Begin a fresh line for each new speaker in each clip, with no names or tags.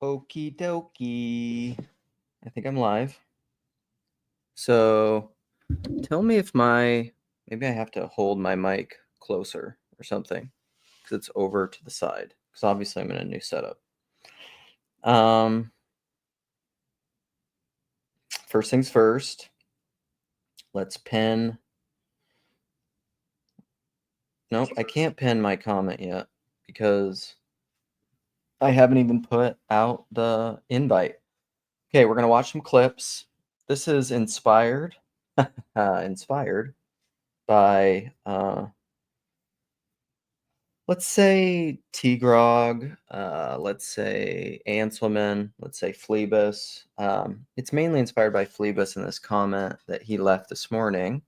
Okie dokie. I think I'm live. So tell me if maybe I have to hold my mic closer or something because it's over to the side because obviously I'm in a new setup. First things first, let's pin. Nope, I can't pin my comment yet because I haven't even put out the invite. Okay, we're going to watch some clips. This is inspired by let's say T-Grog, let's say Anselman, let's say Phlebas. It's mainly inspired by Phlebas in this comment that he left this morning.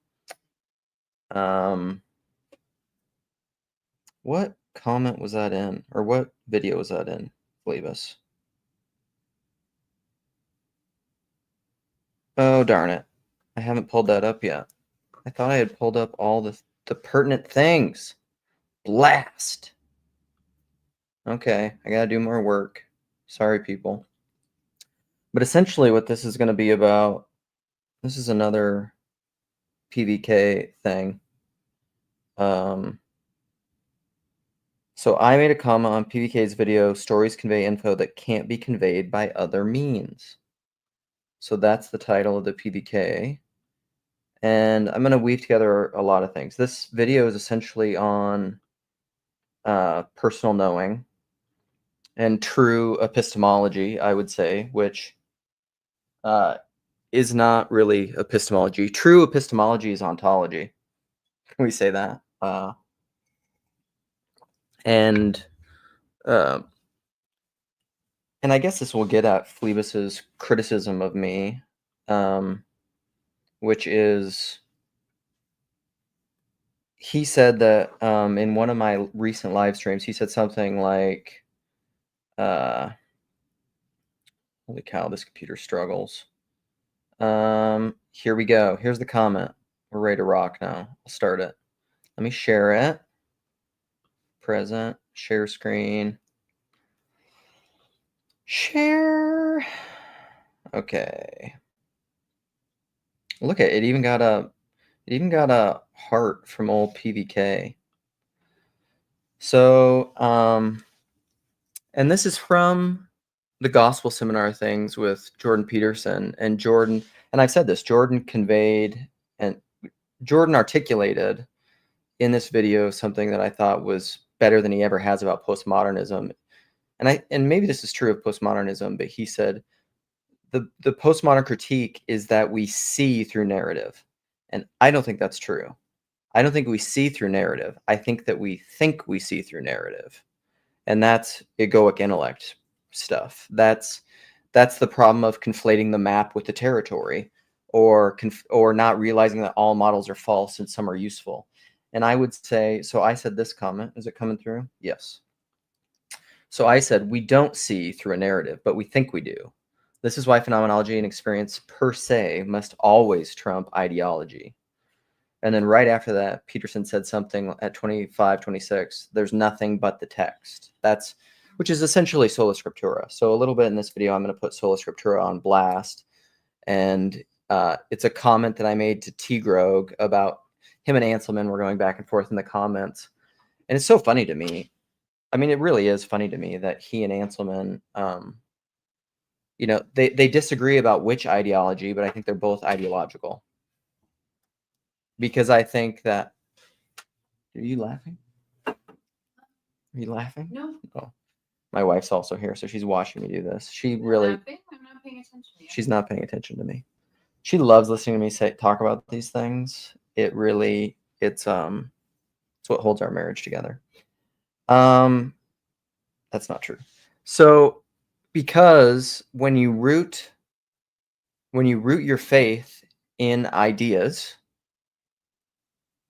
What comment was that in? Or what video was that in, Phlebas? Oh, darn it. I haven't pulled that up yet. I thought I had pulled up all the pertinent things. Blast! Okay, I gotta do more work. Sorry, people. But essentially what this is going to be about, this is another PVK thing. So I made a comment on PVK's video, stories convey info that can't be conveyed by other means. So that's the title of the PVK. And I'm going to weave together a lot of things. This video is essentially on personal knowing and true epistemology, I would say, which is not really epistemology. True epistemology is ontology. Can we say that? And I guess this will get at Phlebas's criticism of me, which is he said that in one of my recent live streams, he said something like, holy cow, this computer struggles. Here we go. Here's the comment. We're ready to rock now. I'll start it. Let me share it. Present, share screen. Share. Okay. Look at it. It even got a heart from old PVK. So, and this is from the gospel seminar things with Jordan Peterson, and Jordan, and I've said this, Jordan articulated in this video something that I thought was better than he ever has about postmodernism. And maybe this is true of postmodernism, but he said the postmodern critique is that we see through narrative. And I don't think that's true. I don't think we see through narrative. I think that we see through narrative. And that's egoic intellect stuff. That's the problem of conflating the map with the territory, or not realizing that all models are false and some are useful. And I would say, so I said this comment, is it coming through? Yes. So I said, we don't see through a narrative, but we think we do. This is why phenomenology and experience per se must always trump ideology. And then right after that, Peterson said something at 25, 26, there's nothing but the text. Which is essentially sola scriptura. So a little bit in this video, I'm going to put sola scriptura on blast. And it's a comment that I made to T-Grog about him and Anselman were going back and forth in the comments. And it's so funny to me. I mean, it really is funny to me that he and Anselman, they disagree about which ideology, but I think they're both ideological. Because I think that... Are you laughing? Are you laughing?
No.
Oh. My wife's also here, so she's watching me do this. I'm not paying attention to you. She's not paying attention to me. She loves listening to me talk about these things. It's what holds our marriage together. That's not true. So, because when you root your faith in ideas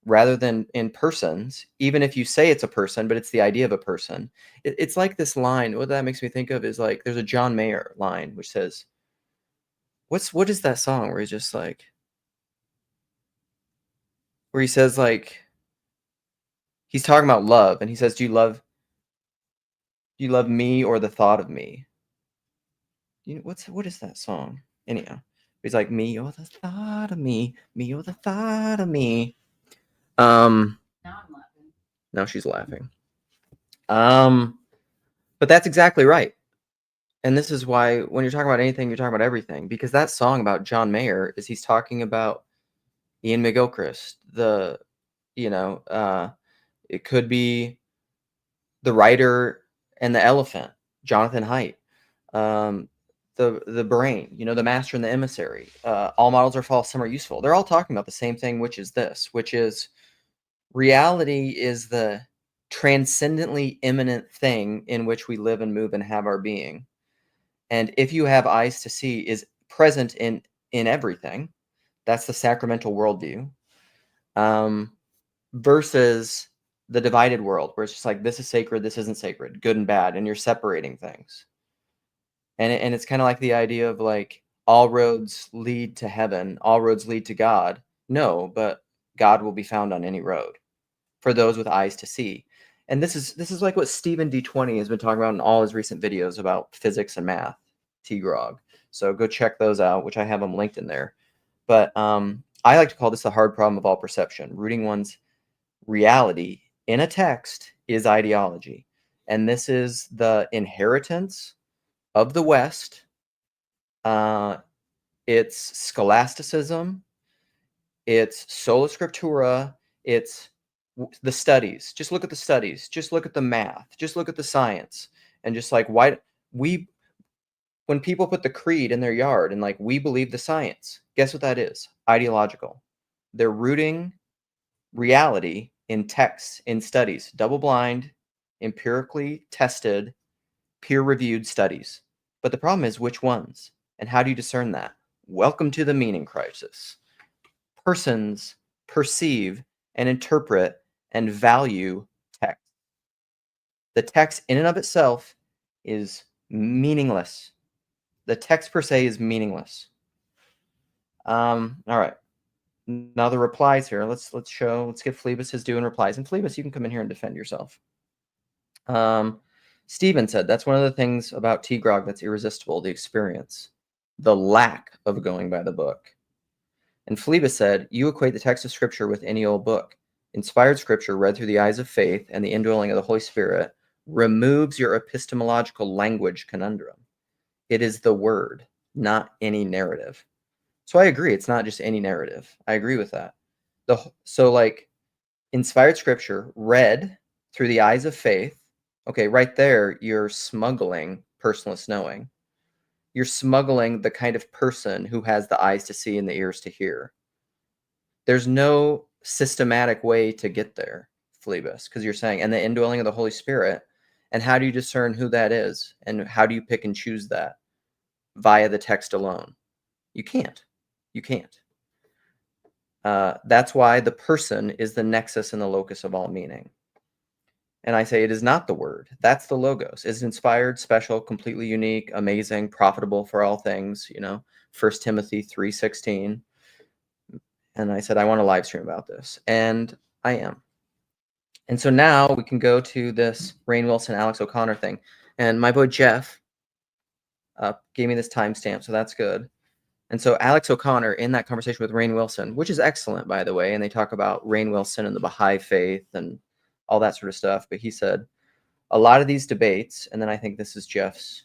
rather than in persons, even if you say it's a person, but it's the idea of a person, it's like this line. What that makes me think of is like there's a John Mayer line which says, what is that song where he's just like, where he says like, he's talking about love and he says, do you love me or the thought of me? what is that song? Anyhow, he's like, me, you're the thought of me, you're the thought of me.
Now I'm laughing.
Now she's laughing. But that's exactly right. And this is why when you're talking about anything, you're talking about everything. Because that song about John Mayer is he's talking about Ian McGilchrist, it could be the writer and the elephant, Jonathan Haidt, the brain, the master and the emissary. All models are false, some are useful. They're all talking about the same thing, which is this, which is reality is the transcendently immanent thing in which we live and move and have our being. And if you have eyes to see, is present in everything. That's the sacramental worldview. Versus the divided world, where it's just like, this is sacred, this isn't sacred, good and bad, and you're separating things. And it's kind of like the idea of like, all roads lead to heaven, all roads lead to God. No, but God will be found on any road for those with eyes to see. And this is like what Stephen D20 has been talking about in all his recent videos about physics and math, T-Grog. So go check those out, which I have them linked in there. But I like to call this the hard problem of all perception. Rooting one's reality in a text is ideology. And this is the inheritance of the West. It's scholasticism. It's sola scriptura. It's the studies. Just look at the studies. Just look at the math. Just look at the science. And just like, when people put the creed in their yard and like, we believe the science, guess what that is? Ideological. They're rooting reality in texts, in studies, double-blind, empirically tested, peer-reviewed studies. But the problem is, which ones? And how do you discern that? Welcome to the meaning crisis. Persons perceive and interpret and value text. The text in and of itself is meaningless. The text per se is meaningless. All right. Now the replies here. Let's give Phlebas his due in replies. And Phlebas, you can come in here and defend yourself. Stephen said, that's one of the things about T-Grog that's irresistible, the experience, the lack of going by the book. And Phlebas said, you equate the text of Scripture with any old book. Inspired Scripture, read through the eyes of faith and the indwelling of the Holy Spirit, removes your epistemological language conundrum. It is the word, not any narrative. So I agree, it's not just any narrative. I agree with that. So like, inspired Scripture, read through the eyes of faith, okay, right there, you're smuggling personalist knowing. You're smuggling the kind of person who has the eyes to see and the ears to hear. There's no systematic way to get there, Phlebas, because you're saying, and the indwelling of the Holy Spirit, and how do you discern who that is? And how do you pick and choose that? Via the text alone. You can't. You can't. That's why the person is the nexus and the locus of all meaning. And I say it is not the word. That's the logos. It's inspired, special, completely unique, amazing, profitable for all things, 1 Timothy 3:16. And I said, I want to live stream about this. And I am. And so now we can go to this Rainn Wilson, Alex O'Connor thing. And my boy Jeff gave me this timestamp, so that's good. And so Alex O'Connor, in that conversation with Rainn Wilson, which is excellent, by the way, and they talk about Rainn Wilson and the Baha'i faith and all that sort of stuff. But he said, a lot of these debates, and then I think this is Jeff's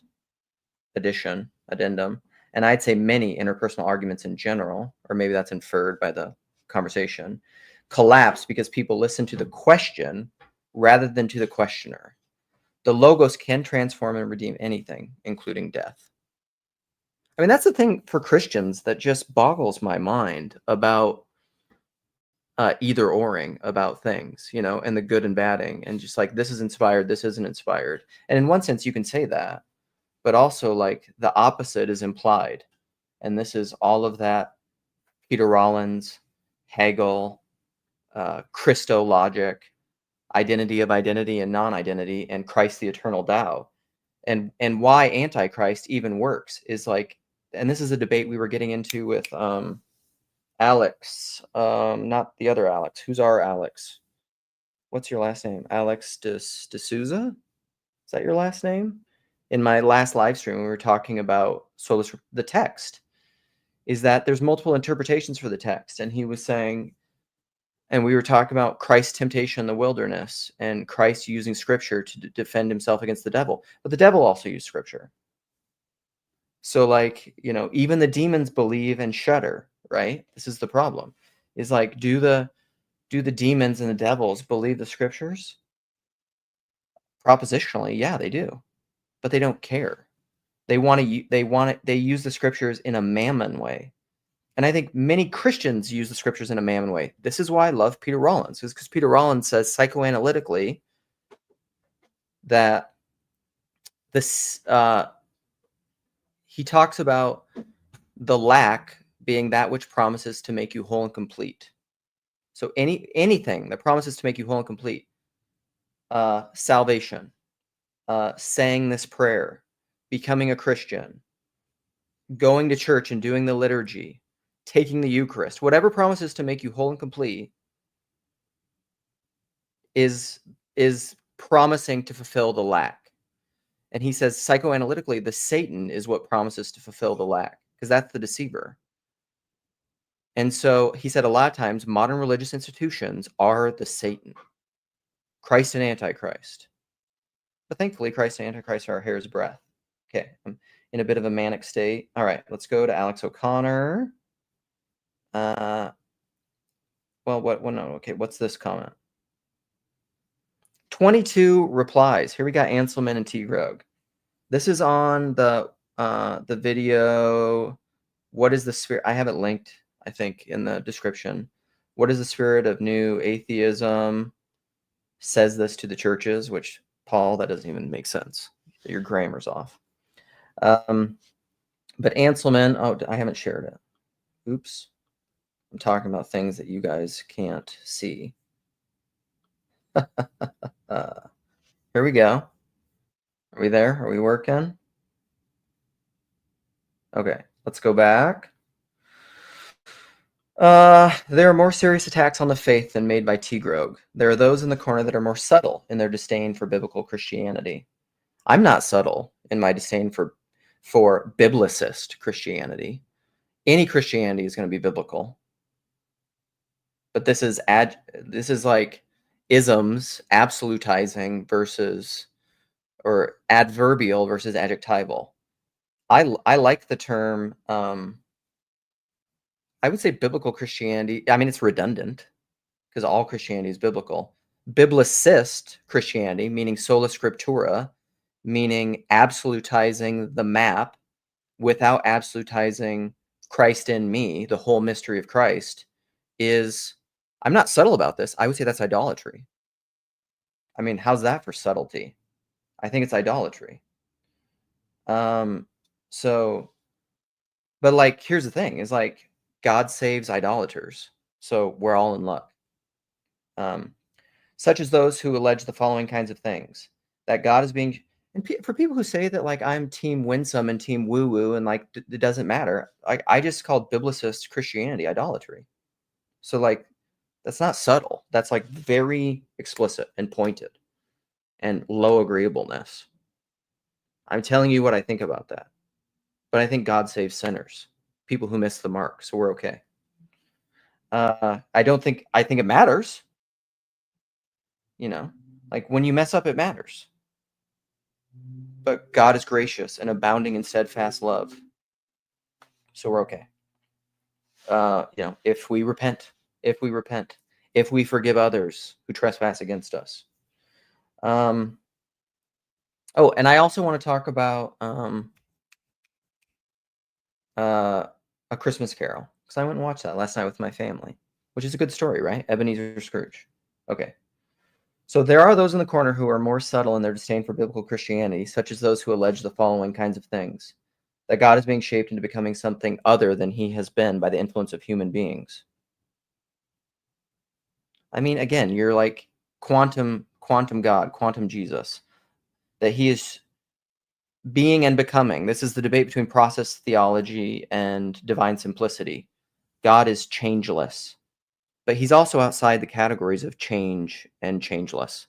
addendum, and I'd say many interpersonal arguments in general, or maybe that's inferred by the conversation, collapse because people listen to the question rather than to the questioner. The logos can transform and redeem anything, including death. I mean, that's the thing for Christians that just boggles my mind about either-oring about things, and the good and badding, and just like, this is inspired, this isn't inspired. And in one sense, you can say that, but also like the opposite is implied. And this is all of that Peter Rollins, Hegel, Christologic, identity of identity and non-identity, and Christ the eternal Tao. And why Antichrist even works is like, and this is a debate we were getting into with Alex, not the other Alex. Who's our Alex? What's your last name? Alex de Souza? Is that your last name? in my last live stream, we were talking about the text, is that there's multiple interpretations for the text. And he was saying, and we were talking about Christ's temptation in the wilderness and Christ using scripture to defend himself against the devil. But the devil also used scripture. So like, even the demons believe and shudder, right? This is the problem. Is like, do the demons and the devils believe the scriptures? Propositionally, yeah, they do. But they don't care. They use the scriptures in a mammon way. And I think many Christians use the scriptures in a mammon way. This is why I love Peter Rollins, because Peter Rollins says psychoanalytically that this he talks about the lack being that which promises to make you whole and complete. So anything that promises to make you whole and complete, salvation, saying this prayer, becoming a Christian, going to church and doing the liturgy, taking the Eucharist, whatever promises to make you whole and complete is promising to fulfill the lack. And he says psychoanalytically, the Satan is what promises to fulfill the lack, because that's the deceiver. And so he said a lot of times modern religious institutions are the Satan, Christ and Antichrist. But thankfully, Christ and Antichrist are a hair's breadth. Okay, I'm in a bit of a manic state. All right, let's go to Alex O'Connor. Well, what? Well, no, okay, what's this comment? 22 replies. Here we got Anselman and T. Rogue. This is on the video. What is the spirit? I have it linked, I think, in the description. What is the spirit of new atheism? Says this to the churches, which, Paul, that doesn't even make sense. Your grammar's off. But Anselman, oh, I haven't shared it. Oops. I'm talking about things that you guys can't see. Here we go. Are we there? Are we working? Okay, let's go back. There are more serious attacks on the faith than made by T. Grog. There are those in the corner that are more subtle in their disdain for biblical Christianity. I'm not subtle in my disdain for biblicist Christianity. Any Christianity is going to be biblical. But this is like isms, absolutizing versus, or adverbial versus adjectival. I like the term, I would say biblical Christianity. I mean, it's redundant because all Christianity is biblical. Biblicist Christianity, meaning sola scriptura, meaning absolutizing the map without absolutizing Christ in me, the whole mystery of Christ, is, I'm not subtle about this. I would say that's idolatry. I mean, how's that for subtlety? I think it's idolatry. So, but like, here's the thing, is like, God saves idolaters. So we're all in luck. Such as those who allege the following kinds of things: that God is being, and for people who say that like I'm team winsome and team woo woo and like it doesn't matter, I just called biblicist Christianity idolatry. So like, that's not subtle. That's like very explicit and pointed and low agreeableness. I'm telling you what I think about that. But I think God saves sinners, people who miss the mark. So we're okay. I think it matters. Like when you mess up, it matters. But God is gracious and abounding in steadfast love. So we're okay. If we repent, if we forgive others who trespass against us. Oh, and I also want to talk about A Christmas Carol, because I went and watched that last night with my family, which is a good story, right? Ebenezer Scrooge. Okay. So there are those in the corner who are more subtle in their disdain for biblical Christianity, such as those who allege the following kinds of things: that God is being shaped into becoming something other than he has been by the influence of human beings. I mean, again, you're like quantum God, quantum Jesus, that he is being and becoming. This is the debate between process theology and divine simplicity. God is changeless, but he's also outside the categories of change and changeless.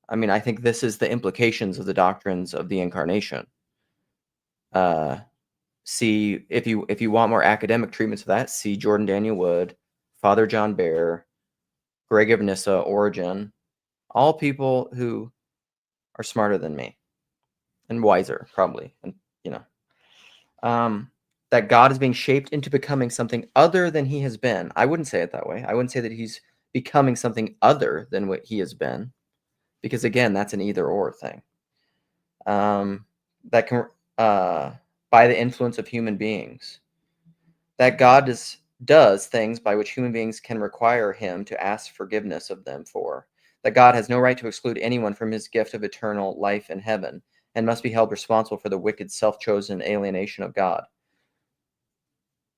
I mean, I think this is the implications of the doctrines of the incarnation. See, if you want more academic treatments of that, see Jordan Daniel Wood, Father John Bear, Greg of Nyssa, Origen, all people who are smarter than me and wiser, probably, and that God is being shaped into becoming something other than he has been. I wouldn't say it that way. I wouldn't say that he's becoming something other than what he has been, because again, that's an either or thing. That can by the influence of human beings, that God does things by which human beings can require him to ask forgiveness of them for, that God has no right to exclude anyone from his gift of eternal life in heaven, and must be held responsible for the wicked self-chosen alienation of God.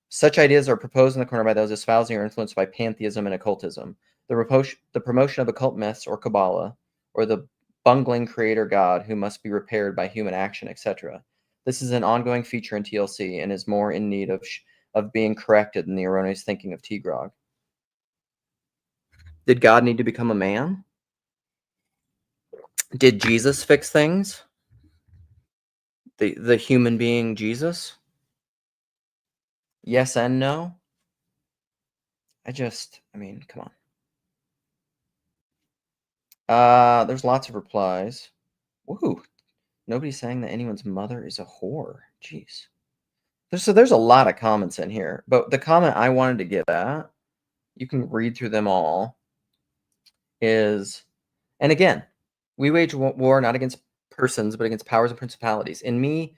Such ideas are proposed in the corner by those espousing or influenced by pantheism and occultism, the promotion of occult myths or Kabbalah, or the bungling creator God who must be repaired by human action, etc. This is an ongoing feature in TLC and is more in need of being corrected than the erroneous thinking of T-Grog. Did God need to become a man? Did Jesus fix things? The human being Jesus? Yes and no. I mean, come on. There's lots of replies. Woohoo. Nobody's saying that anyone's mother is a whore. Jeez. There's a lot of comments in here, but the comment I wanted to get at, you can read through them all, is, and again, we wage war not against persons, but against powers and principalities. In me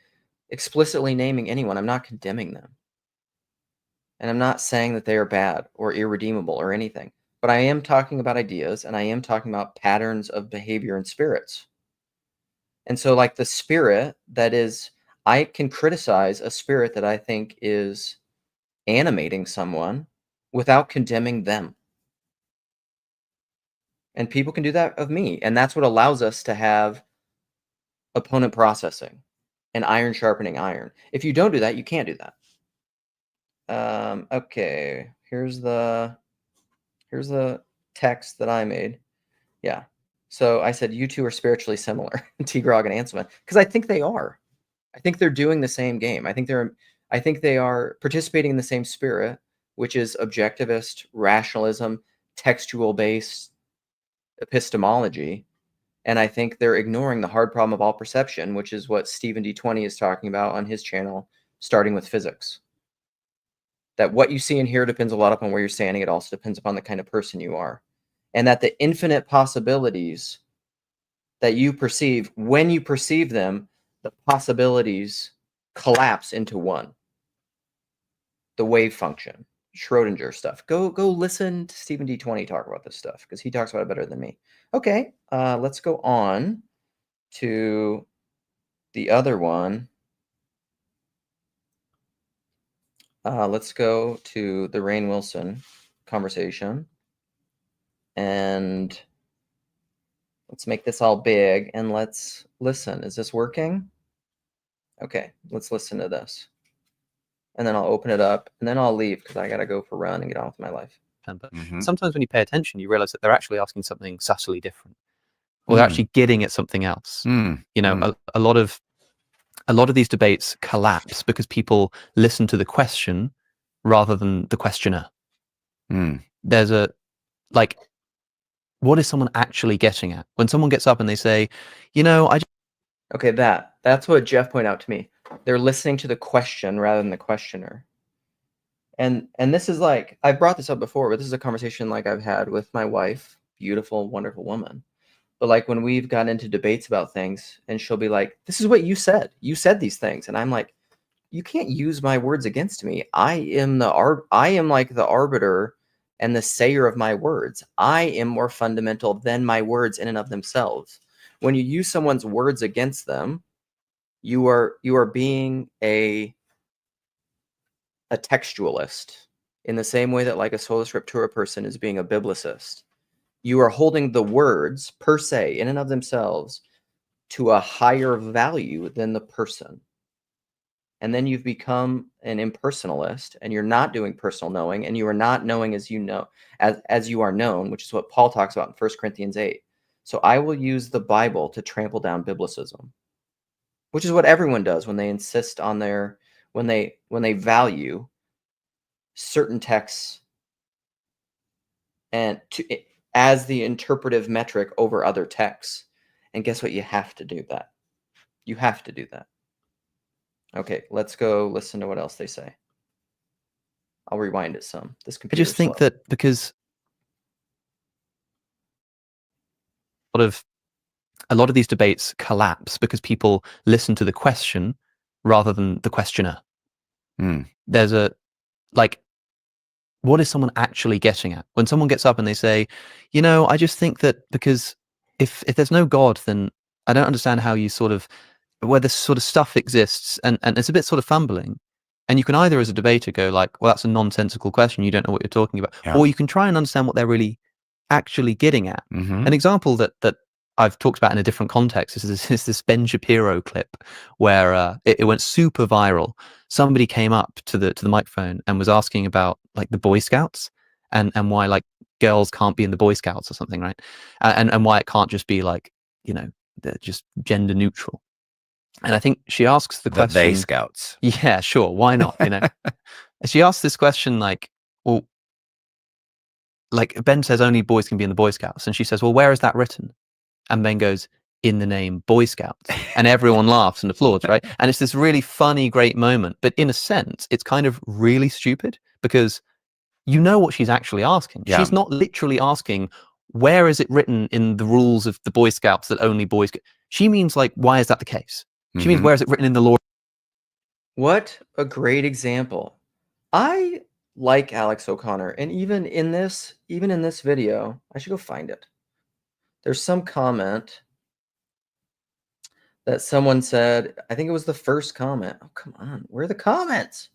explicitly naming anyone, I'm not condemning them. And I'm not saying that they are bad or irredeemable or anything, but I am talking about ideas, and I am talking about patterns of behavior and spirits. And so, like, the spirit that is, I can criticize a spirit that I think is animating someone without condemning them. And people can do that of me. And that's what allows us to have opponent processing and iron sharpening iron. If you don't do that, you can't do that. Okay, here's the text that I made. Yeah. So I said, you two are spiritually similar, T-Grog and Anselman, because I think they are. I think they're doing the same game. I think they are participating in the same spirit, which is objectivist, rationalism, textual-based epistemology. And I think they're ignoring the hard problem of all perception, which is what Stephen D20 is talking about on his channel, starting with physics. That what you see and hear depends a lot upon where you're standing. It also depends upon the kind of person you are. And that the infinite possibilities that you perceive, when you perceive them, the possibilities collapse into one. The wave function, Schrodinger stuff. Go listen to Stephen D20 talk about this stuff, because he talks about it better than me. Okay, let's go on to the other one. Let's go to the Rainn Wilson conversation. And let's make this all big and let's listen. Is this working? Okay, let's listen to this. And then I'll open it up and then I'll leave because I got to go for a run and get on with my life.
But sometimes when you pay attention, you realize that they're actually asking something subtly different, or they're actually getting at something else. You know, a lot of these debates collapse because people listen to the question rather than the questioner. There's a, like, what is someone actually getting at? When someone gets up and they say, you know,
Okay, that's what Jeff pointed out to me. They're listening to the question rather than the questioner. And this is like, I've brought this up before, but this is a conversation like I've had with my wife, beautiful, wonderful woman. But like when we've gotten into debates about things and she'll be like, this is what you said. You said these things. And I'm like, you can't use my words against me. I am like the arbiter and the sayer of my words. I am more fundamental than my words in and of themselves. When you use someone's words against them, you are being a textualist, in the same way that like a sola scriptura person is being a biblicist. You are holding the words per se in and of themselves to a higher value than the person. And then you've become an impersonalist, and you're not doing personal knowing, and you are not knowing as you know, as you are known, which is what Paul talks about in 1 Corinthians 8. So I will use the Bible to trample down biblicism, which is what everyone does when they insist on their, when they value certain texts and as the interpretive metric over other texts. And guess what? You have to do that. You have to do that. Okay, let's go listen to what else they say. I'll rewind it some. This
I
computer.
just think that because a lot of these debates collapse because people listen to the question rather than the questioner. There's a, like, what is someone actually getting at? When someone gets up and they say, you know, I just think that because if there's no God, then I don't understand how you sort of, where this sort of stuff exists, and it's a bit sort of fumbling. And you can either, as a debater, go like, well, that's a nonsensical question, you don't know what you're talking about.
Yeah.
Or you can try and understand what they're really actually getting at. An example that I've talked about in a different context is this Ben Shapiro clip where it went super viral. Somebody came up to the microphone and was asking about like the Boy Scouts and why like girls can't be in the Boy Scouts or something, right? And why it can't just be like, you know, they're just gender neutral. And I think she asks the question,
they Scouts.
Yeah, sure, why not? You know, she asks this question like, well, like Ben says only boys can be in the Boy Scouts, and she says, well, where is that written? And Ben goes, in the name Boy Scouts, and everyone laughs and applauds, right? And it's this really funny, great moment, but in a sense, it's kind of really stupid because you know what she's actually asking.
Yeah.
She's not literally asking, where is it written in the rules of the Boy Scouts that only boys get? She means like, why is that the case? She means, where is it written in the law?
What a great example. I like Alex O'Connor, and even in this video, I should go find it. There's some comment that someone said, I think it was the first comment. Oh, come on. Where are the comments?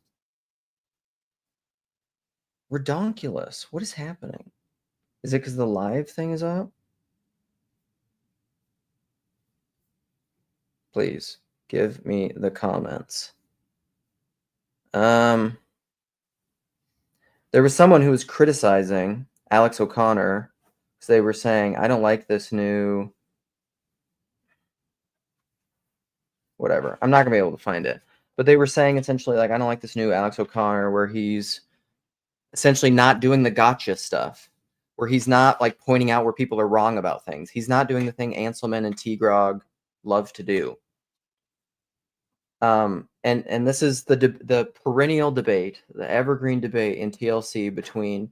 Redonkulous. What is happening? Is it because the live thing is up? Please give me the comments. There was someone who was criticizing Alex O'Connor because they were saying, I don't like this new whatever. I'm not going to be able to find it. But they were saying essentially like, I don't like this new Alex O'Connor where he's essentially not doing the gotcha stuff, where he's not like pointing out where people are wrong about things. He's not doing the thing Anselman and Tegrog love to do. And this is the perennial debate, the evergreen debate in TLC between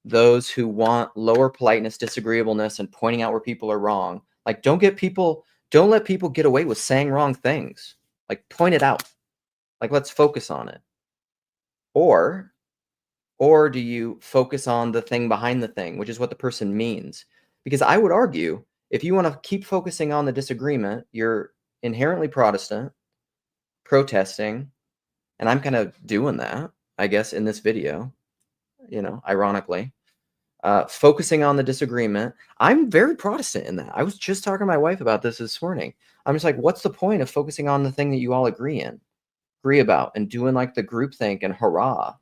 those who want lower politeness, disagreeableness, and pointing out where people are wrong. Like, don't let people get away with saying wrong things. Like, point it out. Like, let's focus on it. Or do you focus on the thing behind the thing, which is what the person means? Because I would argue, if you want to keep focusing on the disagreement, you're inherently Protestant, protesting, and I'm kind of doing that, I guess, in this video, you know, ironically, focusing on the disagreement. I'm very Protestant in that. I was just talking to my wife about this morning. I'm just like, what's the point of focusing on the thing that you all agree about and doing like the groupthink and hurrah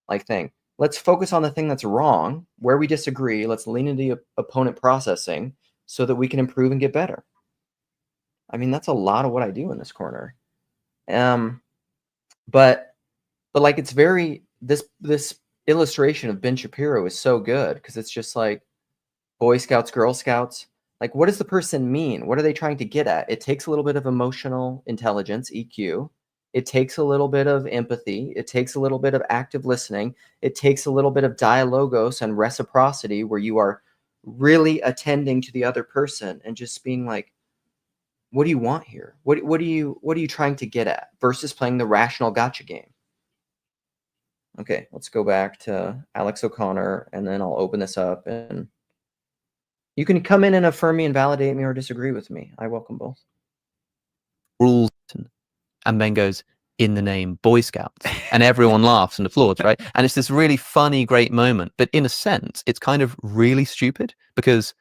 like thing? Let's focus on the thing that's wrong, where we disagree. Let's lean into opponent processing so that we can improve and get better. I mean, that's a lot of what I do in this corner. But like, it's very, this illustration of Ben Shapiro is so good because it's just like Boy Scouts, Girl Scouts. Like, what does the person mean? What are they trying to get at? It takes a little bit of emotional intelligence, EQ. It takes a little bit of empathy. It takes a little bit of active listening. It takes a little bit of dialogos and reciprocity where you are really attending to the other person and just being like, what do you want here? What are you trying to get at? Versus playing the rational gotcha game. Okay, let's go back to Alex O'Connor, and then I'll open this up, and you can come in and affirm me and validate me or disagree with me. I welcome both.
Rules, and Ben goes, in the name Boy Scouts, and everyone laughs and applauds, right? And it's this really funny, great moment, but in a sense, it's kind of really stupid because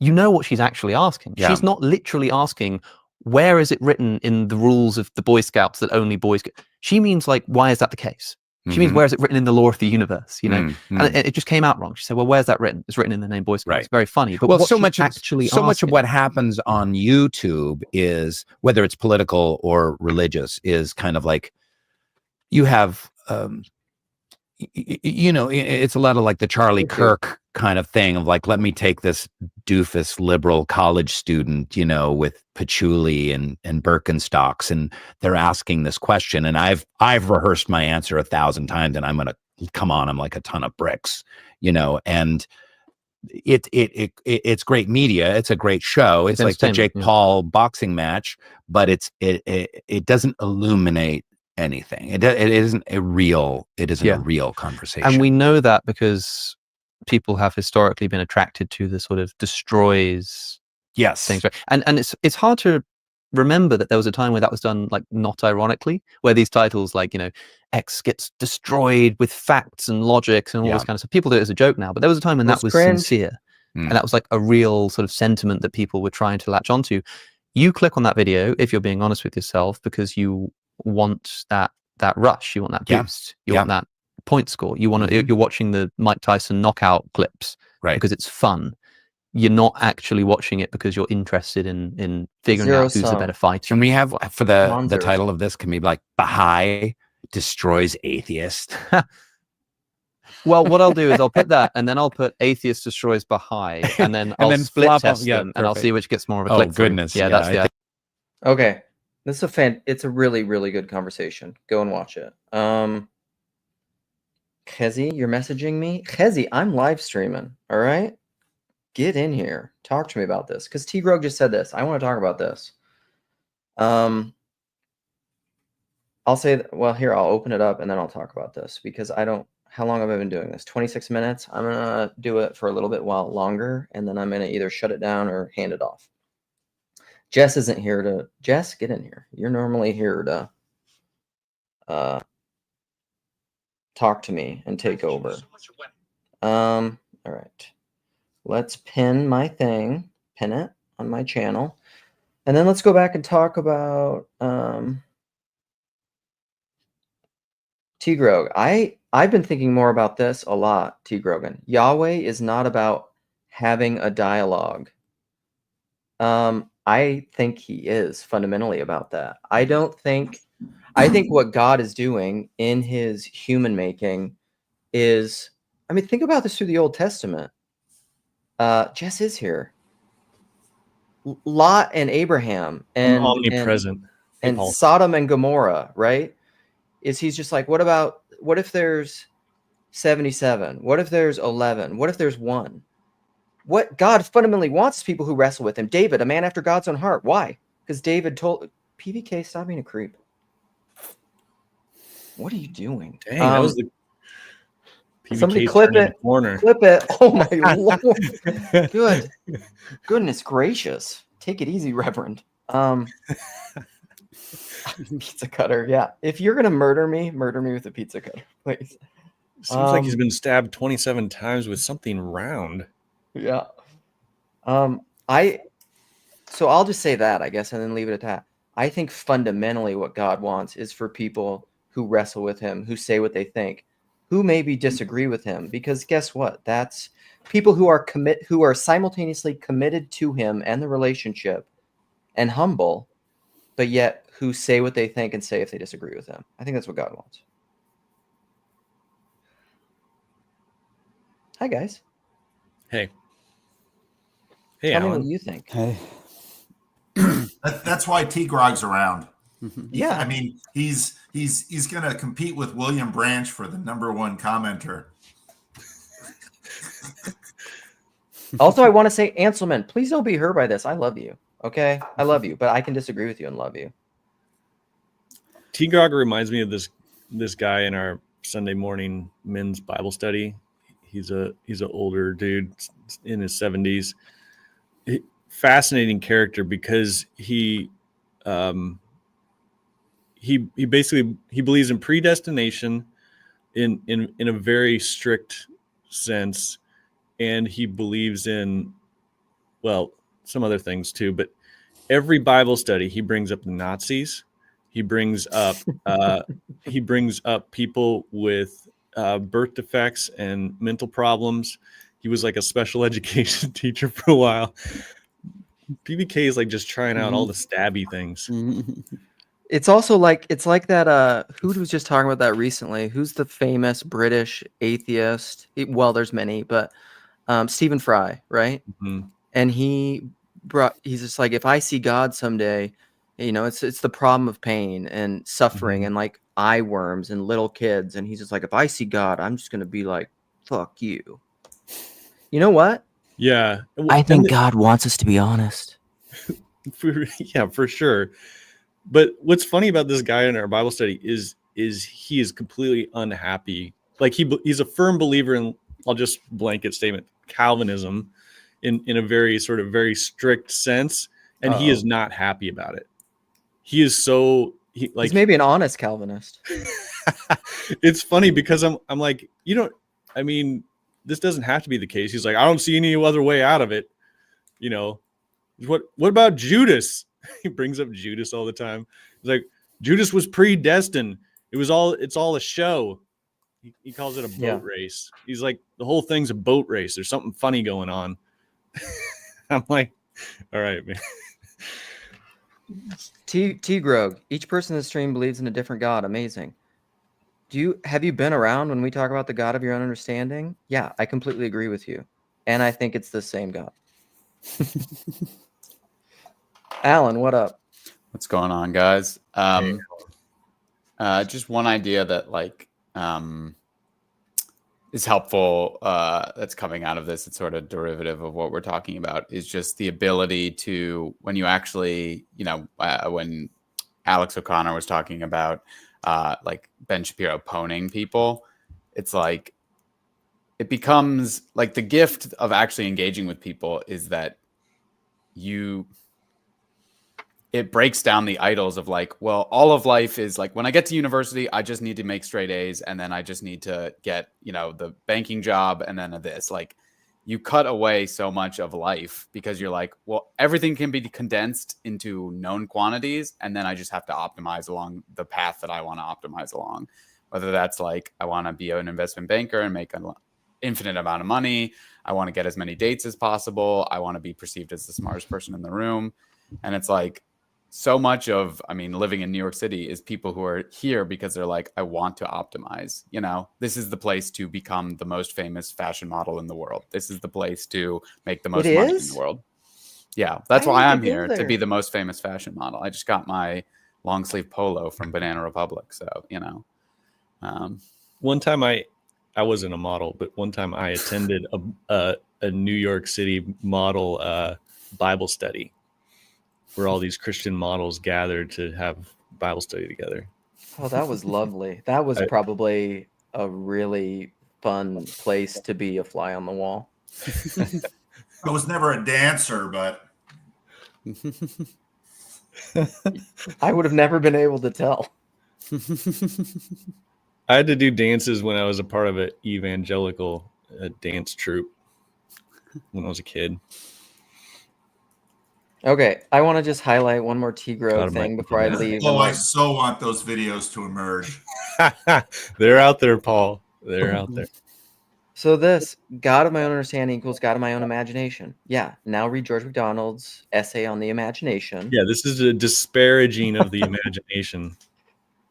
you know what she's actually asking.
Yeah.
She's not literally asking, where is it written in the rules of the Boy Scouts that only boys get? She means like, why is that the case? She means, where is it written in the law of the universe? You know,
Mm-hmm.
and it just came out wrong. She said, well, where's that written? It's written in the name Boy Scouts.
Right.
It's very funny. But
well,
what
so
she's
much
actually
of what happens on YouTube is, whether it's political or religious, is kind of like you have, you know, it's a lot of like the Charlie Kirk kind of thing of like, let me take this doofus liberal college student, you know, with patchouli and Birkenstocks, and they're asking this question, and I've rehearsed my answer 1,000 times, and I'm gonna come on, I'm like a ton of bricks, you know, and it's great media, it's a great show, it's like the Jake Paul boxing match, but it doesn't illuminate anything. It isn't a real conversation.
And we know that because people have historically been attracted to the sort of destroys things, right? And it's hard to remember that there was a time where that was done, like, not ironically, where these titles like, you know, X gets destroyed with facts and logics and all this kind of stuff. People do it as a joke now, but there was a time when that was sincere, and that was like a real sort of sentiment that people were trying to latch onto. You click on that video if you're being honest with yourself, because you want that rush, you want that boost, you want that point score, you want to, you're watching the Mike Tyson knockout clips, right, because it's fun. You're not actually watching it because you're interested in figuring out who's a better fighter.
Can we have, for the title of this, can we be like, Baha'i destroys atheist?
Well, what I'll do is I'll put that, and then I'll put atheist destroys Baha'i, and then I'll split test them, and I'll see which gets more of a click. Oh,
goodness.
Yeah, that's the idea.
Okay. This is it's a really, really good conversation. Go and watch it. Khezi, you're messaging me? Khezi, I'm live streaming. All right? Get in here. Talk to me about this. Because T. Grog just said this. I want to talk about this. I'll say, well, here, I'll open it up and then I'll talk about this, because I don't, how long have I been doing this? 26 minutes. I'm going to do it for a little bit while longer, and then I'm going to either shut it down or hand it off. Jess isn't here to... Jess, get in here. You're normally here to talk to me and take over. All right. Let's pin my thing. Pin it on my channel. And then let's go back and talk about T. Grog. I've been thinking more about this a lot, T. Grogan. Yahweh is not about having a dialogue. I think he is fundamentally about that. I think what God is doing in his human making is, I mean, think about this through the Old Testament. Jess is here. Lot and Abraham and
omnipresent
and Sodom and Gomorrah, right? He's just like, what if there's 77? What if there's 11? What if there's 1? What God fundamentally wants is people who wrestle with him. David, a man after God's own heart. Why? Because David told PVK, stop being a creep. What are you doing?
Dang, that was the PVK.
Somebody clip it. Clip it. Oh my Lord. Goodness gracious. Take it easy, Reverend. Pizza cutter. Yeah. If you're gonna murder me with a pizza cutter, please.
Seems like he's been stabbed 27 times with something round.
Yeah. So I'll just say that, I guess, and then leave it at that. I think fundamentally what God wants is for people who wrestle with him, who say what they think, who maybe disagree with him, because guess what? That's people who are simultaneously committed to him and the relationship and humble, but yet who say what they think and say if they disagree with him. I think that's what God wants. Hi, guys.
Hey,
Tell me
Alan.
what you think.
Hey. That's why T. Grog's around.
Yeah,
I mean, he's going to compete with William Branch for the #1 commenter.
Also, I want to say, Anselman, please don't be hurt by this. I love you. Okay, I love you, but I can disagree with you and love you.
T. Grog reminds me of this guy in our Sunday morning men's Bible study. He's an older dude in his 70s. Fascinating character, because he basically believes in predestination in a very strict sense, and he believes in, well, some other things too, but every Bible study he brings up the Nazis He brings up people with birth defects and mental problems. He was like a special education teacher for a while. PBK is like just trying out all the stabby things.
It's also like that. Who was just talking about that recently? Who's the famous British atheist? Well, there's many, but Stephen Fry, right?
Mhm.
And he's just like, if I see God someday, it's the problem of pain and suffering and like eye worms and little kids. And he's just like, if I see God, I'm just gonna be like, fuck you. You know what?
Yeah,
I think God wants us to be honest.
for sure. But what's funny about this guy in our Bible study is he is completely unhappy. Like he's a firm believer in, I'll just blanket statement, Calvinism in a very sort of very strict sense, and he is not happy about it. He is he's
maybe an honest Calvinist.
It's funny because I'm like, this doesn't have to be the case. He's like, I don't see any other way out of it. What about Judas? He brings up Judas all the time. He's like, Judas was predestined. It's all a show. He calls it a boat race. He's like, the whole thing's a boat race. There's something funny going on. I'm like, all right, man.
T Grog, each person in the stream believes in a different God. Amazing. Have you been around when we talk about the God of your own understanding? Yeah, I completely agree with you. And I think it's the same God. Alan, what up?
What's going on, guys? Just one idea that is helpful that's coming out of this. It's sort of derivative of what we're talking about, is just the ability to, when you actually, when Alex O'Connor was talking about like Ben Shapiro poning people, it's like, it becomes like the gift of actually engaging with people is that it breaks down the idols of like, well, all of life is like, when I get to university, I just need to make straight A's, and then I just need to get, the banking job, and then this. Like, you cut away so much of life because you're like, well, everything can be condensed into known quantities, and then I just have to optimize along the path that I want to optimize along. Whether that's like, I want to be an investment banker and make an infinite amount of money. I want to get as many dates as possible. I want to be perceived as the smartest person in the room. And it's like, so much of, living in New York City is people who are here because they're like, I want to optimize. This is the place to become the most famous fashion model in the world. This is the place to make the most money in the world. Yeah, that's why I'm here, to be the most famous fashion model. I just got my long sleeve polo from Banana Republic. So,
One time I wasn't a model, but one time I attended a New York City model Bible study, where all these Christian models gathered to have Bible study together.
Oh, that was lovely. That was probably a really fun place to be a fly on the wall.
I was never a dancer, but
I would have never been able to tell.
I had to do dances when I was a part of an evangelical dance troupe when I was a kid.
Okay, I want to just highlight one more T-Grove thing before I leave.
Oh, I so want those videos to emerge.
They're out there, Paul. They're out there.
So this, God of my own understanding equals God of my own imagination. Yeah, now read George MacDonald's essay on the imagination.
Yeah, this is a disparaging of the imagination.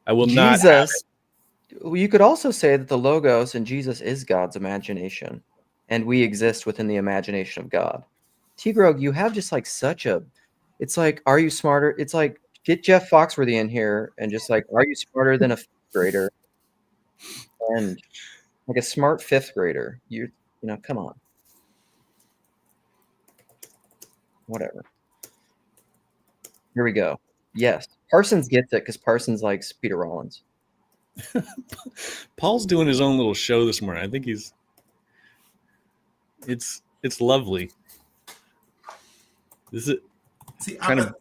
I will not have it.
You could also say that the Logos in Jesus is God's imagination, and we exist within the imagination of God. T-Grog, you have just like it's like, are you smarter? It's like, get Jeff Foxworthy in here and just like, are you smarter than a fifth grader? And like a smart fifth grader, come on. Whatever. Here we go. Yes. Parsons gets it because Parsons likes Peter Rollins.
Paul's doing his own little show this morning. I think it's lovely.
I'm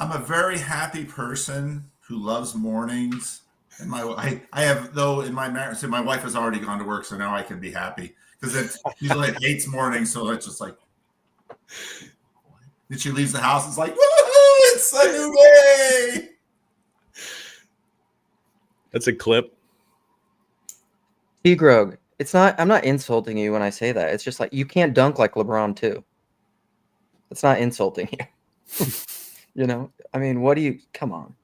a very happy person who loves mornings, and I have, though, in my marriage. So my wife has already gone to work, so now I can be happy because she's like hates mornings, so it's just like, then she leaves the house. It's like, woo, it's a new day.
That's a clip.
T. Grog, it's not. I'm not insulting you when I say that. It's just like you can't dunk like LeBron too. It's not insulting you. You know. I mean, what do you? Come on.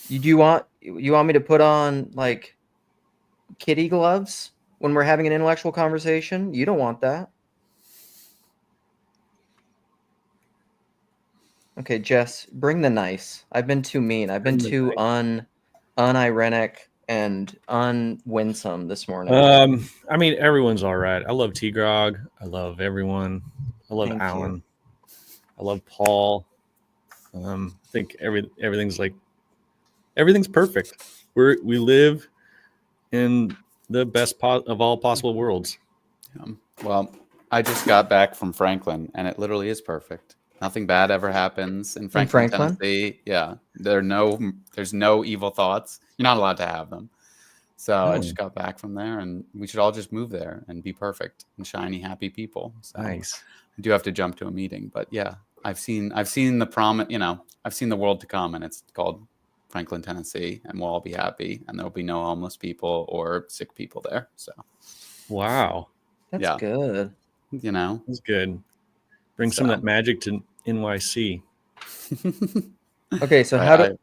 You want me to put on like kitty gloves when we're having an intellectual conversation? You don't want that. Okay, Jess, bring the nice. I've been too mean. I've been too unironic and unwinsome this morning.
I mean, everyone's all right. I love T. Grog. I love everyone. I love
Thank
Alan.
you.
I love Paul. I think everything's perfect. We live in the best of all possible worlds.
Well, I just got back from Franklin, and it literally is perfect. Nothing bad ever happens in Franklin, Tennessee. Yeah, there's no evil thoughts. You're not allowed to have them. So I just got back from there, and we should all just move there and be perfect and shiny, happy people. So
Nice.
I do have to jump to a meeting, but yeah, I've seen the promise. I've seen the world to come, and it's called Franklin, Tennessee, and we'll all be happy, and there'll be no homeless people or sick people there. So,
wow,
That's good.
That's good. Bring some of that magic to NYC.
Okay, so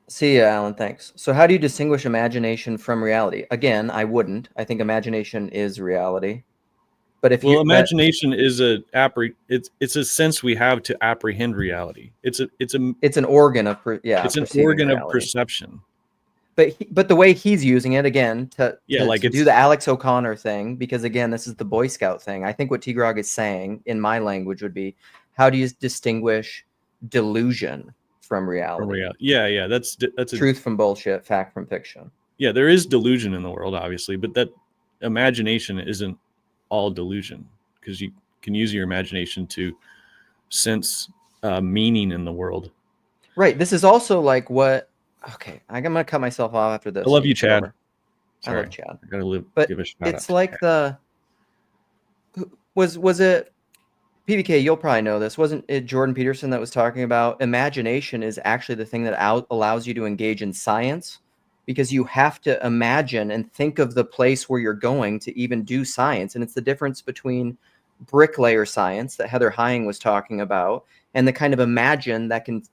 see ya, Alan, thanks. So how do you distinguish imagination from reality? Again, I wouldn't. I think imagination is reality. But
imagination is it's a sense we have to apprehend reality. It's an organ of perception.
But the way he's using it again to do the Alex O'Connor thing, because again, this is the Boy Scout thing. I think what T. Grog is saying in my language would be, how do you distinguish delusion from reality?
Yeah, that's
truth from bullshit, fact from fiction.
Yeah, there is delusion in the world, obviously, but that imagination isn't all delusion, because you can use your imagination to sense meaning in the world.
Right. This is also like what. Okay, I'm gonna cut myself off after this.
I love you, Chad.
I love Chad.
I gotta give a shout out.
It's like was it PBK? You'll probably know this. Wasn't it Jordan Peterson that was talking about imagination is actually the thing that allows you to engage in science, because you have to imagine and think of the place where you're going to even do science. And it's the difference between bricklayer science that Heather Heying was talking about and the kind of imagine that can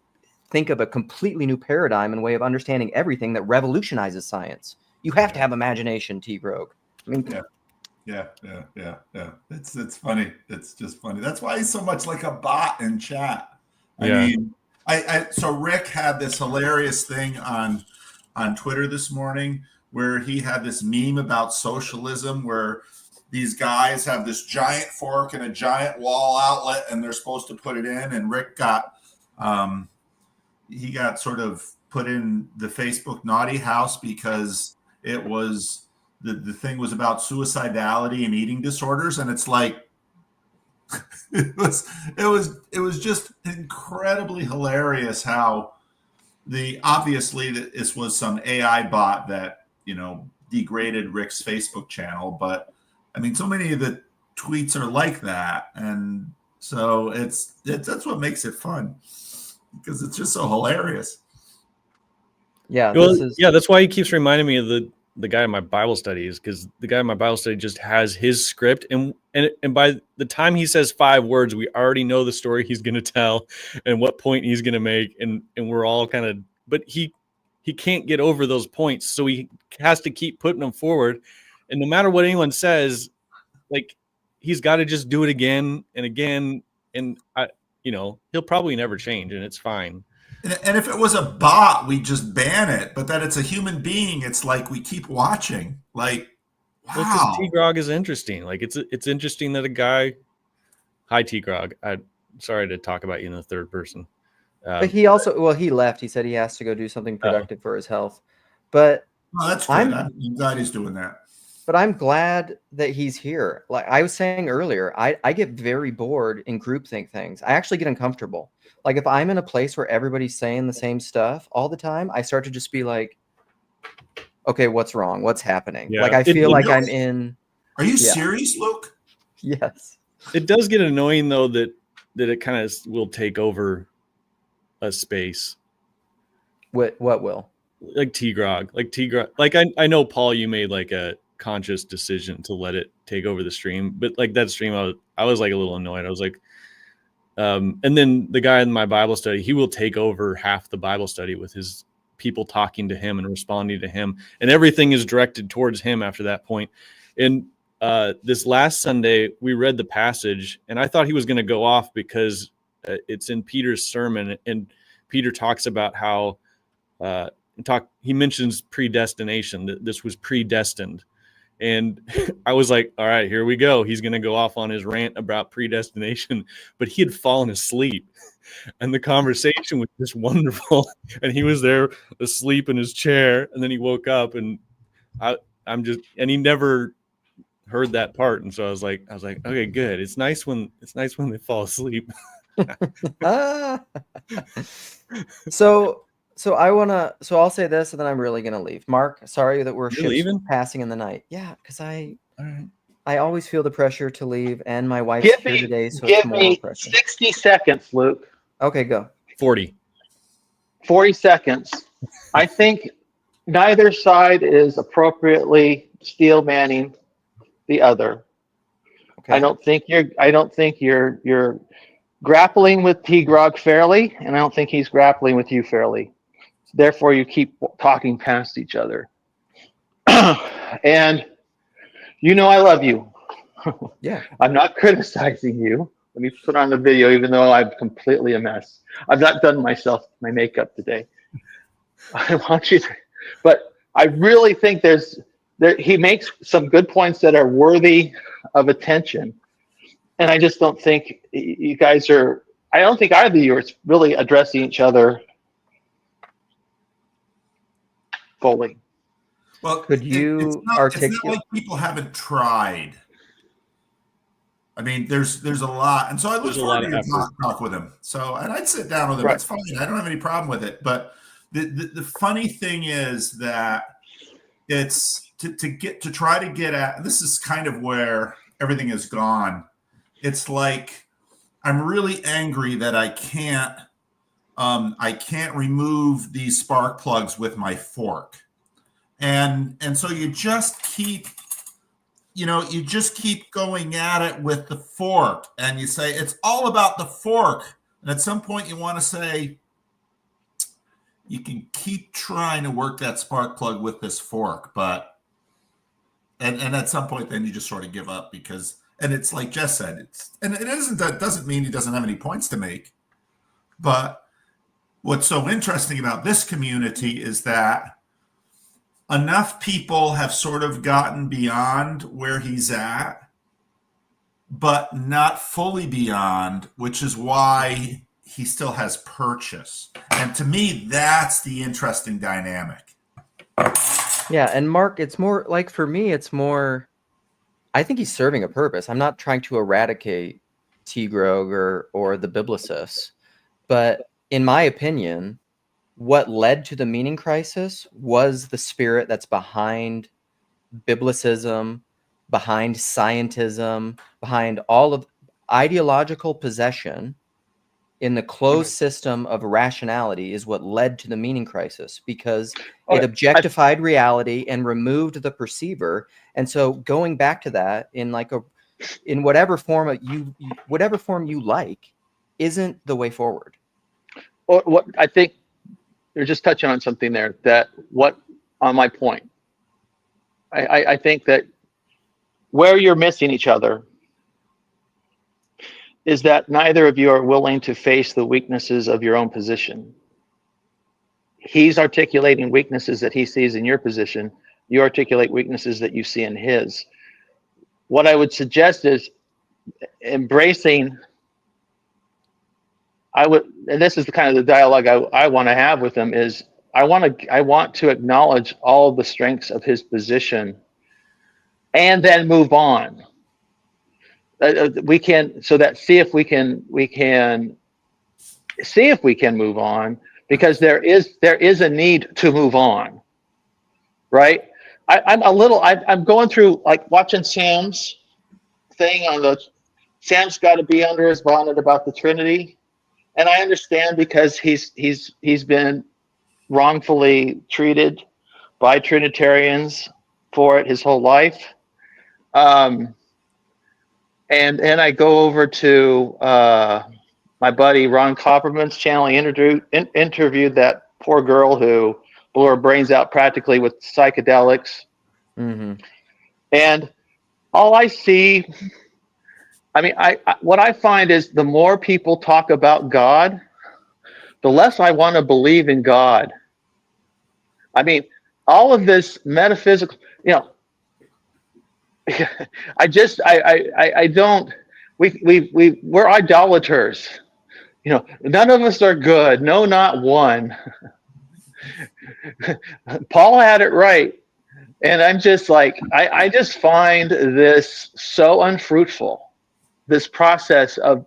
think of a completely new paradigm and way of understanding everything that revolutionizes science. You have to have imagination, T. Grog. I mean,
yeah. It's funny. It's just funny. That's why he's so much like a bot in chat. I mean, so Rick had this hilarious thing on Twitter this morning where he had this meme about socialism where these guys have this giant fork and a giant wall outlet and they're supposed to put it in, and Rick got he got sort of put in the Facebook naughty house because it was the thing was about suicidality and eating disorders, and it's like it was just incredibly hilarious how obviously this was some AI bot that degraded Rick's Facebook channel, but I mean so many of the tweets are like that, and so that's what makes it fun, because it's just so hilarious.
Yeah,
that's why he keeps reminding me of the guy in my Bible studies, because the guy in my Bible study just has his script, and by the time he says 5 words, we already know the story he's going to tell and what point he's going to make, and we're all kind of, but he can't get over those points, so he has to keep putting them forward, and no matter what anyone says, like, he's got to just do it again and again, and he'll probably never change, and it's fine.
And if it was a bot, we just ban it. But that it's a human being, it's like we keep watching. Like, wow.
Well, because T. Grog is interesting. Like, it's interesting that a guy. Hi, T. Grog. I'm sorry to talk about you in the third person.
But he also, he left. He said he has to go do something productive for his health. But
that's good. I'm glad he's doing that.
But I'm glad that he's here. Like I was saying earlier, I get very bored in groupthink things. I actually get uncomfortable. Like if I'm in a place where everybody's saying the same stuff all the time, I start to just be like, okay, what's wrong? What's happening? Yeah. Like I feel like I'm in.
Are you serious, Luke?
Yes.
It does get annoying though that it kind of will take over a space.
What will?
like T-Grog. Like I know, Paul, you made like a conscious decision to let it take over the stream, but like that stream, I was like a little annoyed. I was like, and then the guy in my Bible study, he will take over half the Bible study with his people talking to him and responding to him, and everything is directed towards him after that point. And this last Sunday, we read the passage, and I thought he was going to go off because it's in Peter's sermon, and Peter talks about how he mentions predestination, that this was predestined. And I was like, all right, here we go. He's going to go off on his rant about predestination, but he had fallen asleep. And the conversation was just wonderful. And he was there asleep in his chair. And then he woke up, and and he never heard that part. And so I was like, okay, good. It's nice when they fall asleep.
So I'll say this, and then I'm really gonna leave. Mark, sorry that we're passing in the night. Yeah, because I always feel the pressure to leave, and my wife's here today, so it's more pressure.
60 seconds, Luke.
Okay, go.
40
seconds. I think neither side is appropriately steel manning the other. Okay. I don't think you're grappling with T-Grog fairly, and I don't think he's grappling with you fairly. Therefore, you keep talking past each other. And I love you.
Yeah.
I'm not criticizing you. Let me put on the video, even though I'm completely a mess. I've not done my makeup today. I want you to, but I really think he makes some good points that are worthy of attention. And I just don't think you guys I don't think either of you are really addressing each other fully.
Well,
could you articulate?
It's not like people haven't tried. I mean, there's a lot, and so I look forward to talk with him. So, and I'd sit down with him. Right. It's fine. I don't have any problem with it. But the funny thing is that it's to try to get at. And this is kind of where everything has gone. It's like I'm really angry that I can't remove these spark plugs with my fork. And so you just keep going at it with the fork, and you say it's all about the fork. And at some point you want to say, you can keep trying to work that spark plug with this fork, but and at some point then you just sort of give up, because, and it's like Jess said, that doesn't mean he doesn't have any points to make. But what's so interesting about this community is that enough people have sort of gotten beyond where he's at, but not fully beyond, which is why he still has purchase. And to me, that's the interesting dynamic.
Yeah, and Mark, it's more like, for me, it's more, I think he's serving a purpose. I'm not trying to eradicate T-Grog or the biblicists, but in my opinion, what led to the meaning crisis was the spirit that's behind biblicism, behind scientism, behind all of ideological possession in the closed system of rationality is what led to the meaning crisis, because it objectified reality and removed the perceiver. And so going back to that in whatever form you like isn't the way forward.
Or what I think you're just touching on something there on my point. I think that where you're missing each other is that neither of you are willing to face the weaknesses of your own position. He's articulating weaknesses that he sees in your position. You articulate weaknesses that you see in his. What I would suggest is embracing, and this is the kind of the dialogue I want to have with him, is I want to acknowledge all the strengths of his position and then move on. See if we can move on, because there is a need to move on, right? I'm going through, like, watching Sam's thing on Sam's got to be under his bonnet about the Trinity, and I understand, because he's been wrongfully treated by Trinitarians for it his whole life. And then I go over to my buddy Ron Copperman's channel. He interviewed that poor girl who blew her brains out practically with psychedelics.
Mm-hmm.
And all I see, I mean, what I find is the more people talk about God, the less I want to believe in God. I mean, all of this metaphysical, you know, I don't, we're idolaters. You know, none of us are good. No, not one. Paul had it right. And I'm just like, I just find this so unfruitful, this process of,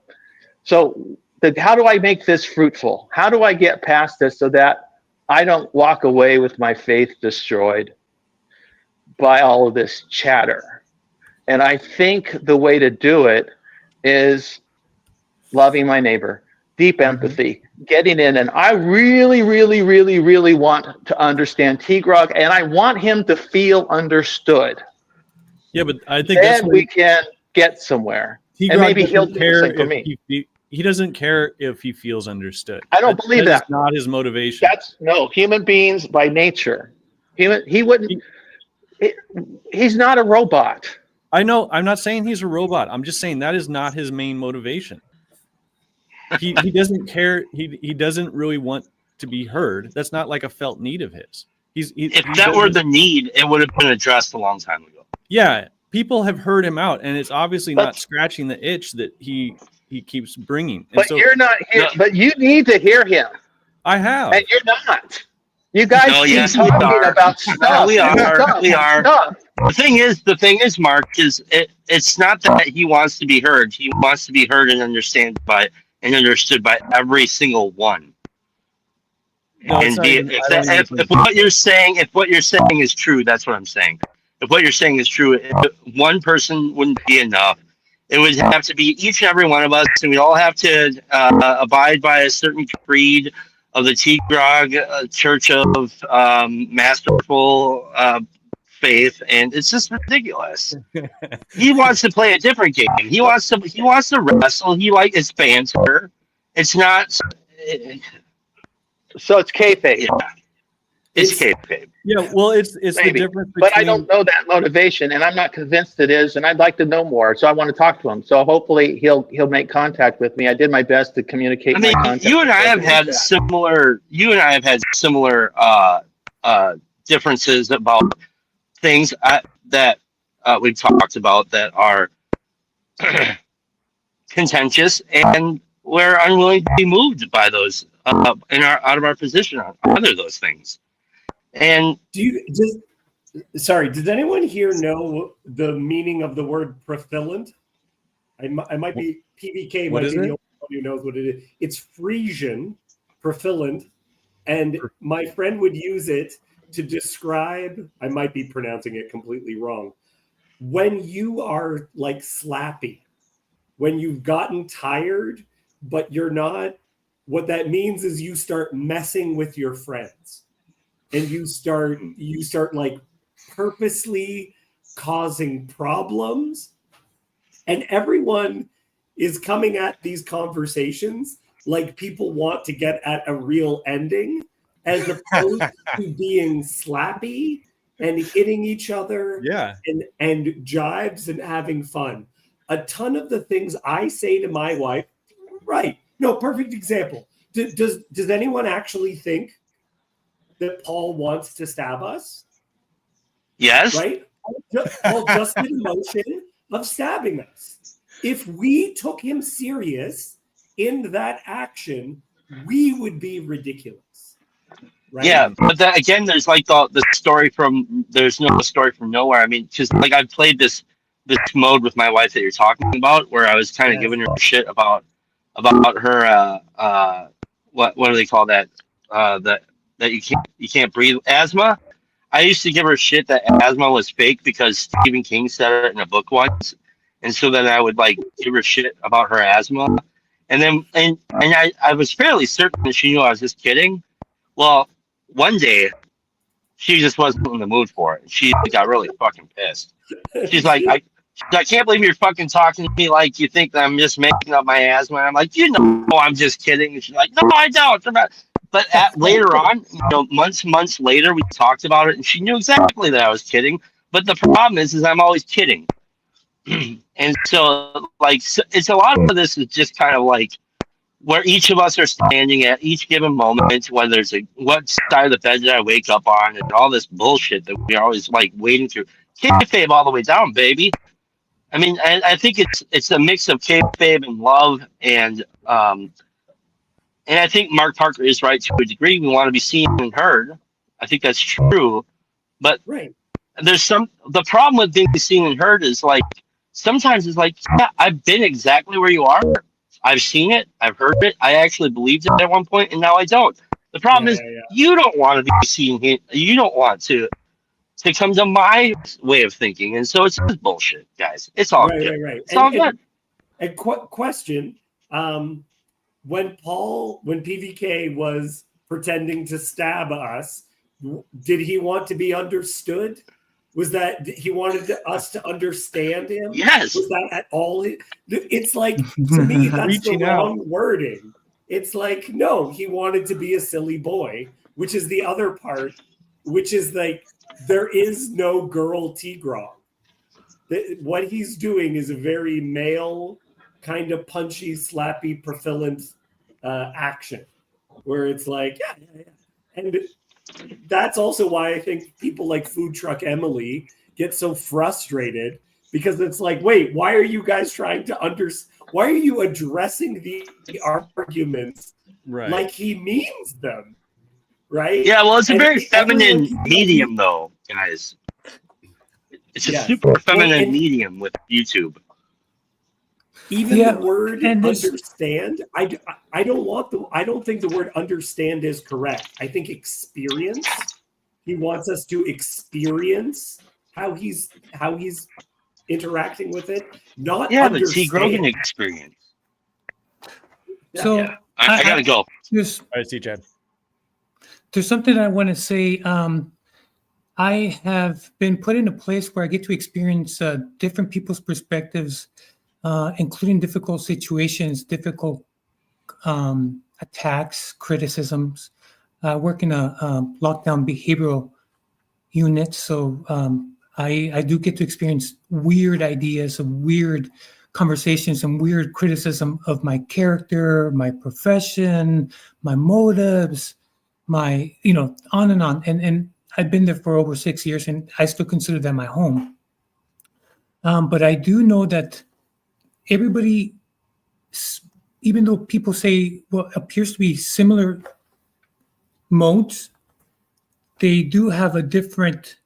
how do I make this fruitful? How do I get past this so that I don't walk away with my faith destroyed by all of this chatter? And I think the way to do it is loving my neighbor, deep empathy, getting in. And I really, really, really, really want to understand T-Grog, and I want him to feel understood.
Yeah, but I think
then we can get somewhere. And maybe he'll care for me.
He doesn't care if he feels understood.
I don't believe that.
That's not his motivation.
No, human beings by nature. He wouldn't. He's not a robot.
I know. I'm not saying he's a robot. I'm just saying that is not his main motivation. He doesn't care. He doesn't really want to be heard. That's not like a felt need of his.
If that were the need, it would have been addressed a long time ago.
Yeah, people have heard him out, and it's obviously not scratching the itch that he keeps bringing. And
but you're not here. No. But you need to hear him.
I have,
and you're not. You guys keep talking about stuff.
We are.
Stuff.
The thing is, Mark, it's not that he wants to be heard. He wants to be heard and understood by every single one.
No,
and if what you're saying is true, that's what I'm saying. If what you're saying is true, one person wouldn't be enough. It would have to be each and every one of us, and we'd all have to abide by a certain creed of the T-Grog Church of Masterful Faith, and it's just ridiculous. He wants to play a different game. He wants to wrestle. He it's banter. It's not.
So it's kayfabe.
Yeah. It's kayfabe.
Yeah, well, it's the difference between...
But I don't know that motivation, and I'm not convinced it is, and I'd like to know more. So I want to talk to him. So hopefully he'll make contact with me. I did my best to communicate.
I mean, you and I have had similar differences about things that we've talked about that are contentious, and we're unwilling to be moved by those out of our position on either of those things. And
does anyone here know the meaning of the word profillant? I might be PVK might be the only one who knows what it is. It's Frisian, profillant, and my friend would use it to describe, I might be pronouncing it completely wrong, when you are like slappy, when you've gotten tired, but you're not, what that means is you start messing with your friends, and you start like purposely causing problems, and everyone is coming at these conversations like people want to get at a real ending, as opposed to being slappy and hitting each other, and jibes and having fun. A ton of the things I say to my wife, right? No, perfect example. Does anyone actually think that Paul wants to stab us?
Yes.
Right? Paul just did the motion of stabbing us. If we took him serious in that action, we would be ridiculous. Right?
Yeah, but that, again, there's like the story from, there's no story from nowhere. I mean, because like I've played this mode with my wife that you're talking about, where I was kind of giving her shit about her what do they call that that you can't breathe, asthma. I used to give her shit that asthma was fake because Stephen King said it in a book once, and so then I would like give her shit about her asthma, and then I was fairly certain that she knew I was just kidding. Well, one day she just wasn't in the mood for it. She got really fucking pissed. She's like, I can't believe you're fucking talking to me like you think that I'm just making up my asthma. I'm like, you know, I'm just kidding. And she's like, no, I don't. But later on, you know, months later, we talked about it, and she knew exactly that I was kidding. But the problem is I'm always kidding. And so, like, it's a lot of this is just kind of like where each of us are standing at each given moment, whether it's what side of the bed did I wake up on, and all this bullshit that we're always like wading through. Kayfabe all the way down, baby. I mean, I think it's a mix of kayfabe and love, and I think Mark Parker is right to a degree. We want to be seen and heard. I think that's true, but there's the problem with being seen and heard is like sometimes it's like, yeah, I've been exactly where you are. I've seen it. I've heard it. I actually believed it at one point, and now I don't. The problem is you don't want to be seen. You don't want to come to my way of thinking, and so it's just bullshit, guys. It's all good. It's all good.
And question: when PVK was pretending to stab us, did he want to be understood? Was that he wanted us to understand him?
Yes.
Was that at all? It's like, to me, that's the wrong wording. It's like, no, he wanted to be a silly boy, which is the other part, which is like, there is no girl Tigran. What he's doing is a very male, kind of punchy, slappy, profillant action, where it's like, yeah. And that's also why I think people like Food Truck Emily get so frustrated, because it's like, wait, why are you guys trying to why are you addressing the arguments like he means them? Right?
Yeah, well, it's a very feminine medium, though, guys. It's a super feminine medium with YouTube.
Even the word understand, I don't think the word understand is correct. I think experience. He wants us to experience how he's interacting with it, not understand.
The T. Grogan experience.
So
I gotta go.
I see, Chad.
There's something I want to say. I have been put in a place where I get to experience different people's perspectives, including difficult situations, difficult attacks, criticisms. I work in a lockdown behavioral unit, so I do get to experience weird ideas, weird conversations, and weird criticism of my character, my profession, my motives, my, on and on. And I've been there for over 6 years, and I still consider that my home. But I do know that everybody, even though people say, well, appears to be similar modes, they do have a different,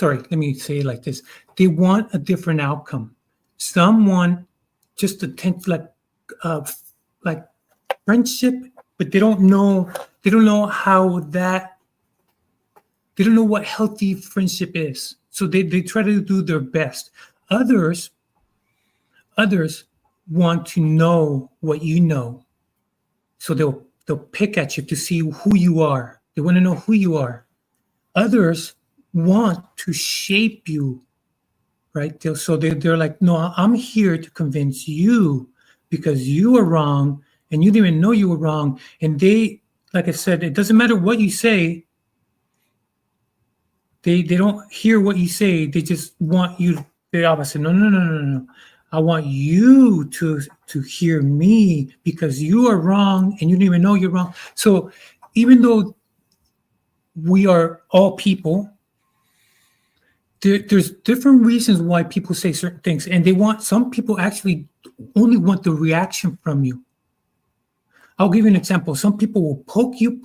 let me say it like this. They want a different outcome. Some want just like friendship, but they don't know how that, they don't know what healthy friendship is. So they try to do their best. Others want to know what you know. So they'll pick at you to see who you are. They want to know who you are. Others want to shape you, right? So they're like, no, I'm here to convince you because you are wrong and you didn't even know you were wrong. And they, like I said, it doesn't matter what you say. They don't hear what you say. They just want you, the opposite. No. I want you to hear me because you are wrong and you didn't even know you're wrong. So even though we are all people, there's different reasons why people say certain things. And some people actually only want the reaction from you. I'll give you an example. Some people will poke you.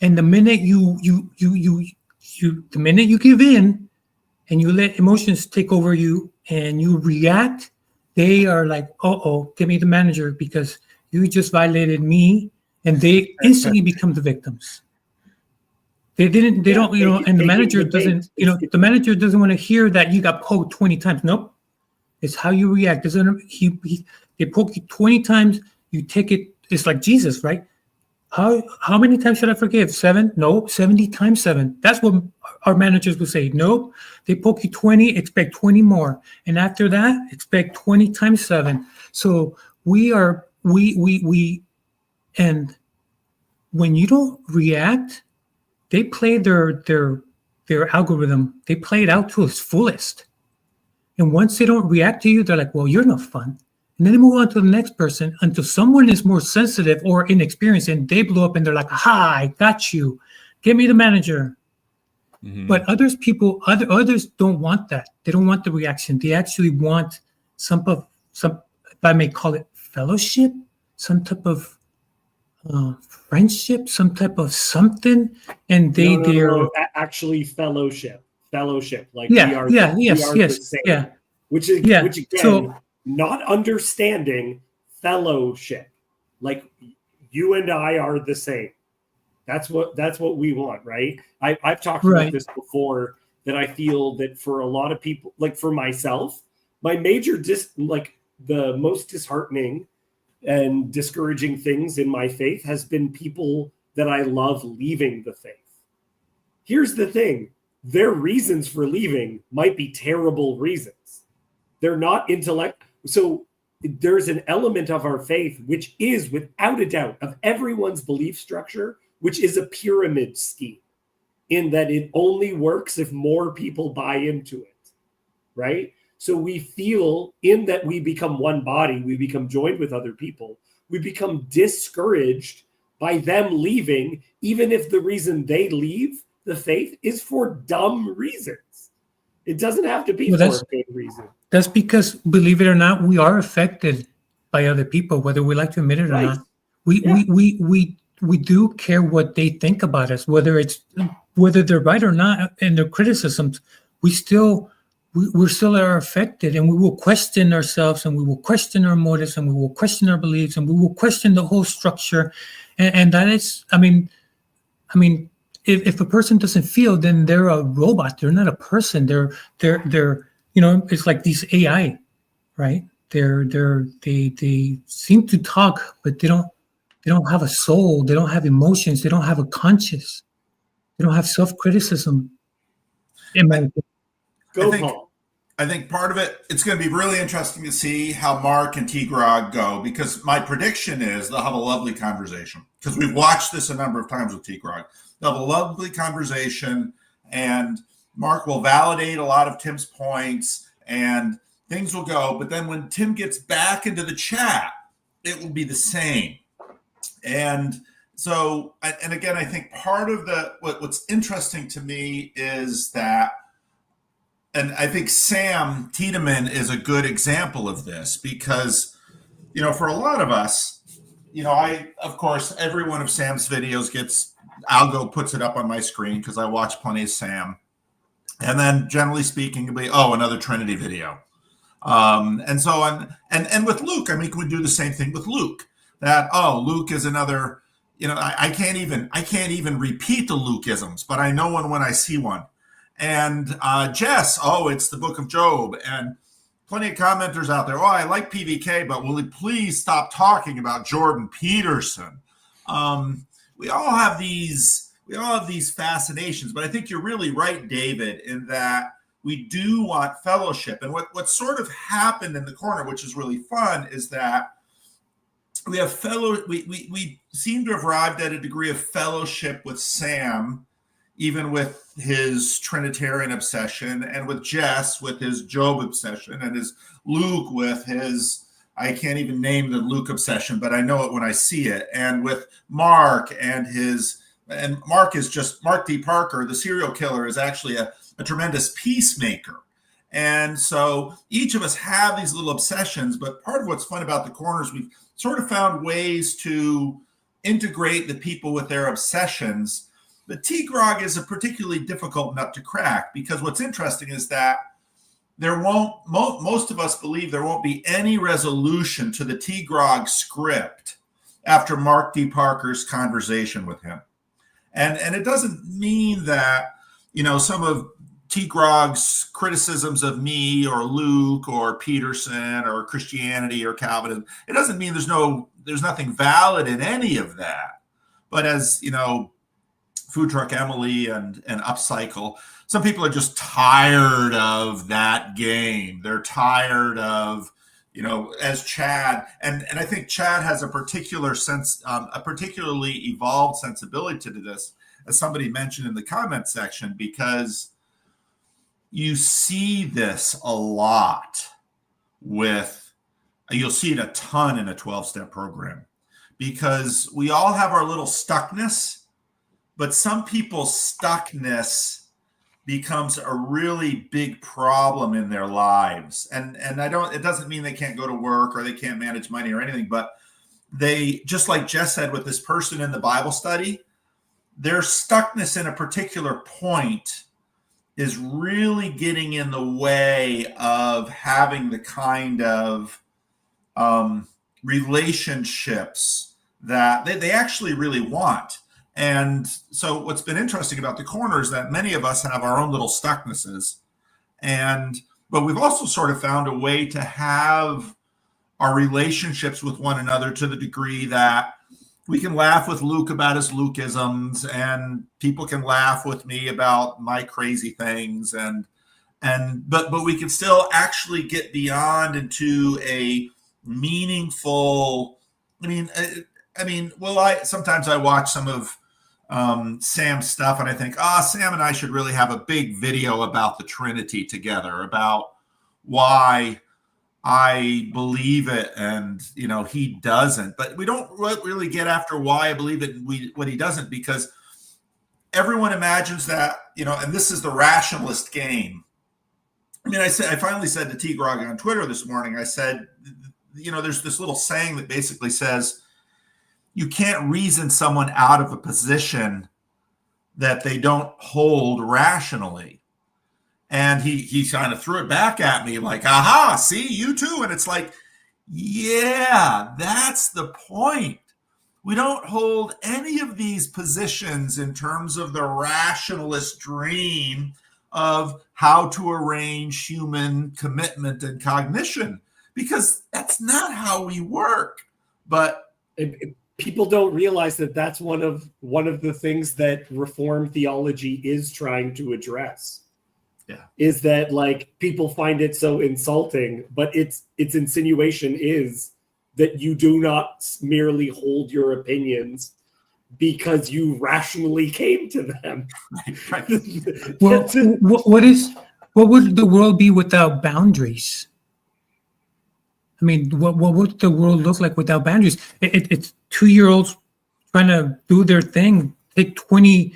And the minute the minute you give in and you let emotions take over you and you react, they are like, give me the manager because you just violated me, and they instantly become the victims. And the manager doesn't, the manager doesn't want to hear that you got poked 20 times. Nope. It's how you react. They poke you 20 times, you take it. It's like Jesus, right? how many times should I forgive? 7? No, 70 times 7. That's what our managers would say. Nope. They poke you 20, expect 20 more. And after that, expect 20 times 7. So we and when you don't react, they play their algorithm. They play it out to its fullest. And once they don't react to you, they're like, well, you're no fun. And then they move on to the next person until someone is more sensitive or inexperienced and they blow up and they're like, aha, I got you. Give me the manager. Mm-hmm. But others don't want that. They don't want the reaction. They actually want some, if I may call it fellowship, some type of friendship, some type of something. And they're
actually fellowship. Like
we
are
the same. Yeah.
Which again, so, not understanding fellowship, like you and I are the same. That's what we want, right? I've talked about this before, that I feel that for a lot of people, like for myself, my major the most disheartening and discouraging things in my faith has been people that I love leaving the faith. Here's the thing. Their reasons for leaving might be terrible reasons. They're not intellect. So there's an element of our faith, which is without a doubt of everyone's belief structure, which is a pyramid scheme, in that it only works if more people buy into it, right? So we feel in that we become one body, we become joined with other people, we become discouraged by them leaving, even if the reason they leave the faith is for dumb reasons. It doesn't have to be for a good reason.
That's because, believe it or not, we are affected by other people, whether we like to admit it or not. We do care what they think about us, whether they're right or not, and their criticisms. We still are affected, and we will question ourselves, and we will question our motives, and we will question our beliefs, and we will question the whole structure. And that is, I mean. If a person doesn't feel, then they're a robot. They're not a person. They're it's like these AI, right? They seem to talk, but they don't have a soul. They don't have emotions. They don't have a conscience. They don't have self-criticism.
I think part of it's going to be really interesting to see how Mark and T-Grog go, because my prediction is they'll have a lovely conversation, because we've watched this a number of times with T-Grog. They'll have a lovely conversation, and Mark will validate a lot of Tim's points, and things will go. But then when Tim gets back into the chat, it will be the same. And so, and again, I think part of what's interesting to me is that, and I think Sam Tiedemann is a good example of this, because, for a lot of us, of course, every one of Sam's videos Algo puts it up on my screen because I watch plenty of Sam. And then generally speaking, it'll be, another Trinity video. And so on. And with Luke, we do the same thing with Luke, that, Luke is another, I can't even repeat the Lukeisms, but I know one when I see one. And Jess, it's the book of Job. And plenty of commenters out there, I like PVK, but will he please stop talking about Jordan Peterson? We all have these fascinations, but I think you're really right, David, in that we do want fellowship. And what sort of happened in the corner, which is really fun, is that we have we seem to have arrived at a degree of fellowship with Sam, even with his Trinitarian obsession, and with Jess with his Job obsession, and his Luke with his, I can't even name the Luke obsession, but I know it when I see it. And with Mark and Mark D. Parker, the serial killer, is actually a tremendous peacemaker. And so each of us have these little obsessions, but part of what's fun about the corners, we've sort of found ways to integrate the people with their obsessions. The T-Grog is a particularly difficult nut to crack, because what's interesting is that most of us believe there won't be any resolution to the T-Grog script after Mark D. Parker's conversation with him. And it doesn't mean that, some of T-Grog's criticisms of me or Luke or Peterson or Christianity or Calvinism, it doesn't mean there's nothing valid in any of that. But as you know, Food Truck Emily and Upcycle, some people are just tired of that game. They're tired of, you know, as Chad, and I think Chad has a particular sense, a particularly evolved sensibility to this, as somebody mentioned in the comment section, because you see this a lot with, you'll see it a ton in a 12-step program, because we all have our little stuckness, but some people's stuckness becomes a really big problem in their lives. And it doesn't mean they can't go to work or they can't manage money or anything, but they, just like Jess said with this person in the Bible study, their stuckness in a particular point is really getting in the way of having the kind of relationships that they actually really want. And so what's been interesting about the corner is that many of us have our own little stucknesses, but we've also sort of found a way to have our relationships with one another to the degree that we can laugh with Luke about his Lukeisms, and people can laugh with me about my crazy things, but we can still actually get beyond into a meaningful. Sometimes I watch some of Sam's stuff and I think, Sam and I should really have a big video about the Trinity together, about why I believe it and, you know, he doesn't. But we don't really get after why I believe it and what he doesn't, because everyone imagines that, you know, and this is the rationalist game. I mean, I finally said to T. Grog on Twitter this morning, I said, you know, there's this little saying that basically says, you can't reason someone out of a position that they don't hold rationally. And he kind of threw it back at me like, aha, see, you too. And it's like, yeah, that's the point. We don't hold any of these positions in terms of the rationalist dream of how to arrange human commitment and cognition, because that's not how we work. But
people don't realize that that's one of the things that Reformed theology is trying to address.
Yeah,
is that like people find it so insulting, but its insinuation is that you do not merely hold your opinions because you rationally came to them.
Right.
Well, what would the world be without boundaries? I mean, what would the world look like without boundaries? It's 2-year-olds trying to do their thing. Take 20,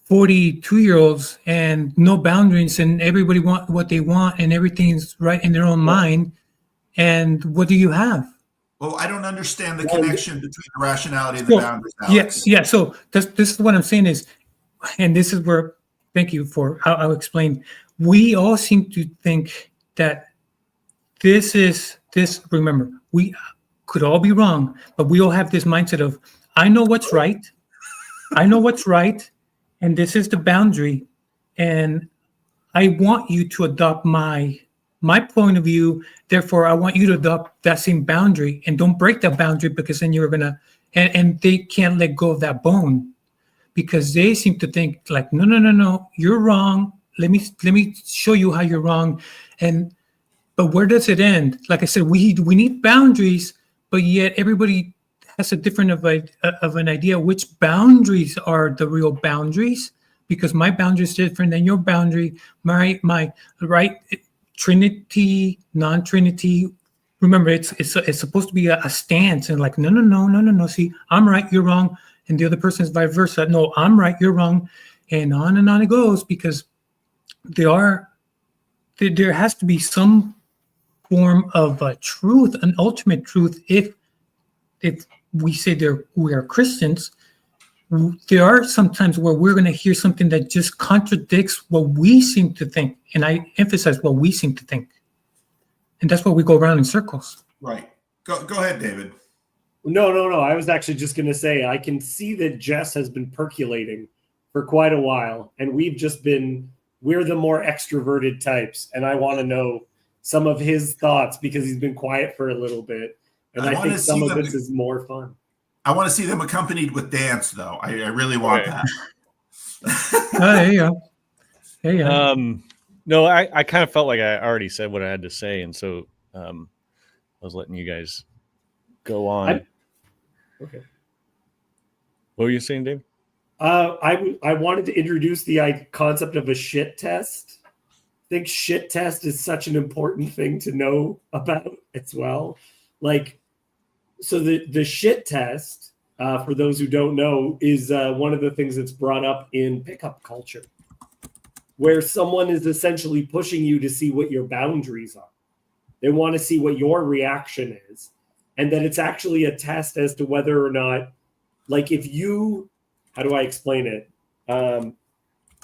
40 2-year-olds and no boundaries, and everybody want what they want, and everything's right in their own mind. And what do you have?
Well, I don't understand the connection between the rationality and the boundaries, Alex.
Yeah. So this is what I'm saying is, and this is where, thank you for how I'll explain. We all seem to think that this. Remember, we could all be wrong, but we all have this mindset of, I know what's right. I know what's right. And this is the boundary. And I want you to adopt my point of view. Therefore, I want you to adopt that same boundary, and don't break that boundary, because then you're going to, and they can't let go of that bone, because they seem to think like, no, you're wrong. Let me show you how you're wrong. But where does it end? Like I said, we need boundaries, but yet everybody has a different of an idea which boundaries are the real boundaries, because my boundary is different than your boundary. My right, Trinity, non-Trinity. Remember, it's supposed to be a stance, and like no. See, I'm right, you're wrong, and the other person is vice versa. No, I'm right, you're wrong, and on it goes, because there has to be some form of truth, an ultimate truth. If we say we are Christians, there are some times where we're going to hear something that just contradicts what we seem to think. And I emphasize what we seem to think. And that's why we go around in circles.
Right. Go ahead, David.
No. I was actually just going to say, I can see that Jess has been percolating for quite a while. And we're the more extroverted types. And I want to know some of his thoughts, because he's been quiet for a little bit. And I think some of this is more fun.
I want to see them accompanied with dance, though. I really want that.
There you go. There you go.
No, I kind of felt like I already said what I had to say, and so I was letting you guys go on.
Okay.
What were you saying, Dave?
I wanted to introduce the concept of a shit test. I think shit test is such an important thing to know about as well. Like, so the shit test, for those who don't know, is one of the things that's brought up in pickup culture, where someone is essentially pushing you to see what your boundaries are. They want to see what your reaction is, and that it's actually a test as to whether or not, like, if you, how do I explain it?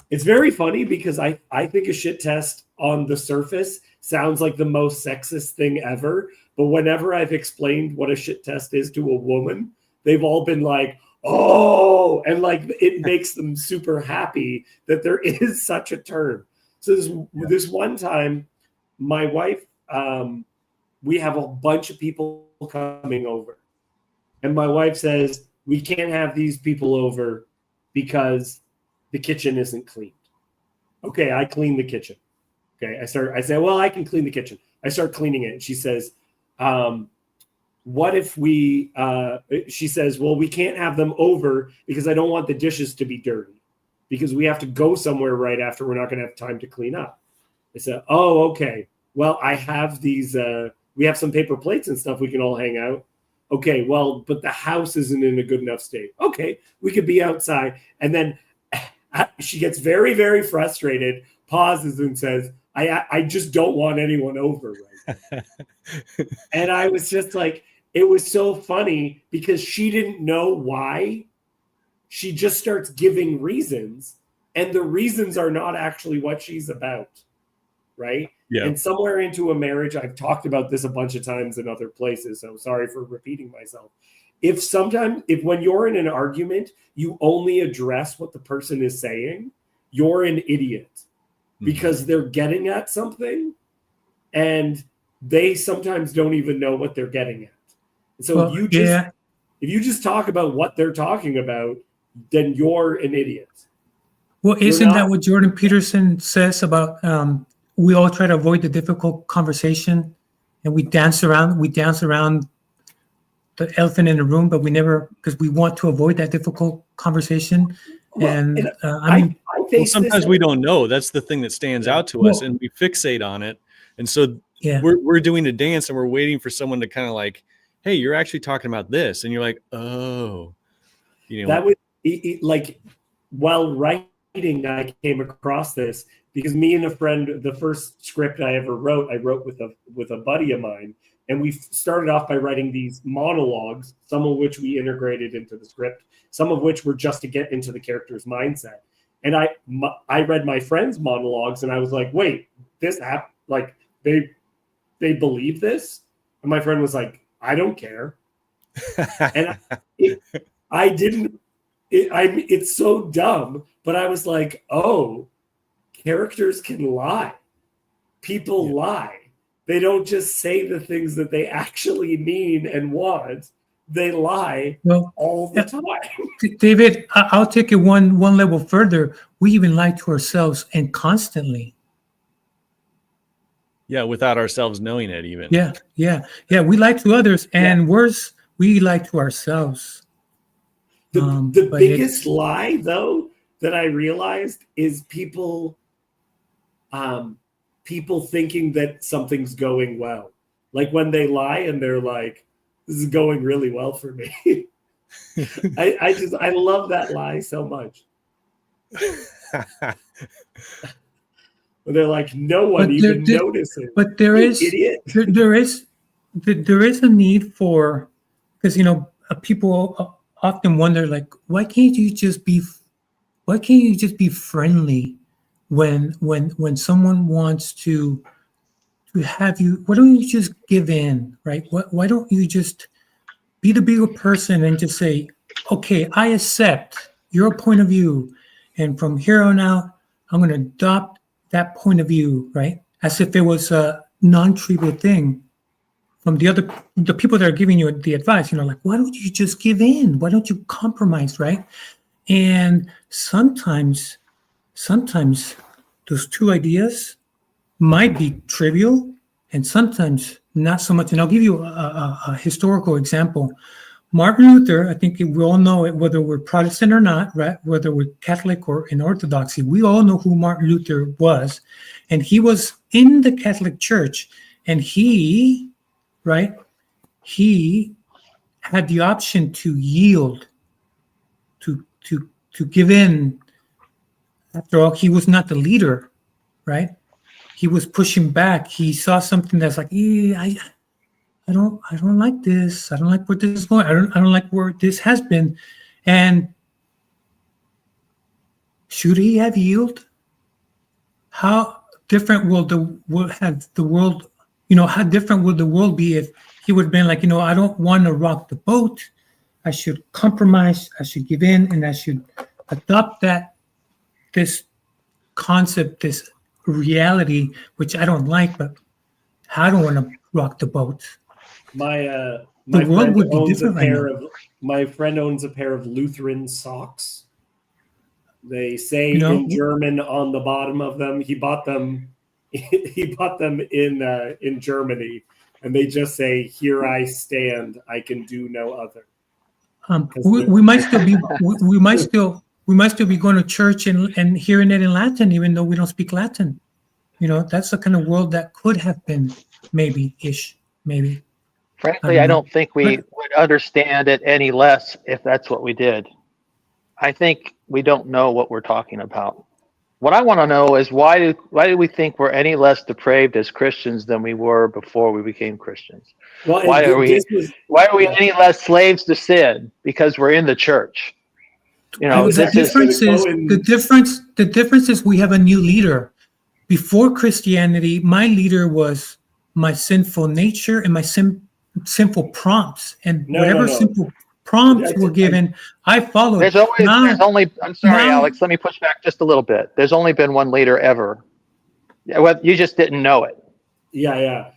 It's very funny because I think a shit test on the surface sounds like the most sexist thing ever. But whenever I've explained what a shit test is to a woman, they've all been like, oh, and like it makes them super happy that there is such a term. So this one time, my wife, we have a bunch of people coming over. And my wife says, we can't have these people over because the kitchen isn't cleaned. Okay, I clean the kitchen. Okay, I say, well, I can clean the kitchen. I start cleaning it. And she says, what if we, she says, well, we can't have them over because I don't want the dishes to be dirty because we have to go somewhere right after. We're not going to have time to clean up. I said, oh, okay. Well, I have these, we have some paper plates and stuff we can all hang out. Okay, well, but the house isn't in a good enough state. Okay, we could be outside. And then she gets very, very frustrated, pauses and says, I just don't want anyone over right now. And I was just like, it was so funny because she didn't know why. She just starts giving reasons, and the reasons are not actually what she's about, right? Yeah. And somewhere into a marriage, I've talked about this a bunch of times in other places, so sorry for repeating myself. If when you're in an argument, you only address what the person is saying, you're an idiot because they're getting at something and they sometimes don't even know what they're getting at. So if you just talk about what they're talking about, then you're an idiot.
Well, isn't that what Jordan Peterson says about we all try to avoid the difficult conversation and we dance around the elephant in the room, but we never, because we want to avoid that difficult conversation. Well, and I
mean, sometimes we don't know. That's the thing that stands out to us, and we fixate on it. And so we're doing a dance and we're waiting for someone to kind of like, hey, you're actually talking about this. And you're like, oh, you know. That would
like, while writing, I came across this because me and a friend, the first script I ever wrote, I wrote with a buddy of mine. And we started off by writing these monologues, some of which we integrated into the script, some of which were just to get into the character's mindset. And I read my friend's monologues and I was like, wait, this happened? Like they believe this? And my friend was like, I don't care. And it's so dumb, but I was like, oh, characters can lie. People lie. They don't just say the things that they actually mean and want. They lie all the time.
David, I'll take it one level further. We even lie to ourselves and constantly.
Yeah, without ourselves knowing it even.
Yeah. We lie to others, and worse, we lie to ourselves.
The biggest lie, though, that I realized is people thinking that something's going well. Like when they lie and they're like, this is going really well for me. I love that lie so much. They're like, no one even notices.
But there is a need for, because people often wonder, like, why can't you just be friendly when someone wants to have you? Why don't you just give in, right? Why don't you just be the bigger person and just say, okay, I accept your point of view, and from here on out, I'm going to adopt that point of view, right? As if it was a non-trivial thing the people that are giving you the advice, like, why don't you just give in? Why don't you compromise, right? And sometimes those two ideas might be trivial and sometimes not so much. And I'll give you a historical example. Martin Luther, I think we all know it, whether we're Protestant or not, right? Whether we're Catholic or in Orthodoxy, we all know who Martin Luther was. And he was in the Catholic Church, and he had the option to yield, to give in. After all, he was not the leader, right? He was pushing back. He saw something that's like, I don't like this. I don't like where this is going. I don't like where this has been. And should he have yielded? How different will the world, how different would the world be if he would have been like, I don't want to rock the boat. I should compromise. I should give in, and I should adopt this concept, this reality, which I don't like, but I don't want to rock the boat.
My
world would be
owns
different right now.
My friend owns a pair of Lutheran socks. They say in German on the bottom of them. He bought them. He bought them in Germany, and they just say, "Here I stand. I can do no other."
We might still be going to church and hearing it in Latin, even though we don't speak Latin. That's the kind of world that could have been maybe.
Frankly, I don't think we would understand it any less if that's what we did. I think we don't know what we're talking about. What I want to know is why do we think we're any less depraved as Christians than we were before we became Christians?
Well,
why are we any less slaves to sin because we're in the church?
The difference is we have a new leader. Before Christianity, my leader was my sinful nature and my sinful prompts, and simple prompts were given, I followed.
I'm sorry, Alex, let me push back just a little bit. There's only been one leader ever. Well, you just didn't know it.
Yeah.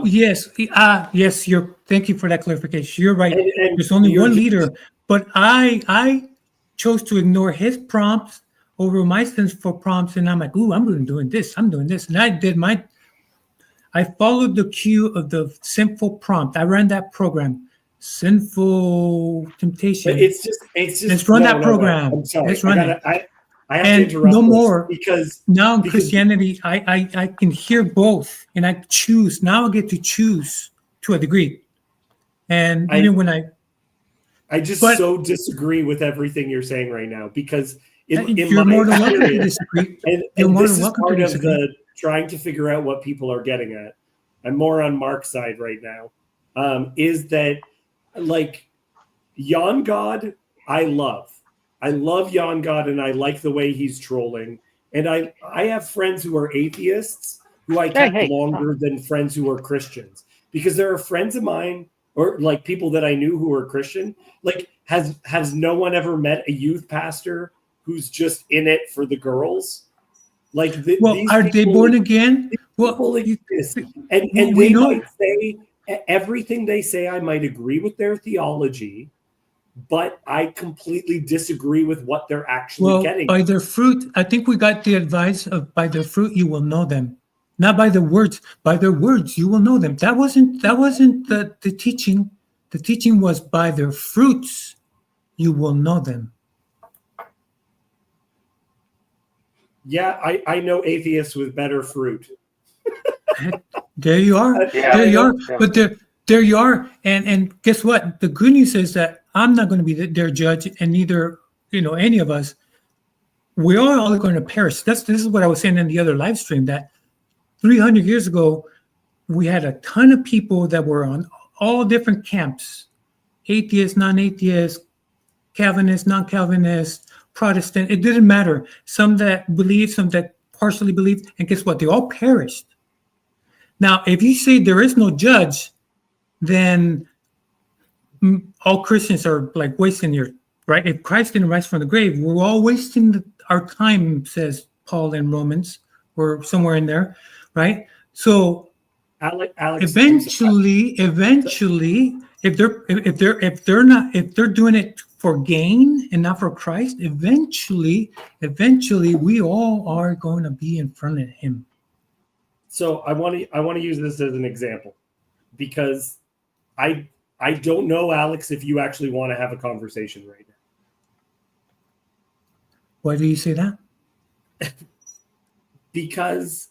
Yes. Thank you for that clarification. You're right. And there's only one leader, but I chose to ignore his prompts over my sinful prompts, and I'm like, I'm doing this, and I followed the cue of the sinful prompt. I ran that program. Sinful temptation.
But it's just
let's run that program.
I'm sorry.
Let's run it.
I have to interrupt
no more
because
now in Christianity, I can hear both, and I choose. Now I get to choose to a degree. And even when
I so disagree with everything you're saying right now, because
you're more than welcome to disagree.
And this is part of the trying to figure out what people are getting at. I'm more on Mark's side right now. Is that like Jan God? I love Jan God, and I like the way he's trolling. And I have friends who are atheists who I kept longer than friends who are Christians, because there are friends of mine or like people that I knew who were Christian. Like, has no one ever met a youth pastor who's just in it for the girls? Like,
are they born again?
Well, exist. And they might say everything they say. I might agree with their theology, but I completely disagree with what they're actually getting.
By their fruit, I think we got the advice of by their fruit you will know them. Not by the words. By their words you will know them. That wasn't the teaching. The teaching was by their fruits you will know them.
Yeah, I know atheists with better fruit.
There you are. Yeah. But there you are. And guess what? The good news is that I'm not going to be their judge, and neither any of us. We're all going to perish. This is what I was saying in the other live stream, that 300 years ago, we had a ton of people that were on all different camps: atheists, non-atheists, Calvinists, non-Calvinists, Protestant. It didn't matter. Some that believed, some that partially believed, and guess what? They all perished. Now, if you say there is no judge, then all Christians are like wasting your right. If Christ didn't rise from the grave, we're all wasting our time, says Paul in Romans, or somewhere in there, right? So
Alex,
eventually, if they're doing it for gain and not for Christ, eventually, we all are going to be in front of Him.
So I want to use this as an example, because I don't know, Alex, if you actually want to have a conversation right now.
Why do you say that?
Because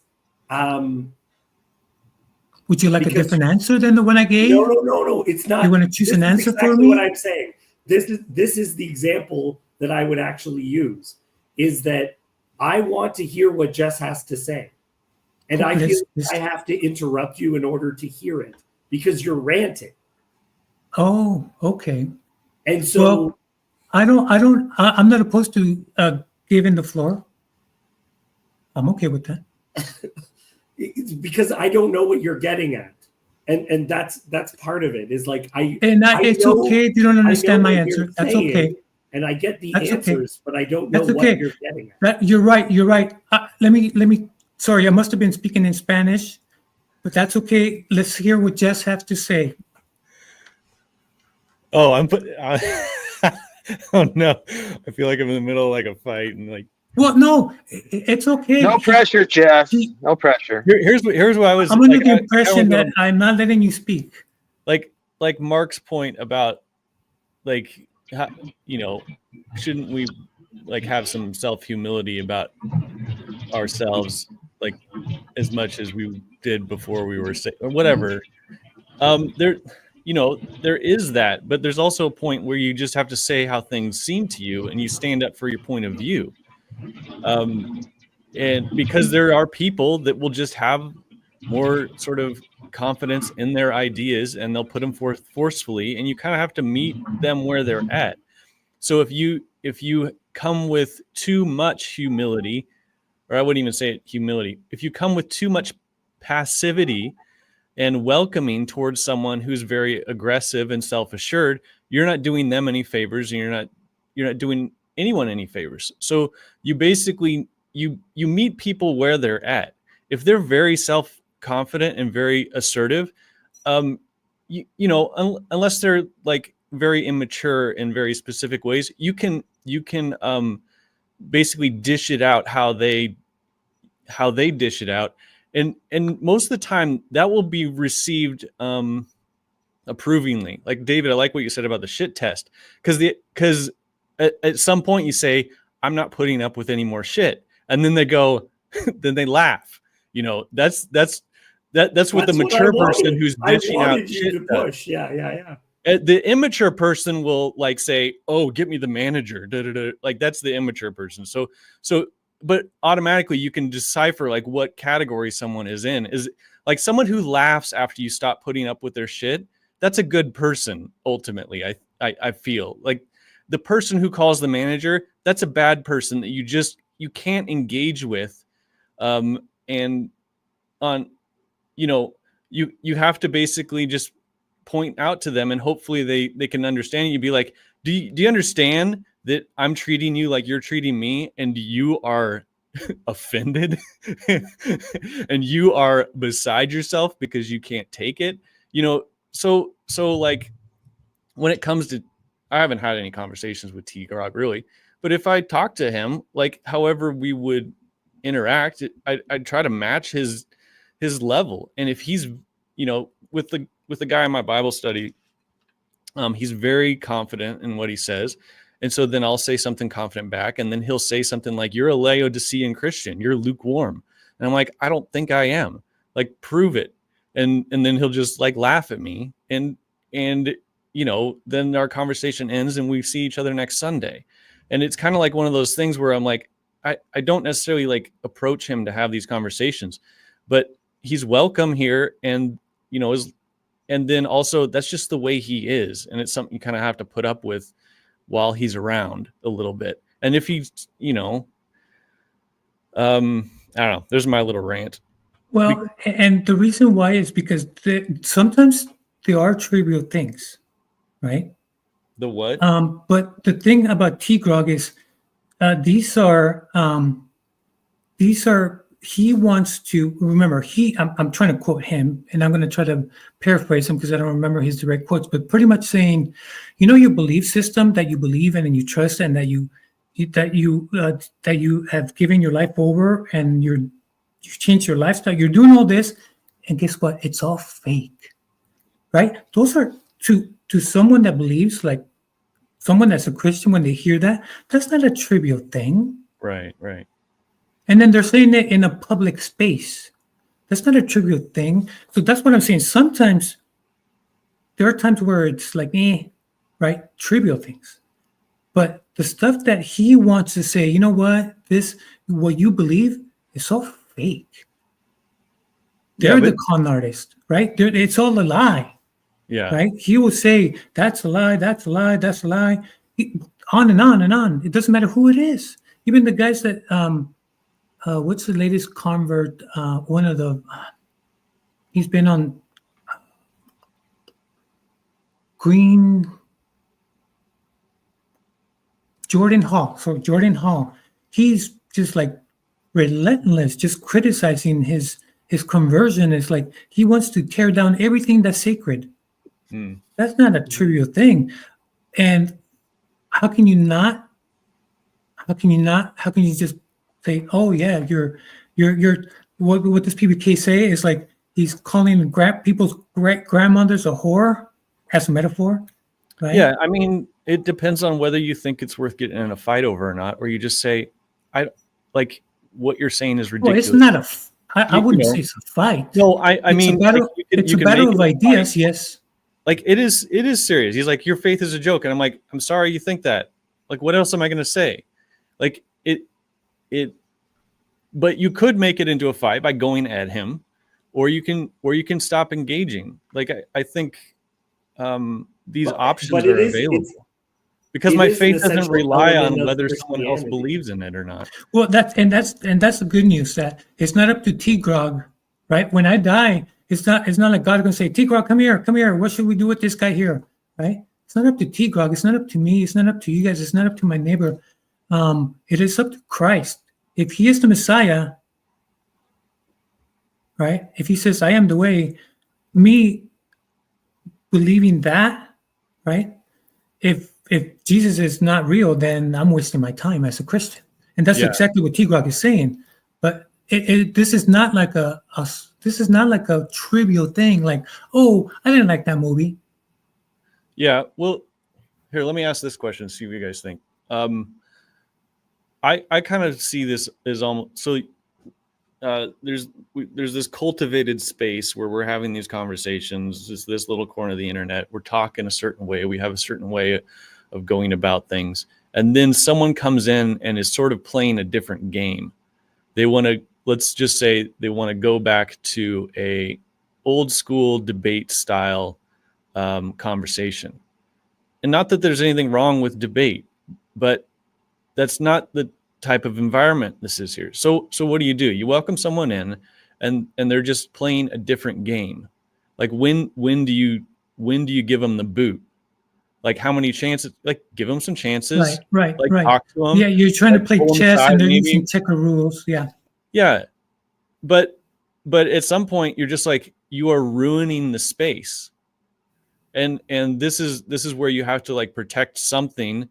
would you like a different answer than the one I gave?
No. It's not.
You want to choose an answer
exactly
for me?
What I'm saying. This is the example that I would actually use. Is that I want to hear what Jess has to say, and I feel I have to interrupt you in order to hear it because you're ranting.
Oh, okay.
And so,
well, I'm not opposed to giving the floor. I'm okay with that.
Because I don't know what you're getting at, and that's part of it. Is like
it's okay if you don't understand my answer. That's okay,
and I get the answers, but I don't know what you're getting at.
You're right. Let me. Sorry, I must have been speaking in Spanish, but that's okay. Let's hear what Jess has to say.
Oh, oh no! I feel like I'm in the middle of like a fight and like.
Well, no, it's okay.
No pressure, Jess. No pressure.
Here's what I was.
I'm under the impression that I'm not letting you speak.
Like Mark's point about, like, shouldn't we like have some self-humility about ourselves, like as much as we did before we were sick or whatever. There is that, but there's also a point where you just have to say how things seem to you and you stand up for your point of view. And because there are people that will just have more sort of confidence in their ideas and they'll put them forth forcefully, and you kind of have to meet them where they're at. So if you come with too much humility, or I wouldn't even say humility, if you come with too much passivity and welcoming towards someone who's very aggressive and self-assured, you're not doing them any favors, and you're not doing anyone any favors. So you basically you meet people where they're at. If they're very self-confident and very assertive, unless they're like very immature in very specific ways, you can basically dish it out how they dish it out, and most of the time that will be received approvingly. Like, David, I like what you said about the shit test, because at some point you say, I'm not putting up with any more shit, and then they go, then they laugh. That's what the mature person who's dishing out shit does.
Yeah.
The immature person will like say, "Oh, get me the manager." Like, that's the immature person. So, but automatically you can decipher like what category someone is in. Is like someone who laughs after you stop putting up with their shit. That's a good person. Ultimately, I feel like the person who calls the manager, that's a bad person that you can't engage with, and on, you have to basically just point out to them, and hopefully they can understand. You'd be like, do you understand that I'm treating you like you're treating me, and you are offended and you are beside yourself because you can't take it? So like, when it comes to, I haven't had any conversations with T. Grog really, but if I talk to him, like however we would interact, I'd try to match his level. And if he's, with the guy in my Bible study, he's very confident in what he says. And so then I'll say something confident back, and then he'll say something like, "You're a Laodicean Christian. You're lukewarm." And I'm like, "I don't think I am. Like, prove it." And then he'll just like laugh at me, and then our conversation ends and we see each other next Sunday. And it's kind of like one of those things where I'm like, I don't necessarily like approach him to have these conversations, but he's welcome here. And, and then also that's just the way he is. And it's something you kind of have to put up with while he's around a little bit. And if he's, I don't know, there's my little rant.
Well, and the reason why is because sometimes there are trivial things, right?
The what?
But the thing about T. Grog is these are he wants to remember. I'm trying to quote him, and I'm going to try to paraphrase him because I don't remember his direct quotes. But pretty much saying, your belief system that you believe in and you trust, and that you have given your life over, and you've changed your lifestyle. You're doing all this, and guess what? It's all fake, right? Those are to someone that believes, like someone that's a Christian. When they hear that, that's not a trivial thing.
Right.
And then they're saying it in a public space. That's not a trivial thing. So that's what I'm saying. Sometimes there are times where it's like, right? Trivial things. But the stuff that he wants to say, you know what? What you believe is all fake. They're the con artist, right? It's all a lie.
Yeah.
Right? He will say, that's a lie, that's a lie, that's a lie. On and on and on. It doesn't matter who it is. Even the guys that what's the latest convert? He's been on Jordan Hall. So Jordan Hall, he's just like relentless, just criticizing his conversion. It's like he wants to tear down everything that's sacred. That's not a trivial thing. And how can you just say, oh yeah, you're what does PBK say? Is like he's calling people's great grandmothers a whore as a metaphor, right?
Yeah, I mean, it depends on whether you think it's worth getting in a fight over or not, or you just say, I like what you're saying is ridiculous.
Well, it's not I wouldn't say it's a fight.
No, I mean,
it's a battle of ideas. Yes.
Like it is serious. He's like, your faith is a joke. And I'm like, I'm sorry you think that. Like, what else am I going to say? Like but you could make it into a fight by going at him, or you can stop engaging. Like, I think these options are available. Because my faith doesn't rely on whether someone else believes in it or not.
Well, that's the good news, that it's not up to T-Grog, right? When I die, it's not like God's going to say, T-Grog, come here. What should we do with this guy here, right? It's not up to T-Grog. It's not up to me. It's not up to you guys. It's not up to my neighbor. It is up to Christ. If he is the Messiah, right? If he says, I am the way, me believing that, right? If Jesus is not real, then I'm wasting my time as a Christian. And that's exactly what T-Grog is saying. But this is not like a trivial thing. Like, oh, I didn't like that movie.
Yeah. Well, here, let me ask this question. See what you guys think. I kind of see this as almost so. There's this cultivated space where we're having these conversations. It's this little corner of the internet. We're talking a certain way. We have a certain way of going about things. And then someone comes in and is sort of playing a different game. They want to, let's just say they want to go back to a old school debate style conversation. And not that there's anything wrong with debate, but that's not the type of environment this is here. So what do? You welcome someone in and they're just playing a different game. Like when do you give them the boot? Like how many chances? Like give them some chances.
Right.
Talk to them.
Yeah, you're trying to play chess and they're using checker rules. Yeah.
Yeah, but at some point you're just like, you are ruining the space, and this is where you have to like protect something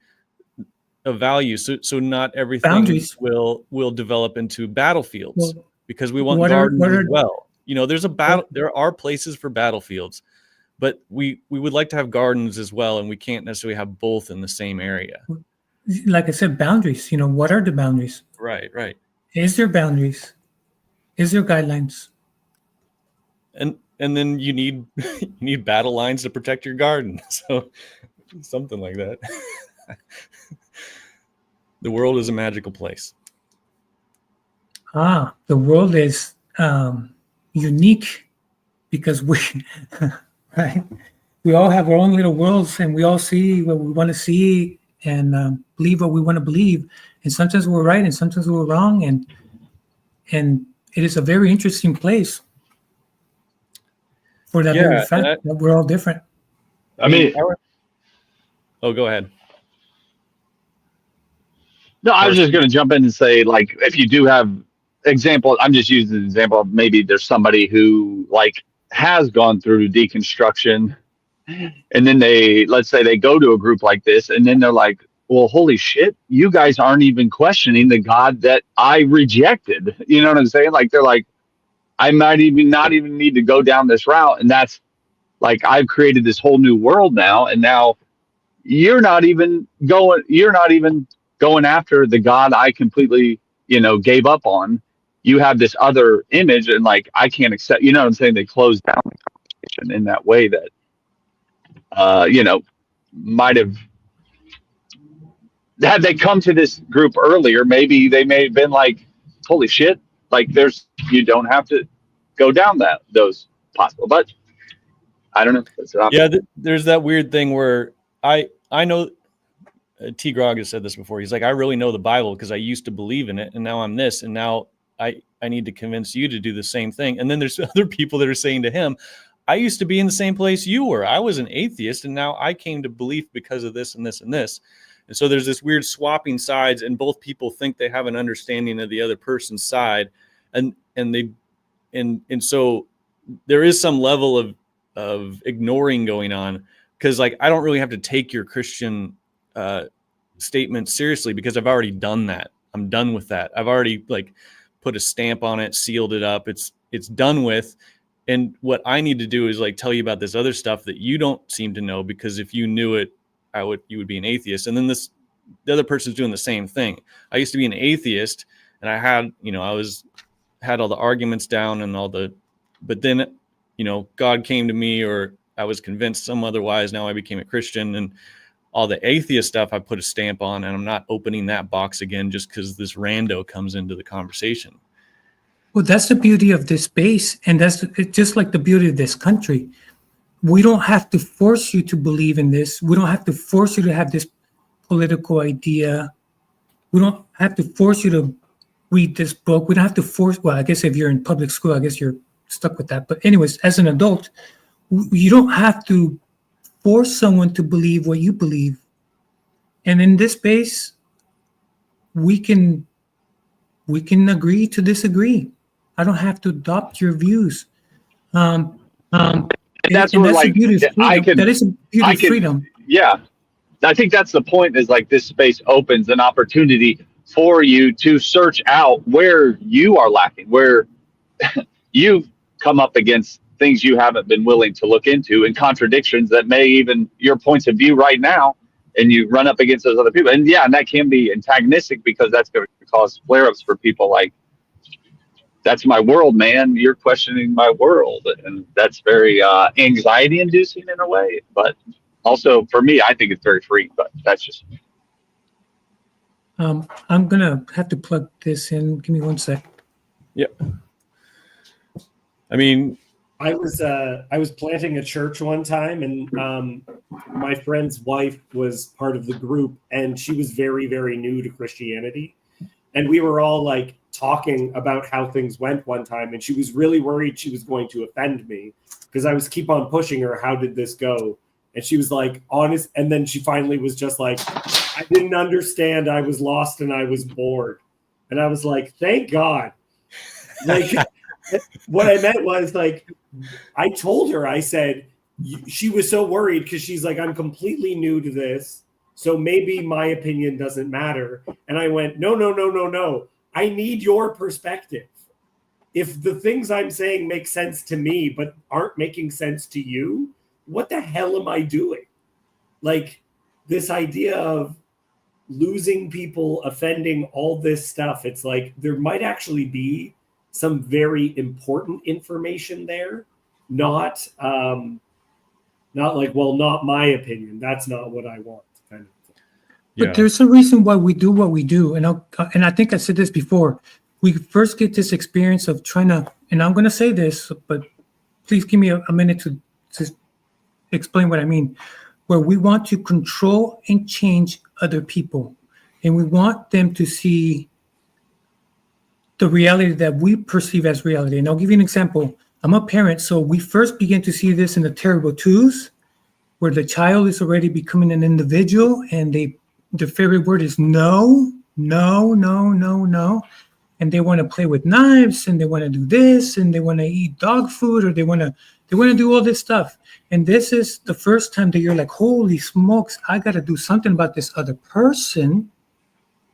of value. So not everything
boundaries
will develop into battlefields, because we want gardens as well. There's a battle. There are places for battlefields. But we would like to have gardens as well, and we can't necessarily have both in the same area.
Like I said, boundaries. What are the boundaries?
Right.
Is there boundaries? Is there guidelines?
And then you need battle lines to protect your garden. So something like that. The world is a magical place.
The world is unique because we. Right. We all have our own little worlds, and we all see what we want to see and believe what we want to believe. And sometimes we're right, and sometimes we're wrong, and it is a very interesting place for that very fact that we're all different.
I mean, go ahead.
No, I was just going to jump in and say, like, if
example, I'm just using an example of maybe there's somebody who like has gone through deconstruction, and then let's say they go to a group like this, and then they're like, well, holy shit, you guys aren't even questioning the God that I rejected. You know what I'm saying? Like, they're like, I might even not even need to go down this route. And that's like, I've created this whole new world now. And now you're not even going after the God I completely, gave up on. You have this other image, and like, I can't accept, you know what I'm saying? They closed down the conversation in that way that, might have, had they come to this group earlier, maybe they may have been like, holy shit, like you don't have to go down those possible, but I don't know.
Yeah, there's that weird thing where I know T. Grog has said this before. He's like, I really know the Bible because I used to believe in it, and now I'm this, and now I need to convince you to do the same thing. And then there's other people that are saying to him, I used to be in the same place you were. I was an atheist, and now I came to belief because of this and this and this. And so there's this weird swapping sides, and both people think they have an understanding of the other person's side, and so there is some level of ignoring going on, because like, I don't really have to take your Christian statement seriously because I've already done that. I'm done with that. I've already like put a stamp on it, sealed it up. It's done with. And what I need to do is like tell you about this other stuff that you don't seem to know, because if you knew it, you would be an atheist. And then the other person's doing the same thing. I used to be an atheist, and I had, had all the arguments down and but then, God came to me, or I was convinced some otherwise. Now I became a Christian, and all the atheist stuff I put a stamp on, and I'm not opening that box again just because this rando comes into the conversation.
Well, that's the beauty of this space, and that's just like the beauty of this country. We don't have to force you to believe in this. We don't have to force you to have this political idea. We don't have to force you to read this book. We don't have to force, well, I guess if you're in public school, I guess you're stuck with that. But anyways, as an adult, you don't have to force someone to believe what you believe. And in this space, we can agree to disagree. I don't have to adopt your views.
That's
the beauty of freedom. That is a beauty of freedom.
Yeah. I think that's the point, is like, this space opens an opportunity for you to search out where you are lacking, where you've come up against things you haven't been willing to look into, and contradictions that may even your points of view right now, and you run up against those other people. And yeah, and that can be antagonistic, because that's going to cause flare-ups for people like, that's my world, man. You're questioning my world. And that's very anxiety inducing in a way. But also for me, I think it's very free, but that's just me.
I'm going to have to plug this in. Give me 1 sec.
Yeah. I mean,
I was planting a church one time, and my friend's wife was part of the group, and she was very, very new to Christianity. And we were all like talking about how things went one time, and she was really worried she was going to offend me because I was keep on pushing her. How did this go? And she was like, honest. And then she finally was just like, I didn't understand. I was lost and I was bored. And I was like, thank God. Like, what I meant was, like, I told her, I said, she was so worried because she's like, I'm completely new to this, so maybe my opinion doesn't matter. And I went, no. I need your perspective. If the things I'm saying make sense to me but aren't making sense to you, what the hell am I doing? Like, this idea of losing people, offending, all this stuff, it's like there might actually be some very important information there, not like, well, not my opinion. That's not what I want. Kind of thing.
But there's a reason why we do what we do. And I think I said this before. We first get this experience of trying to, and I'm going to say this, but please give me a minute to explain what I mean, where we want to control and change other people. And we want them to see the reality that we perceive as reality. And I'll give you an example. I'm a parent, so we first begin to see this in the terrible twos, where the child is already becoming an individual, and the favorite word is no. and they want to play with knives, and they want to do this, and they want to eat dog food, or they want to do all this stuff. And this is the first time that you're like, holy smokes, I got to do something about this other person.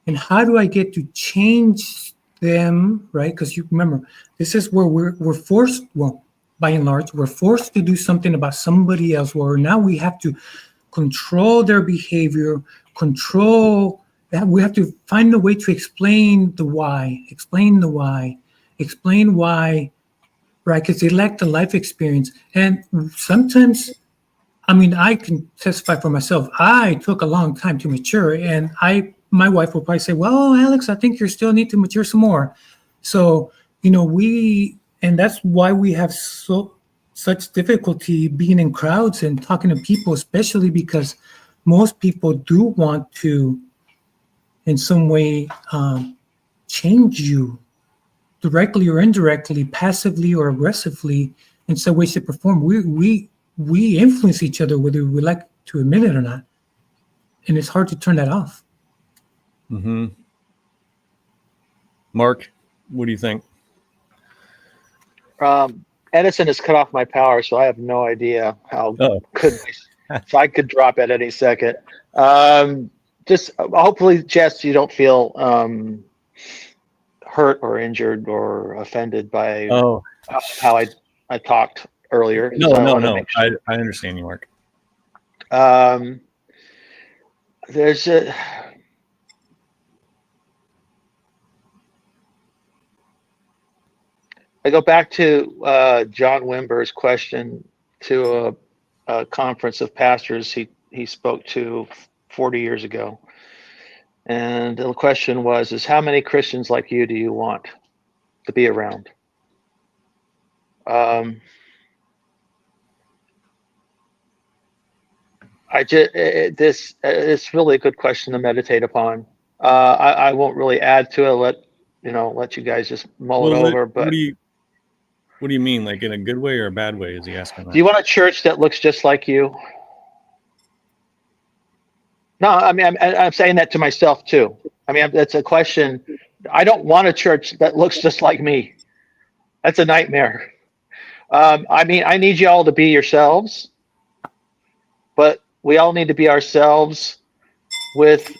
And how do I get to change them, right? Because you remember, this is where we're forced, well, by and large, we're forced to do something about somebody else, where now we have to control their behavior, control that. We have to find a way to explain why, right? Because they lack the life experience. And sometimes, I mean, I can testify for myself. I took a long time to mature, and my wife will probably say, well, Alex, I think you still need to mature some more. So, and that's why we have such difficulty being in crowds and talking to people, especially because most people do want to, in some way, change you, directly or indirectly, passively or aggressively, in some way, shape, or form. We influence each other, whether we like to admit it or not, and it's hard to turn that off.
Mm-hmm. Mark, what do you think?
Edison has cut off my power, so I have no idea how so I could drop at any second. Just hopefully, Jess, you don't feel hurt or injured or offended by how I talked earlier.
No.
Sure.
I understand you, Mark.
There's I go back to John Wimber's question to a conference of pastors he spoke to 40 years ago. And the question was, how many Christians like you do you want to be around? It's really a good question to meditate upon. I won't really add to it. Let you guys just mull it over. But
what do you mean? Like in a good way or a bad way? Is he asking that?
Do you want a church that looks just like you? No, I mean, I'm saying that to myself too. I mean, that's a question. I don't want a church that looks just like me. That's a nightmare. I mean, I need you all to be yourselves, but we all need to be ourselves with,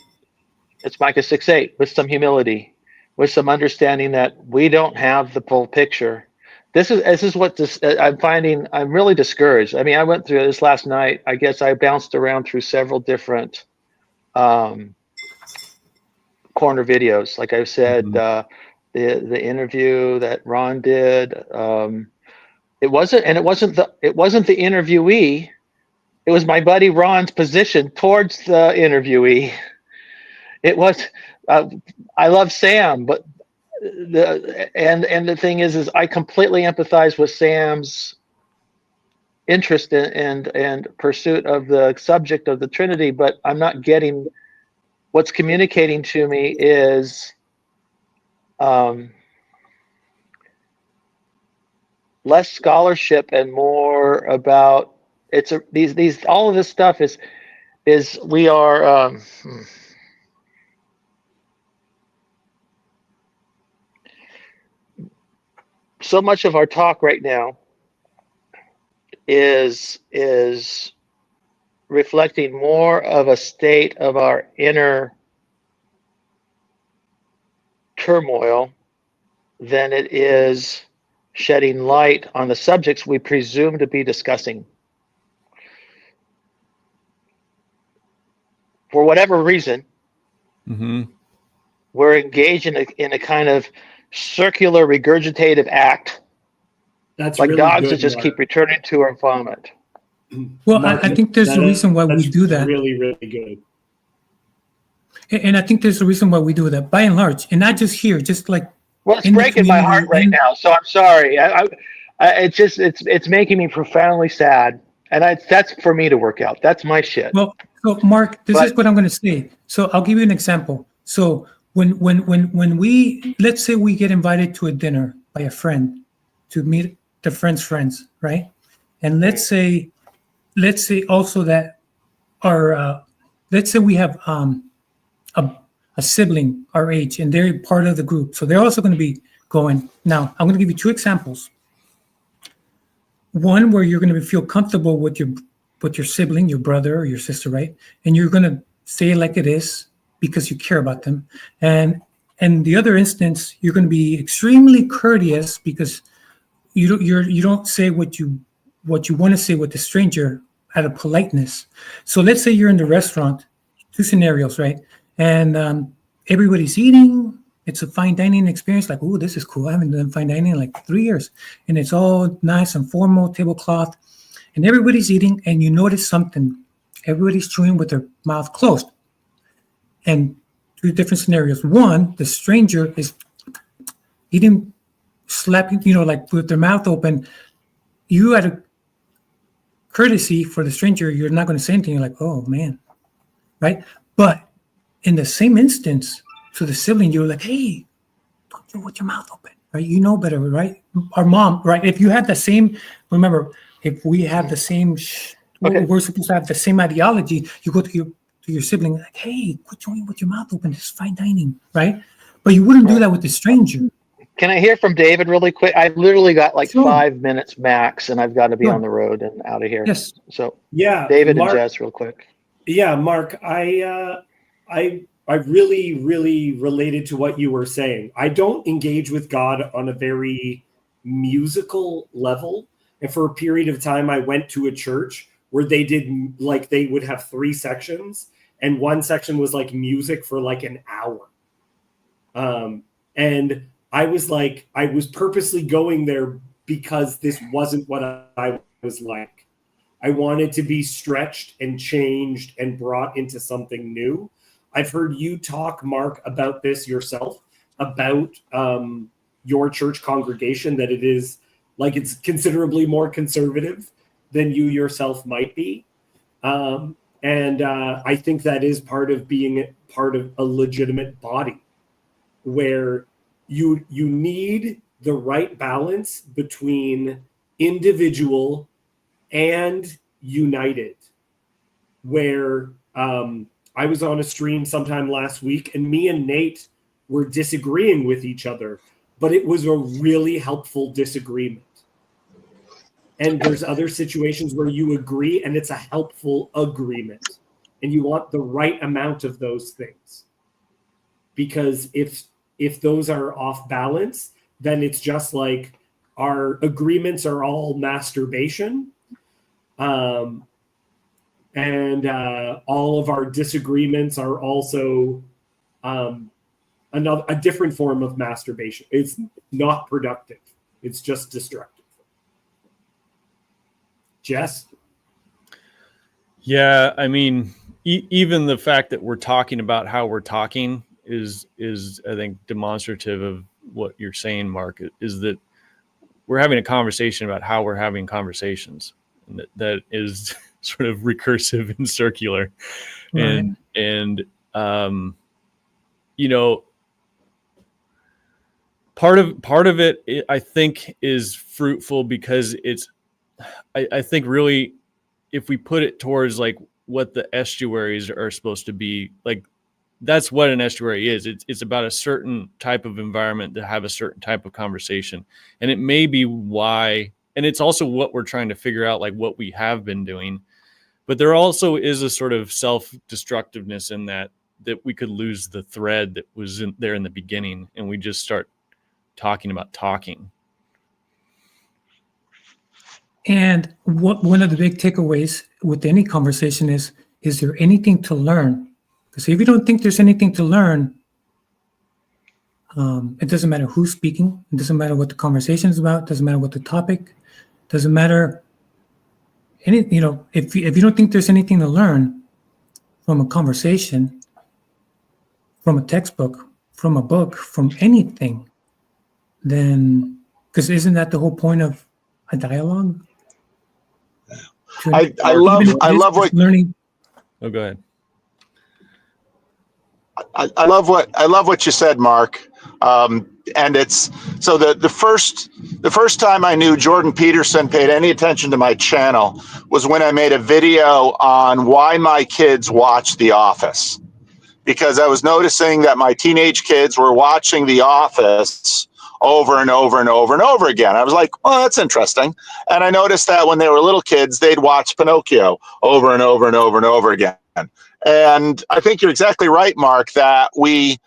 it's Micah 6:8, with some humility, with some understanding that we don't have the full picture. This is what I'm finding. I'm really discouraged. I mean, I went through this last night. I guess I bounced around through several different corner videos. Like I said, the interview that Ron did. It wasn't the interviewee. It was my buddy Ron's position towards the interviewee. It was. I love Sam, but. The thing is I completely empathize with Sam's interest and pursuit of the subject of the Trinity, but I'm not getting what's communicating to me is less scholarship and more about these all of this stuff is we are so much of our talk right now is reflecting more of a state of our inner turmoil than it is shedding light on the subjects we presume to be discussing. For whatever reason, we're engaged in a kind of circular regurgitative act.
That's
like
really
dogs
good,
that just
Mark.
keep returning to our vomit.
Well, Mark, I think there's a reason why we do that.
Really, really good.
And I think there's a reason why we do that, by and large, and not just here, just like.
Well, it's breaking my heart right now, so I'm sorry. It's making me profoundly sad, and that's for me to work out. That's my shit.
Well, so Mark, this is what I'm going to say. So I'll give you an example. So when we, let's say we get invited to a dinner by a friend to meet the friend's friends, right? And let's say also that our let's say we have a sibling our age, and they're part of the group. So they're also going to be going. Now, I'm going to give you 2 examples. One where you're going to feel comfortable with your sibling, your brother or your sister, right? And you're going to say it like it is because you care about them. And the other instance, you're going to be extremely courteous because you don't say what you want to say with the stranger out of politeness. So let's say you're in the restaurant, 2 scenarios, right? And everybody's eating. It's a fine dining experience. Like, oh, this is cool. I haven't done fine dining in like 3 years. And it's all nice and formal, tablecloth. And everybody's eating, and you notice something. Everybody's chewing with their mouth closed. And 2 different scenarios. One, the stranger is eating, slapping, like with their mouth open. You out of courtesy for the stranger, you're not going to say anything. You're like, oh, man. Right? But in the same instance, to the sibling, you're like, hey, don't chew with your mouth open. Right? You know better, right? Our mom, right? If you had the same, remember, if we have the same, we're supposed to have the same ideology, you go to your sibling, like, hey, quit chewing with your mouth open. It's fine dining, right? But you wouldn't do that with the stranger.
Can I hear from David really quick? I've literally got like 5 minutes max, and I've got to be on the road and out of here.
Yes.
So
yeah,
David
Mark,
and Jess, real quick.
Yeah, Mark, I really, really related to what you were saying. I don't engage with God on a very musical level. And for a period of time, I went to a church where they did, like, they would have 3 sections. And one section was like music for like an hour. And I was like, I was purposely going there because this wasn't what I was like. I wanted to be stretched and changed and brought into something new. I've heard you talk, Mark, about this yourself, about your church congregation, that it is like it's considerably more conservative than you yourself might be. And I think that is part of being part of a legitimate body, where you need the right balance between individual and united, where I was on a stream sometime last week, and me and Nate were disagreeing with each other, but it was a really helpful disagreement. And there's other situations where you agree and it's a helpful agreement, and you want the right amount of those things. Because if those are off balance, then it's just like our agreements are all masturbation. And all of our disagreements are also a different form of masturbation. It's not productive. It's just destructive. Jess?
Yeah, I mean, even the fact that we're talking about how we're talking is I think demonstrative of what you're saying, Mark, is that we're having a conversation about how we're having conversations. And that is sort of recursive and circular. Right. And part of it, I think, is fruitful because I think really, if we put it towards like what the estuaries are supposed to be, like that's what an estuary is. It's about a certain type of environment to have a certain type of conversation. And it may be why, and it's also what we're trying to figure out, like what we have been doing. But there also is a sort of self-destructiveness in that we could lose the thread that was there in the beginning, and we just start talking about talking.
And one of the big takeaways with any conversation is there anything to learn? Because if you don't think there's anything to learn, it doesn't matter who's speaking. It doesn't matter what the conversation is about. It doesn't matter what the topic. It doesn't matter. If you don't think there's anything to learn from a conversation, from a textbook, from a book, from anything, then, because isn't that the whole point of a dialogue?
I love what
learning.
Oh, go ahead.
I love what you said, Mark. And it's so the first time I knew Jordan Peterson paid any attention to my channel was when I made a video on why my kids watch The Office. because I was noticing that my teenage kids were watching The Office over and over and over and over again. I was like, well, that's interesting. And I noticed that when they were little kids, they'd watch Pinocchio over and over and over and over again. And I think you're exactly right, Mark, that we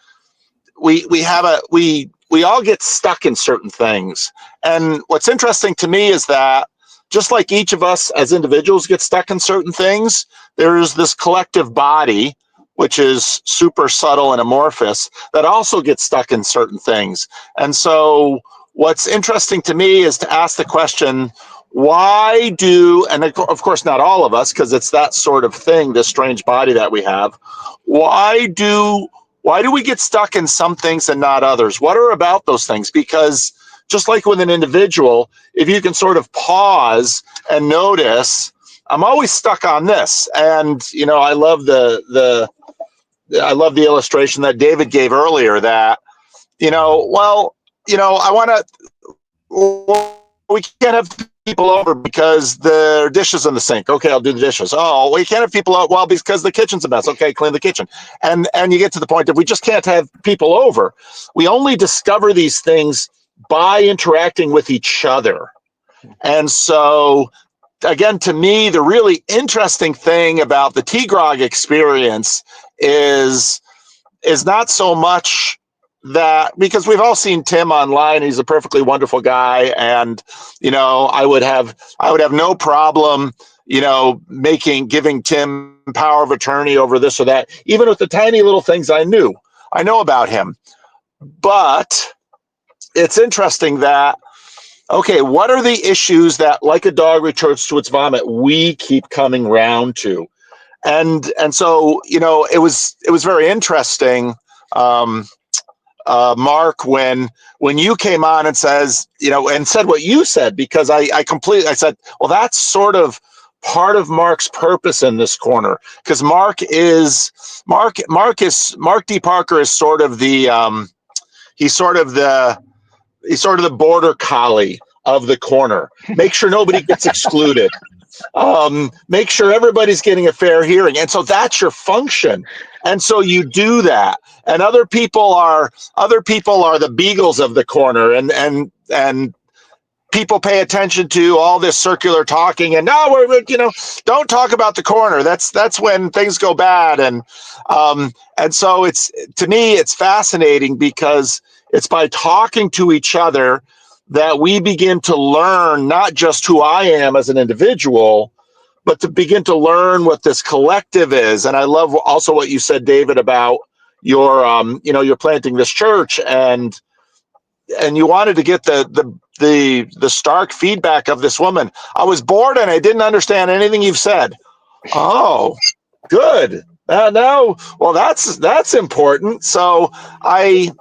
all get stuck in certain things. And what's interesting to me is that just like each of us as individuals get stuck in certain things, there is this collective body, which is super subtle and amorphous, that also gets stuck in certain things. And so what's interesting to me is to ask the question, why do, and of course not all of us, because it's that sort of thing, this strange body that we have, why do we get stuck in some things and not others? What are about those things? Because just like with an individual, if you can sort of pause and notice, I'm always stuck on this. And, you know, I love the illustration that David gave earlier that, you know, well, you know, we can't have people over because the dishes in the sink. Okay, I'll do the dishes. Oh, we can't have people out. Well, because the kitchen's a mess. Okay, clean the kitchen. And you get to the point that we just can't have people over. We only discover these things by interacting with each other. And so, again, to me, the really interesting thing about the T-Grog experience is not so much that, because we've all seen Tim online, he's a perfectly wonderful guy, and you know, I would have no problem, you know, giving Tim power of attorney over this or that, even with the tiny little things I know about him. But it's interesting that, okay, what are the issues that, like a dog returns to its vomit, we keep coming round to? And so, you know, it was very interesting, Mark, when you came on and says, you know, and said what you said, because I said, well, that's sort of part of Mark's purpose in this corner, because Mark D. Parker is sort of the he's sort of the border collie of the corner. Make sure nobody gets excluded. Make sure everybody's getting a fair hearing. And so that's your function. And so you do that. And other people are the beagles of the corner, and people pay attention to all this circular talking, and no, we're, you know, don't talk about the corner. That's when things go bad. And so it's, to me, it's fascinating, because it's by talking to each other that we begin to learn not just who I am as an individual, but to begin to learn what this collective is. And I love also what you said, David, about your, you know, you're planting this church, and you wanted to get the stark feedback of this woman. I was bored and I didn't understand anything you've said. Oh, good. Now, well, that's important. So
just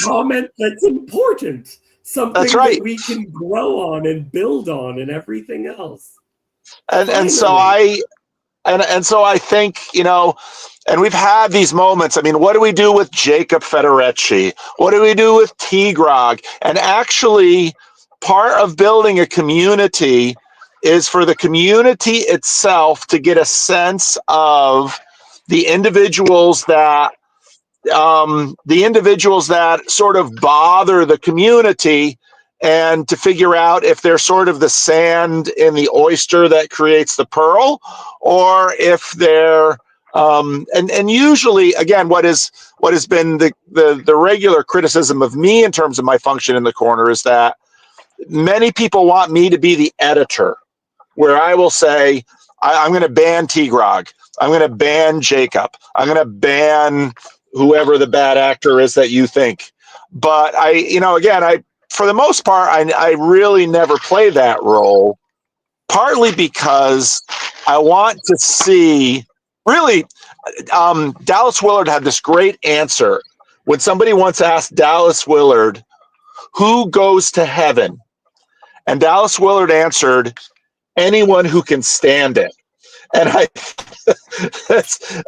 comment that's important. Something
that's right.
that we can grow on and build on, and everything else.
And so I think, you know, and we've had these moments. I mean, what do we do with Jacob Federecci? What do we do with T-Grog? And actually, part of building a community is for the community itself to get a sense of the individuals that sort of bother the community, and to figure out if they're sort of the sand in the oyster that creates the pearl, or if they're and usually, again, what has been the regular criticism of me in terms of my function in the corner is that many people want me to be the editor, where I will say, I'm going to ban T-Grog, I'm going to ban Jacob, I'm going to ban whoever the bad actor is that you think. But for the most part, I really never play that role, partly because I want to see, really, Dallas Willard had this great answer when somebody once asked Dallas Willard, who goes to heaven? And Dallas Willard answered, anyone who can stand it. And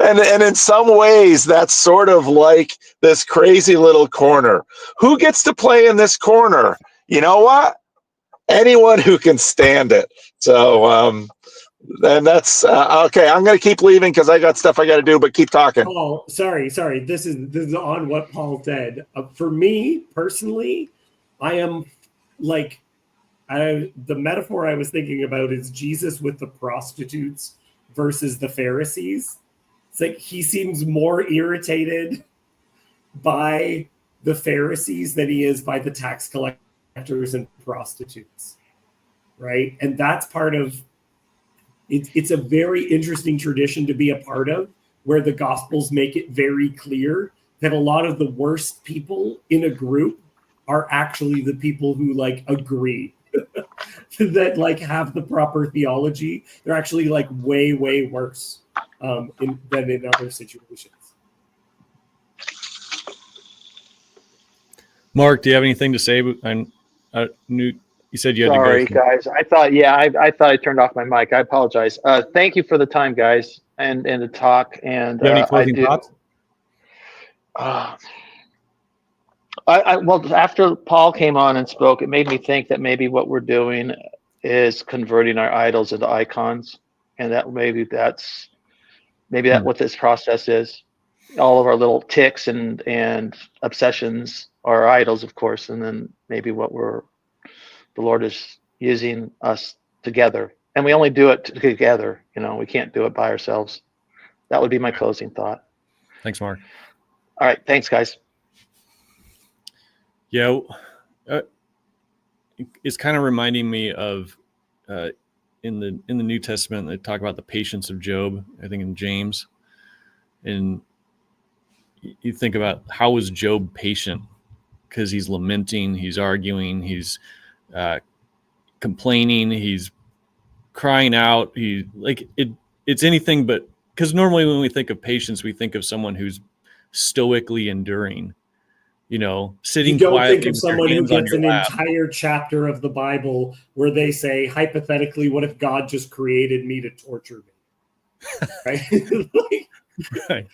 and in some ways, that's sort of like this crazy little corner. Who gets to play in this corner? You know what? Anyone who can stand it. So And that's okay. I'm going to keep leaving because I got stuff I got to do, but keep talking.
Paul, sorry. This is on what Paul said. For me personally, I am like, the metaphor I was thinking about is Jesus with the prostitutes versus the Pharisees. It's like he seems more irritated by the Pharisees than he is by the tax collectors and prostitutes, right? And that's part of it. It's a very interesting tradition to be a part of, where the Gospels make it very clear that a lot of the worst people in a group are actually the people who like agree that like have the proper theology. They're actually like way worse than in other situations.
Mark, do you have anything to say? You said you had
Sorry,
to go.
guys. I thought I turned off my mic. I apologize. Thank you for the time, guys, and the talk. And
Do you have any closing thoughts?
Well, after Paul came on and spoke, it made me think that maybe what we're doing is converting our idols into icons, and that maybe that's what this process is. All of our little tics and obsessions are idols, of course, and then maybe the Lord is using us together, and we only do it together. We can't do it by ourselves. That would be my closing thought.
Thanks, Mark.
All right, thanks, guys.
Yeah, it's kind of reminding me of in the New Testament, they talk about the patience of Job, I think in James. And you think about, how was Job patient? Because he's lamenting, he's arguing, he's complaining, he's crying out. It's anything but, because normally when we think of patience, we think of someone who's stoically enduring. Sitting
You don't
quietly
think of
with their
someone who
hands on
gets
your
an
lap.
entire chapter of the Bible where they say, hypothetically, what if God just created me to torture me? Right?
Right.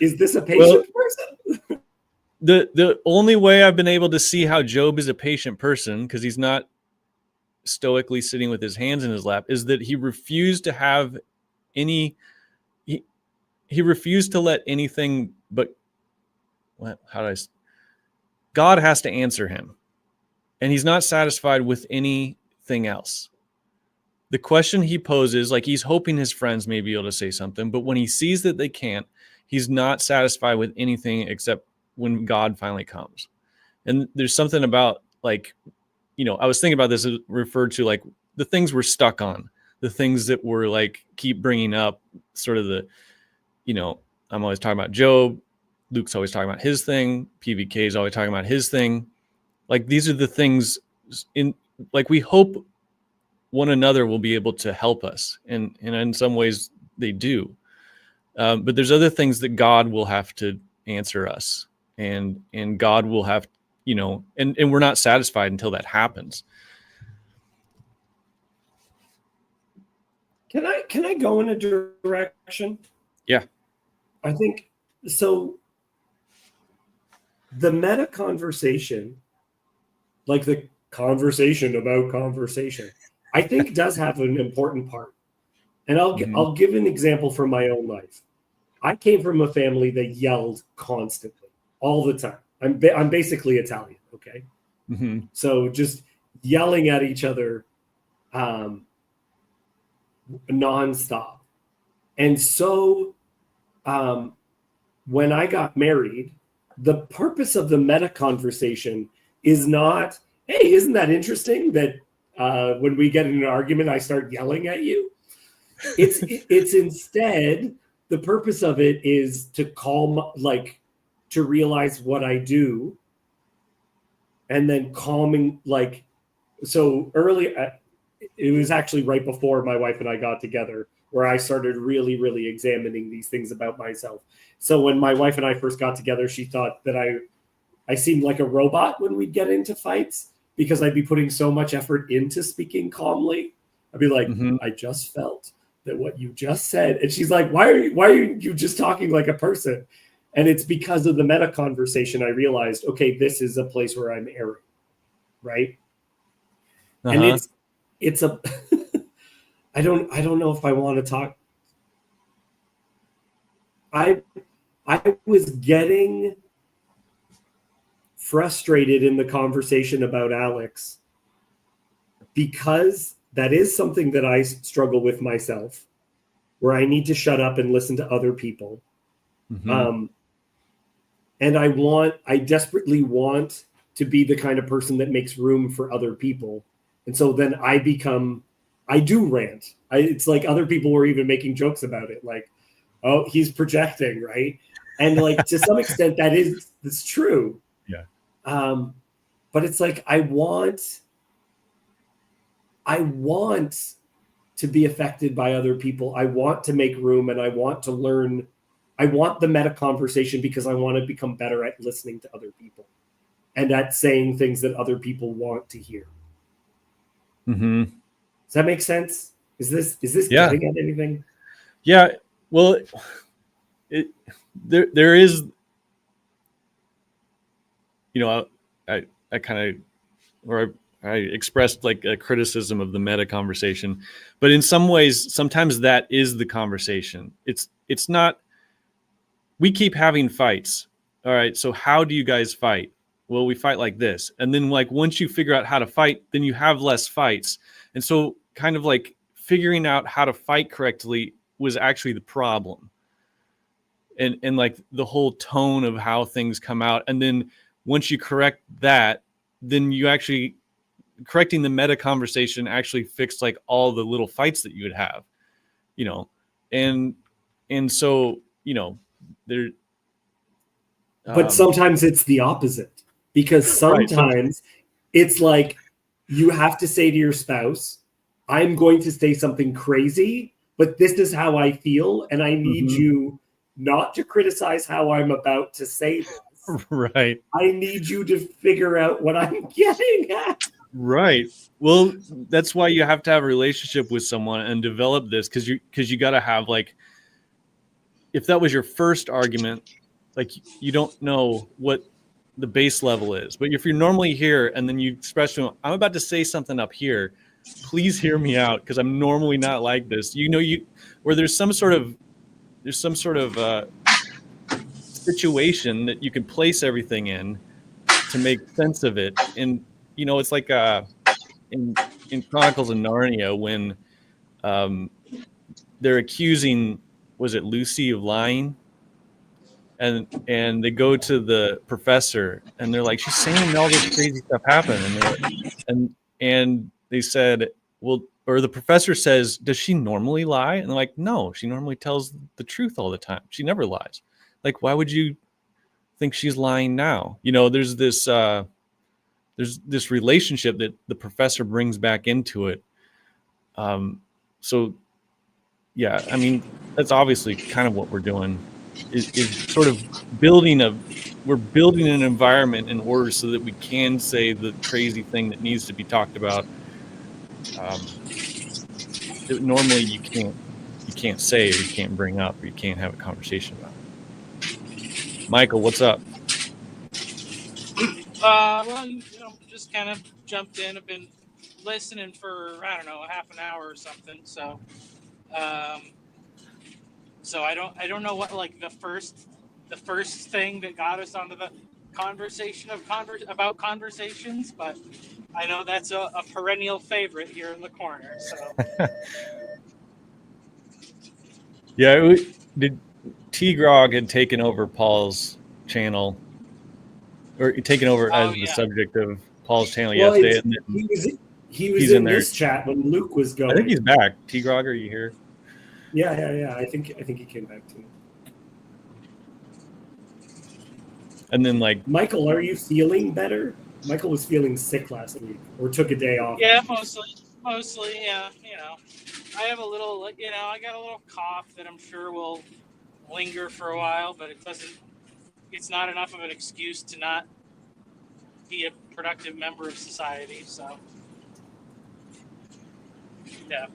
Is this a patient person?
The only way I've been able to see how Job is a patient person, because he's not stoically sitting with his hands in his lap, is that he refused to have any. He refused to let anything but. God has to answer him, and he's not satisfied with anything else. The question he poses, like he's hoping his friends may be able to say something, but when he sees that they can't, he's not satisfied with anything except when God finally comes. And there's something about I was thinking about this, referred to like the things we're stuck on, the things that we're like keep bringing up, sort of the, I'm always talking about Job. Luke's always talking about his thing. PVK is always talking about his thing. Like, these are the things we hope one another will be able to help us. And in some ways they do. But there's other things that God will have to answer us, and God will have, and we're not satisfied until that happens.
Can I go in a direction?
Yeah.
I think so. The meta conversation, like the conversation about conversation, I think does have an important part. And I'll give an example from my own life. I came from a family that yelled constantly, all the time. I'm basically Italian, okay?
Mm-hmm.
So just yelling at each other nonstop. And so when I got married, the purpose of the meta conversation is not, hey, isn't that interesting that when we get in an argument, I start yelling at you? It's instead, the purpose of it is to calm, to realize what I do, and then calming, so early, it was actually right before my wife and I got together where I started really, really examining these things about myself. So when my wife and I first got together, she thought that I seemed like a robot when we'd get into fights, because I'd be putting so much effort into speaking calmly. I'd be like, I just felt that what you just said. And she's like, why are you just talking like a person? And it's because of the meta conversation I realized, okay, this is a place where I'm erring, right? And it's a I don't know if I want to talk. I was getting frustrated in the conversation about Alex because that is something that I struggle with myself, where I need to shut up and listen to other people. Mm-hmm. And I desperately want to be the kind of person that makes room for other people. And so then I do rant. It's like other people were even making jokes about it. Like, oh, he's projecting, right? And like, to some extent that's true.
Yeah.
But it's like, I want to be affected by other people. I want to make room, and I want to learn. I want the meta conversation because I want to become better at listening to other people and at saying things that other people want to hear.
Mm-hmm.
Does that make sense? Is this getting at anything?
Yeah. Well, there is, you know, I kind of, or I expressed like a criticism of the meta conversation, but in some ways, sometimes that is the conversation. It's not, we keep having fights. All right. So how do you guys fight? Well, we fight like this. And then like, once you figure out how to fight, then you have less fights. And so kind of like figuring out how to fight correctly was actually the problem. And like the whole tone of how things come out. And then once you correct that, then you actually correcting the meta conversation actually fixed like all the little fights that you would have, you know, and so, you know, there.
But sometimes it's the opposite, because sometimes it's like you have to say to your spouse, I'm going to say something crazy, but this is how I feel. And I need you not to criticize how I'm about to say this.
Right.
I need you to figure out what I'm getting at.
Right. Well, that's why you have to have a relationship with someone and develop this, because you got to have, like, if that was your first argument, like, you don't know what the base level is. But if you're normally here and then you express to them, I'm about to say something up here, please hear me out, because I'm normally not like this. You know, where there's some sort of situation that you can place everything in to make sense of it. And you know, it's like in Chronicles of Narnia when they're accusing, was it Lucy, of lying, and they go to the professor and they're like, she's saying all this crazy stuff happened, and they said, well, or the professor says, does she normally lie? And they're like, no, she normally tells the truth all the time. She never lies. Like, why would you think she's lying now? You know, there's this relationship that the professor brings back into it. So yeah, I mean, that's obviously kind of what we're doing is sort of building an environment in order so that we can say the crazy thing that needs to be talked about. That normally you can't say, or you can't bring up, or you can't have a conversation about. Michael, what's up?
Well, you know, just kind of jumped in. I've been listening for, I don't know, half an hour or something. So, so I don't know what, like, the first thing that got us onto the conversation about conversations, but I know that's a perennial favorite here in the corner. So.
Yeah, T-Grog had taken over Paul's channel, or taken over as the subject of Paul's channel yesterday.
He was in this chat when Luke was going.
I think he's back. T-Grog, are you here?
Yeah. I think he came back too.
And then, like,
Michael, are you feeling better? Michael was feeling sick last week, or took a day off.
Yeah, mostly. Yeah, you know, I have a little, you know, I got a little cough that I'm sure will linger for a while, but it's not enough of an excuse to not be a productive member of society. So, yeah.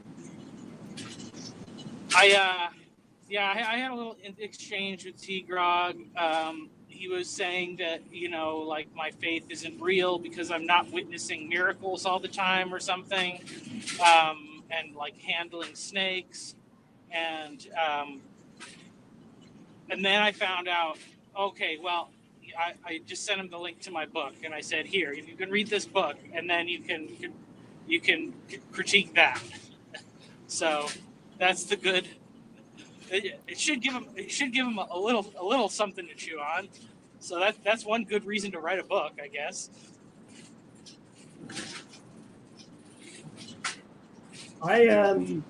I had a little exchange with T-Grog. He was saying that, you know, like, my faith isn't real because I'm not witnessing miracles all the time or something. and like handling snakes, and then I found out, okay, well, I just sent him the link to my book, and I said, here, if you can read this book, and then you can critique that. So that's the good. It should give him a little something to chew on. So that's one good reason to write a book, I guess.
I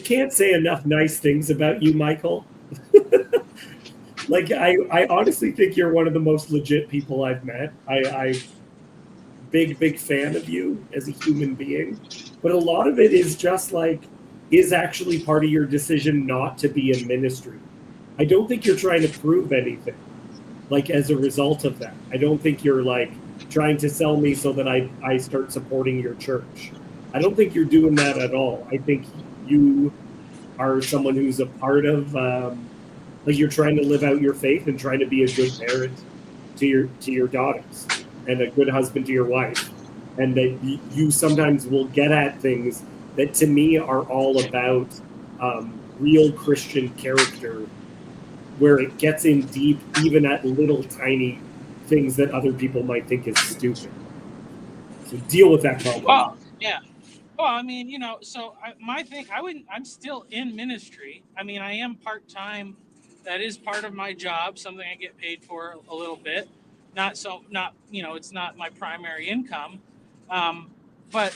can't say enough nice things about you, Michael. Like, I honestly think you're one of the most legit people I've met. I big fan of you as a human being. But a lot of it is just like, is actually part of your decision not to be in ministry. I don't think you're trying to prove anything, like, as a result of that. I don't think you're like trying to sell me so that I start supporting your church. I don't think you're doing that at all. I think you are someone who's a part of, like, you're trying to live out your faith and trying to be a good parent to your daughters and a good husband to your wife. And that you sometimes will get at things that to me are all about real Christian character, where it gets in deep, even at little tiny things that other people might think is stupid. So deal with that problem.
Well, yeah. Well, I mean, so I'm still in ministry. I mean, I am part-time. That is part of my job, something I get paid for a little bit. It's not my primary income. But,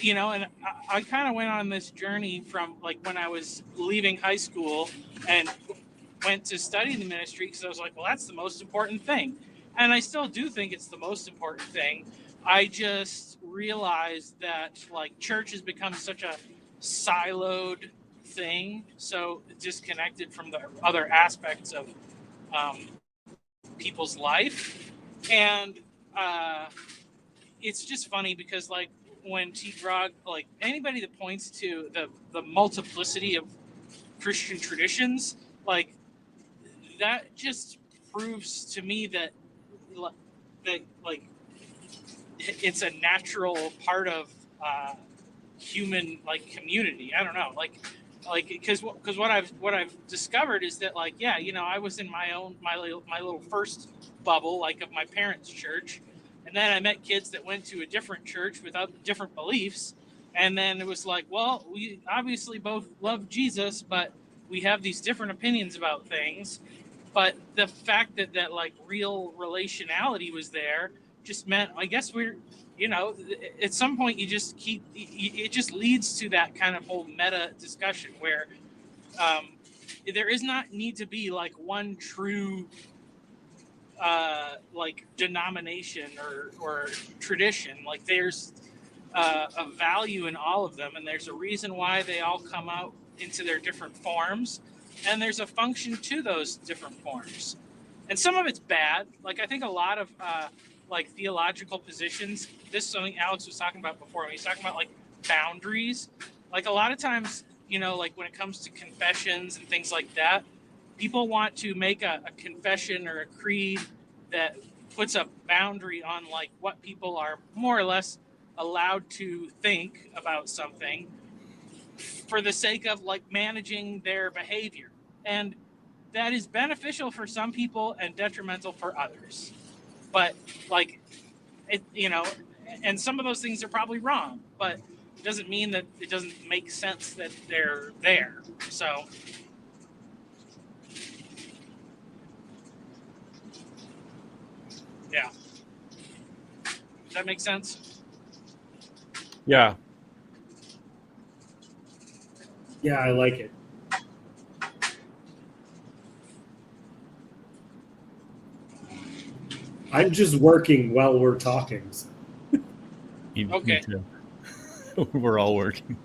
and I kind of went on this journey from like when I was leaving high school and went to study the ministry, because I was like, well, that's the most important thing. And I still do think it's the most important thing. I just realized that like church has become such a siloed thing, so disconnected from the other aspects of people's life. And it's just funny because like when T. Grog, like anybody that points to the multiplicity of Christian traditions, like that just proves to me that like it's a natural part of human like community. I don't know, like because what I've discovered is that like, yeah, I was in my little first bubble, like of my parents' church, and then I met kids that went to a different church without different beliefs, and then it was like, well, we obviously both love Jesus, but we have these different opinions about things. But the fact that like real relationality was there just meant, I guess we're, at some point it just leads to that kind of whole meta discussion where there is not need to be like one true like denomination or tradition. Like there's a value in all of them, and there's a reason why they all come out into their different forms, and there's a function to those different forms. And some of it's bad. Like I think a lot of like theological positions, this is something Alex was talking about before, when he's talking about like boundaries. Like a lot of times, like when it comes to confessions and things like that, people want to make a confession or a creed that puts a boundary on like what people are more or less allowed to think about something for the sake of like managing their behavior. And that is beneficial for some people and detrimental for others. But like, it, and some of those things are probably wrong, but it doesn't mean that it doesn't make sense that they're there. So yeah. Does that make sense?
Yeah.
Yeah, I like it. I'm just working while we're talking.
Okay.
Me too. We're all working.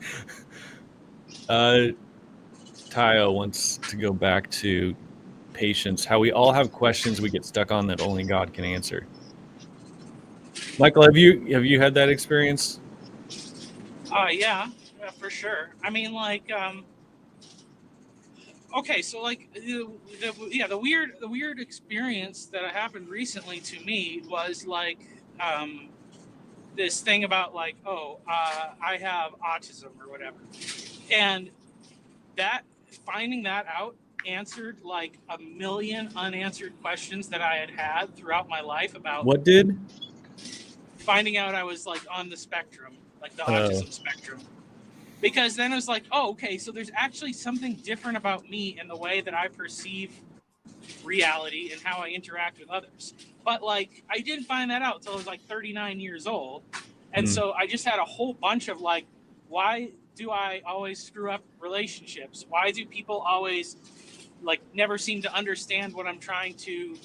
Tayo wants to go back to patience, how we all have questions we get stuck on that only God can answer. Michael, have you had that experience?
Yeah, for sure. I mean, like, okay, so like the weird experience that happened recently to me was like, this thing about like, I have autism or whatever, and that finding that out answered like a million unanswered questions that I had throughout my life about
what did
finding out I was like on the spectrum, like the autism spectrum. Because then it was like, oh, okay, so there's actually something different about me in the way that I perceive reality and how I interact with others. But like, I didn't find that out until I was like 39 years old. And so I just had a whole bunch of like, why do I always screw up relationships? Why do people always like never seem to understand what I'm trying to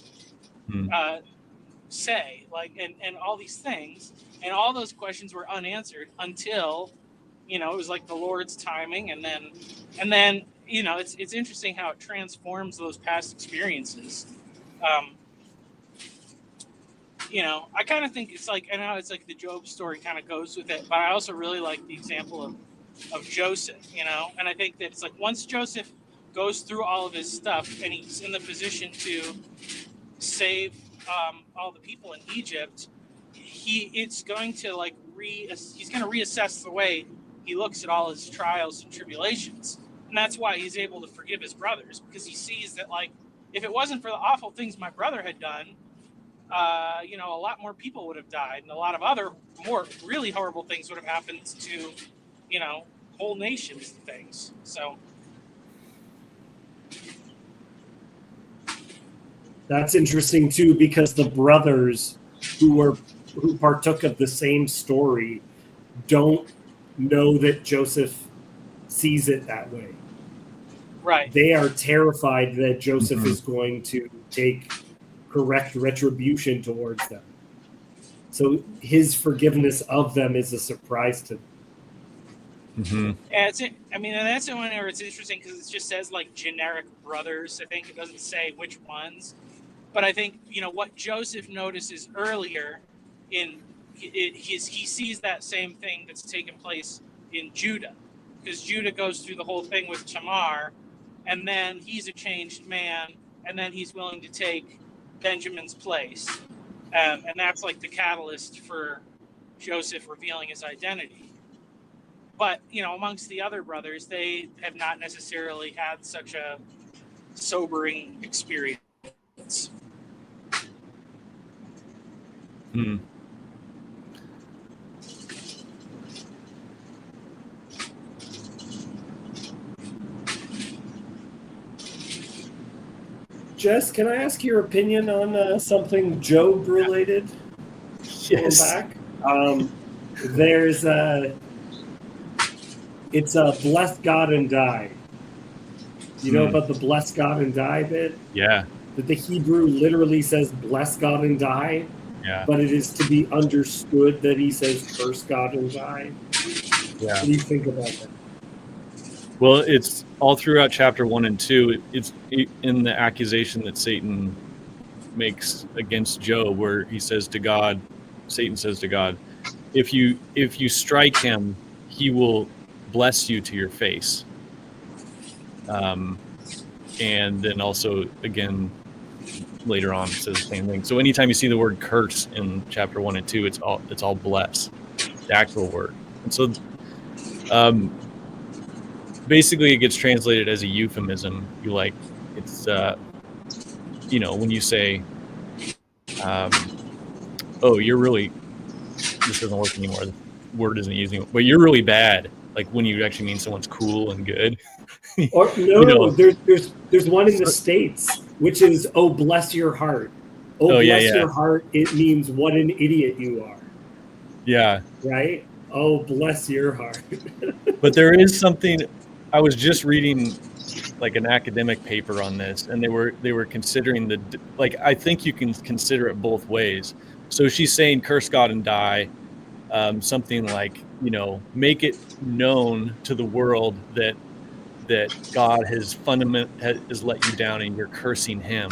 say? Like, and all these things. And all those questions were unanswered until, you know, it was like the Lord's timing. And then, you know, it's interesting how it transforms those past experiences. You know, I kind of think it's like, I know it's like the Job story kind of goes with it, but I also really like the example of Joseph, you know, and I think that it's like once Joseph goes through all of his stuff and he's in the position to save all the people in Egypt, he's going to reassess the way he looks at all his trials and tribulations. And that's why he's able to forgive his brothers, because he sees that, like, if it wasn't for the awful things my brother had done, you know, a lot more people would have died, and a lot of other more really horrible things would have happened to, you know, whole nations and things. So
that's interesting too, because the brothers who partook of the same story don't know that Joseph sees it that way.
Right.
They are terrified that Joseph is going to take correct retribution towards them. So his forgiveness of them is a surprise to them.
Yeah, and that's the one where it's interesting because it just says like generic brothers. I think it doesn't say which ones. But I think, you know, what Joseph notices earlier he sees that same thing that's taken place in Judah, because Judah goes through the whole thing with Tamar, and then he's a changed man, and then he's willing to take Benjamin's place, and that's like the catalyst for Joseph revealing his identity. But, you know, amongst the other brothers, they have not necessarily had such a sobering experience.
Jess, can I ask your opinion on something Job related?
Yes.
Back. There's it's a bless God and die. You know about the bless God and die bit?
Yeah.
That the Hebrew literally says bless God and die.
Yeah.
But it is to be understood that he says curse God and die.
Yeah.
What do you think about that?
Well, it's all throughout chapter 1 and 2. It's in the accusation that Satan makes against Job, where he says to God, Satan says to God, if you strike him, he will bless you to your face. And then also again later on it says the same thing. So anytime you see the word curse in chapter 1 and 2, it's all bless, the actual word. And so basically it gets translated as a euphemism. It's you know, when you say oh, you're really, this doesn't work anymore, the word isn't using it, but you're really bad, like when you actually mean someone's cool and good.
Or no, you know, there's one in the States which is, oh, bless your heart. Oh, bless your heart. It means what an idiot you are.
Yeah.
Right? Oh, bless your heart.
But there is something, I was just reading like an academic paper on this, and they were considering I think you can consider it both ways. So she's saying curse God and die, something like, you know, make it known to the world that God has let you down and you're cursing him.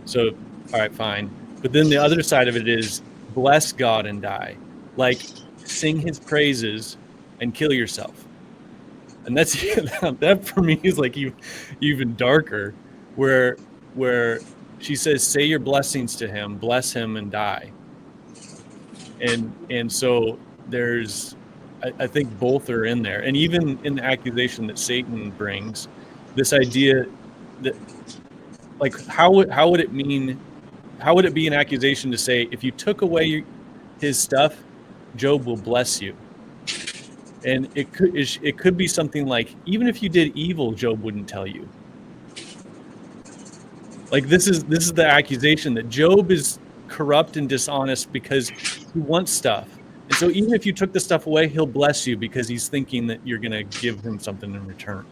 So, all right, fine. But then the other side of it is bless God and die. Like, sing his praises and kill yourself. And that's that for me is like even darker, where she says, say your blessings to him, bless him and die. And so there's, I think both are in there. And even in the accusation that Satan brings, this idea that, like, how would it be an accusation to say, if you took away his stuff, Job will bless you? And it could be something like, even if you did evil, Job wouldn't tell you. Like, this is the accusation that Job is corrupt and dishonest because he wants stuff. And so even if you took the stuff away, he'll bless you because he's thinking that you're going to give him something in return.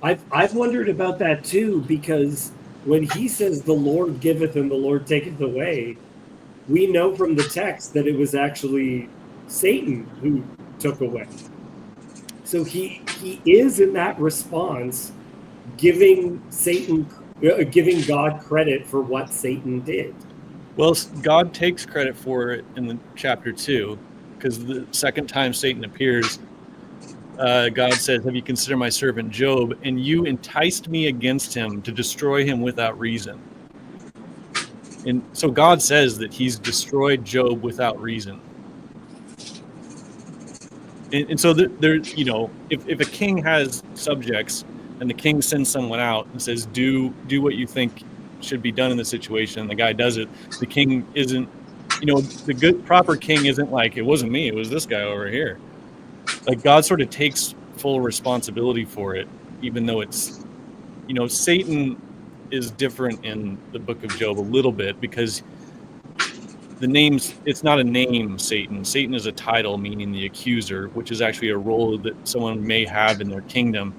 I've wondered about that too, because when he says the Lord giveth and the Lord taketh away, we know from the text that it was actually Satan who took away. So he is in that response giving God credit for what Satan did.
Well, God takes credit for it in the chapter 2, because the second time Satan appears, God says, "Have you considered my servant Job? And you enticed me against him to destroy him without reason." And so God says that he's destroyed Job without reason. And so there, you know, if a king has subjects and the king sends someone out and says, do what you think should be done in the situation, and the guy does it, the king isn't, you know, the good proper king isn't like, it wasn't me, it was this guy over here. Like, God sort of takes full responsibility for it, even though it's, you know, Satan is different in the book of Job a little bit, because the name's, it's not a name, Satan. Satan is a title, meaning the accuser, which is actually a role that someone may have in their kingdom,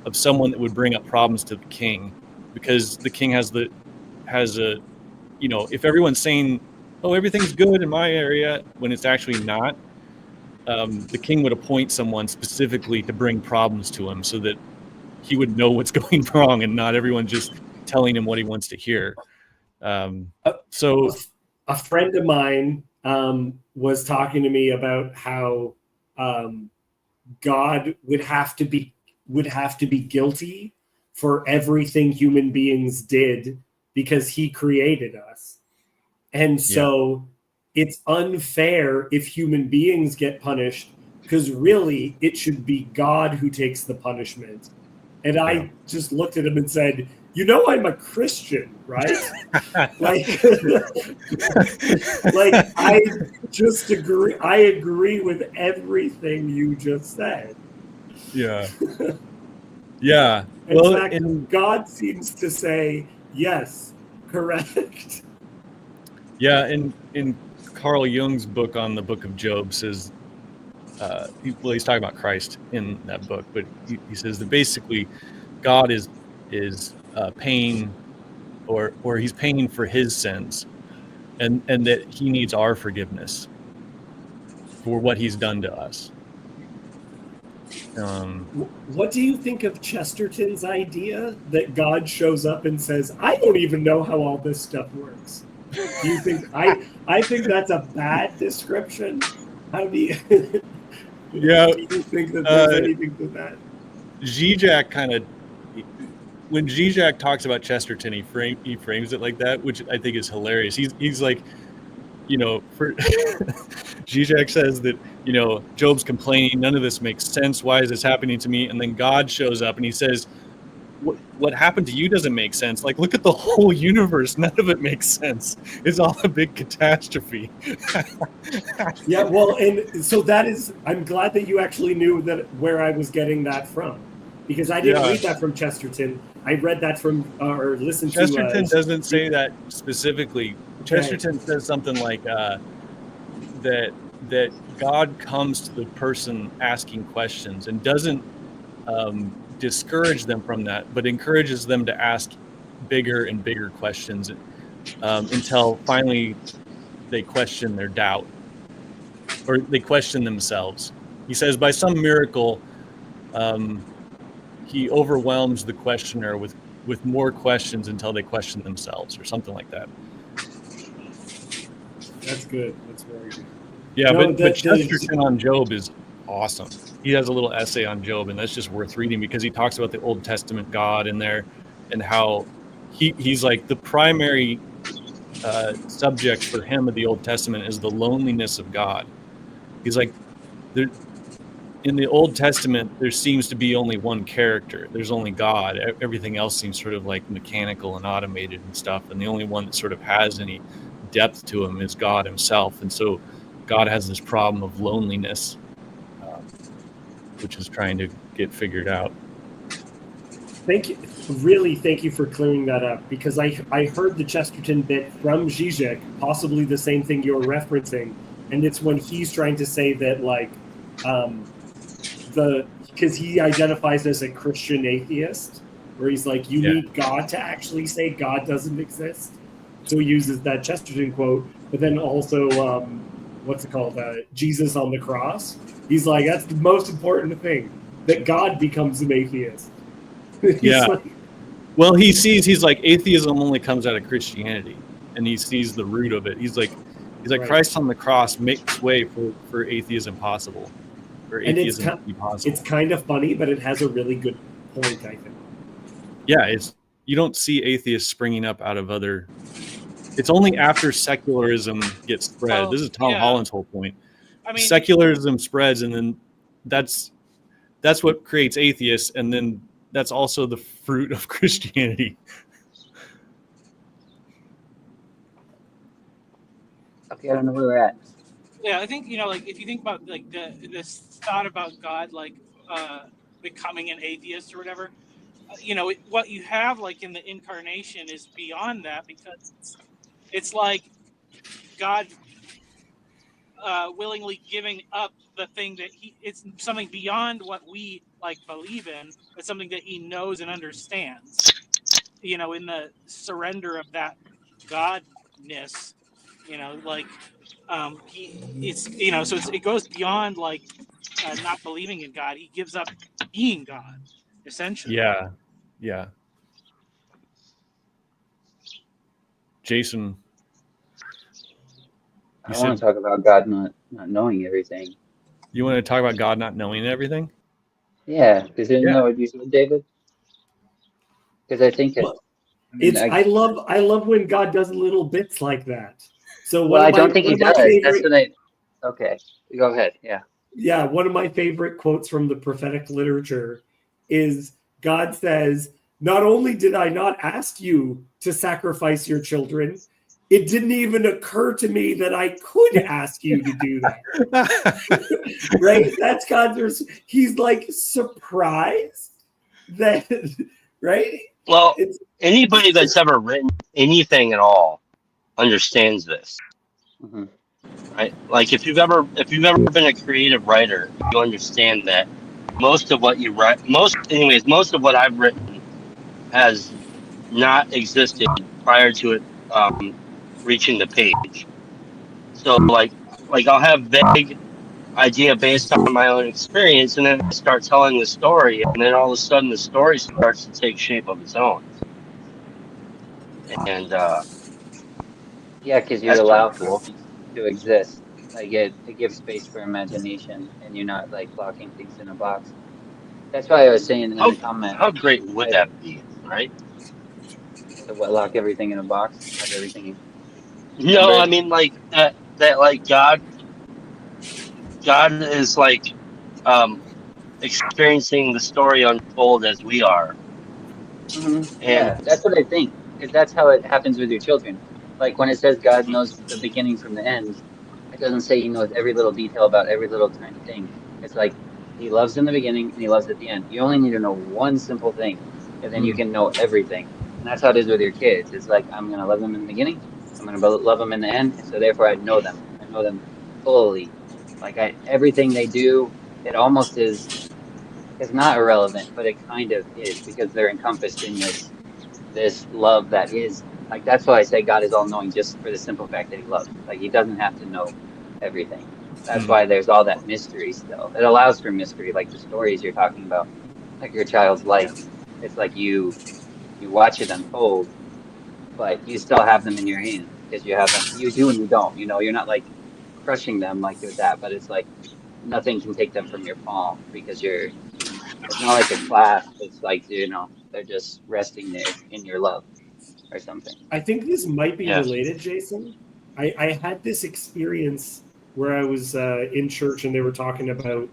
of someone that would bring up problems to the king, because the king has a, you know, if everyone's saying, oh, everything's good in my area, when it's actually not, the king would appoint someone specifically to bring problems to him so that he would know what's going wrong and not everyone just telling him what he wants to hear. So
a friend of mine was talking to me about how God would have to be guilty for everything human beings did because he created us. And so it's unfair if human beings get punished, because really it should be God who takes the punishment. And I just looked at him and said, you know, I'm a Christian, right? like I just agree. I agree with everything you just said.
Yeah. Yeah.
In fact, God seems to say, yes, correct.
Yeah. In Carl Jung's book on the book of Job says, he's talking about Christ in that book, but he says that basically God is paying, or he's paying for his sins, and that he needs our forgiveness for what he's done to us.
What do you think of Chesterton's idea that God shows up and says, I don't even know how all this stuff works? Do you think I think that's a bad description? How do you do you think that there's anything to that?
Zizek kind of, when Zizek talks about Chesterton, he frames it like that, which I think is hilarious. He's like, you know, Zizek says that, you know, Job's complaining, none of this makes sense. Why is this happening to me? And then God shows up and he says, what happened to you doesn't make sense. Like, look at the whole universe. None of it makes sense. It's all a big catastrophe.
Yeah, well, and so that is, I'm glad that you actually knew that where I was getting that from, because I didn't read that from Chesterton. I read that from, or listened
Chesterton
to...
Chesterton doesn't say that specifically. Okay. Chesterton says something like that God comes to the person asking questions and doesn't discourage them from that, but encourages them to ask bigger and bigger questions until finally they question their doubt, or they question themselves. He says by some miracle, he overwhelms the questioner with more questions until they question themselves, or something like that.
That's good. That's very good.
Yeah, no, but Chesterton on Job is awesome. He has a little essay on Job, and that's just worth reading, because he talks about the Old Testament God in there and how he's like the primary subject for him of the Old Testament is the loneliness of God. He's like, there, in the Old Testament, there seems to be only one character. There's only God. Everything else seems sort of like mechanical and automated and stuff. And the only one that sort of has any depth to him is God himself. And so God has this problem of loneliness, which is trying to get figured out.
Thank you. Really, thank you for clearing that up, because I heard the Chesterton bit from Zizek, possibly the same thing you're referencing. And it's when he's trying to say that, like, because he identifies as a Christian atheist, where he's like, you need God to actually say God doesn't exist. So he uses that Chesterton quote, but then also, what's it called? Jesus on the cross. He's like, that's the most important thing, that God becomes an atheist.
Yeah.
Like,
well, he's like, atheism only comes out of Christianity, and he sees the root of it. He's like, right. Christ on the cross makes way for atheism possible. Atheism to be possible.
It's kind of funny, but it has a really good point, I think.
Yeah, you don't see atheists springing up out of other. It's only after secularism gets spread. This is Tom Holland's whole point. I mean, secularism spreads, and then that's what creates atheists, and then that's also the fruit of Christianity.
Okay, I don't know where we're at.
Yeah, I think, like, if you think about, like, this thought about God, like, becoming an atheist or whatever, what you have, like, in the incarnation is beyond that, because it's like God willingly giving up the thing that it's something beyond what we, like, believe in, but something that he knows and understands, in the surrender of that godness, like, it goes beyond, like, not believing in God. He gives up being God, essentially.
Yeah. Jason,
I want to talk about God not knowing everything.
You want to talk about God not knowing everything?
Yeah, because isn't that what you said, David? Because I think
I love when God does little bits like that. So
I don't think he does. That's what okay, go ahead. Yeah.
Yeah, one of my favorite quotes from the prophetic literature is God says, "Not only did I not ask you to sacrifice your children, it didn't even occur to me that I could ask you to do that." Right? That's God's. He's like surprised that, right?
Well, anybody that's ever written anything at all understands this.
Mm-hmm.
Right? Like, if you've ever been a creative writer, you understand that most of what you write, most of what I've written has not existed prior to it reaching the page. So like I'll have vague idea based on my own experience, and then I start telling the story, and then all of a sudden the story starts to take shape of its own. And
yeah, because you allow for it to exist. Like it gives space for imagination, and you're not like locking things in a box. That's why I was saying in the comment.
How great would that be, right?
To lock everything in a box, have everything.
No, I mean like that like God is like experiencing the story unfold as we are.
Mm-hmm. Yeah, that's what I think. Because that's how it happens with your children. Like when it says God knows the beginning from the end, it doesn't say he knows every little detail about every little tiny thing. It's like he loves in the beginning and he loves at the end. You only need to know one simple thing, and then you can know everything. And that's how it is with your kids. It's like, I'm going to love them in the beginning, I'm going to love them in the end, so therefore I know them. I know them fully. Like everything they do, it almost is, it's not irrelevant, but it kind of is, because they're encompassed in this love that is, like, that's why I say God is all-knowing, just for the simple fact that he loves. Like, he doesn't have to know everything. That's why there's all that mystery still. It allows for mystery, like the stories you're talking about, like your child's life. It's like you watch it unfold, but you still have them in your hand, because you have them. You do and you don't. You're not like crushing them like with that, but it's like nothing can take them from your palm, because it's not like a class. It's like, they're just resting there in your love. or something.
I think this might be related, Jason. I had this experience where I was in church and they were talking about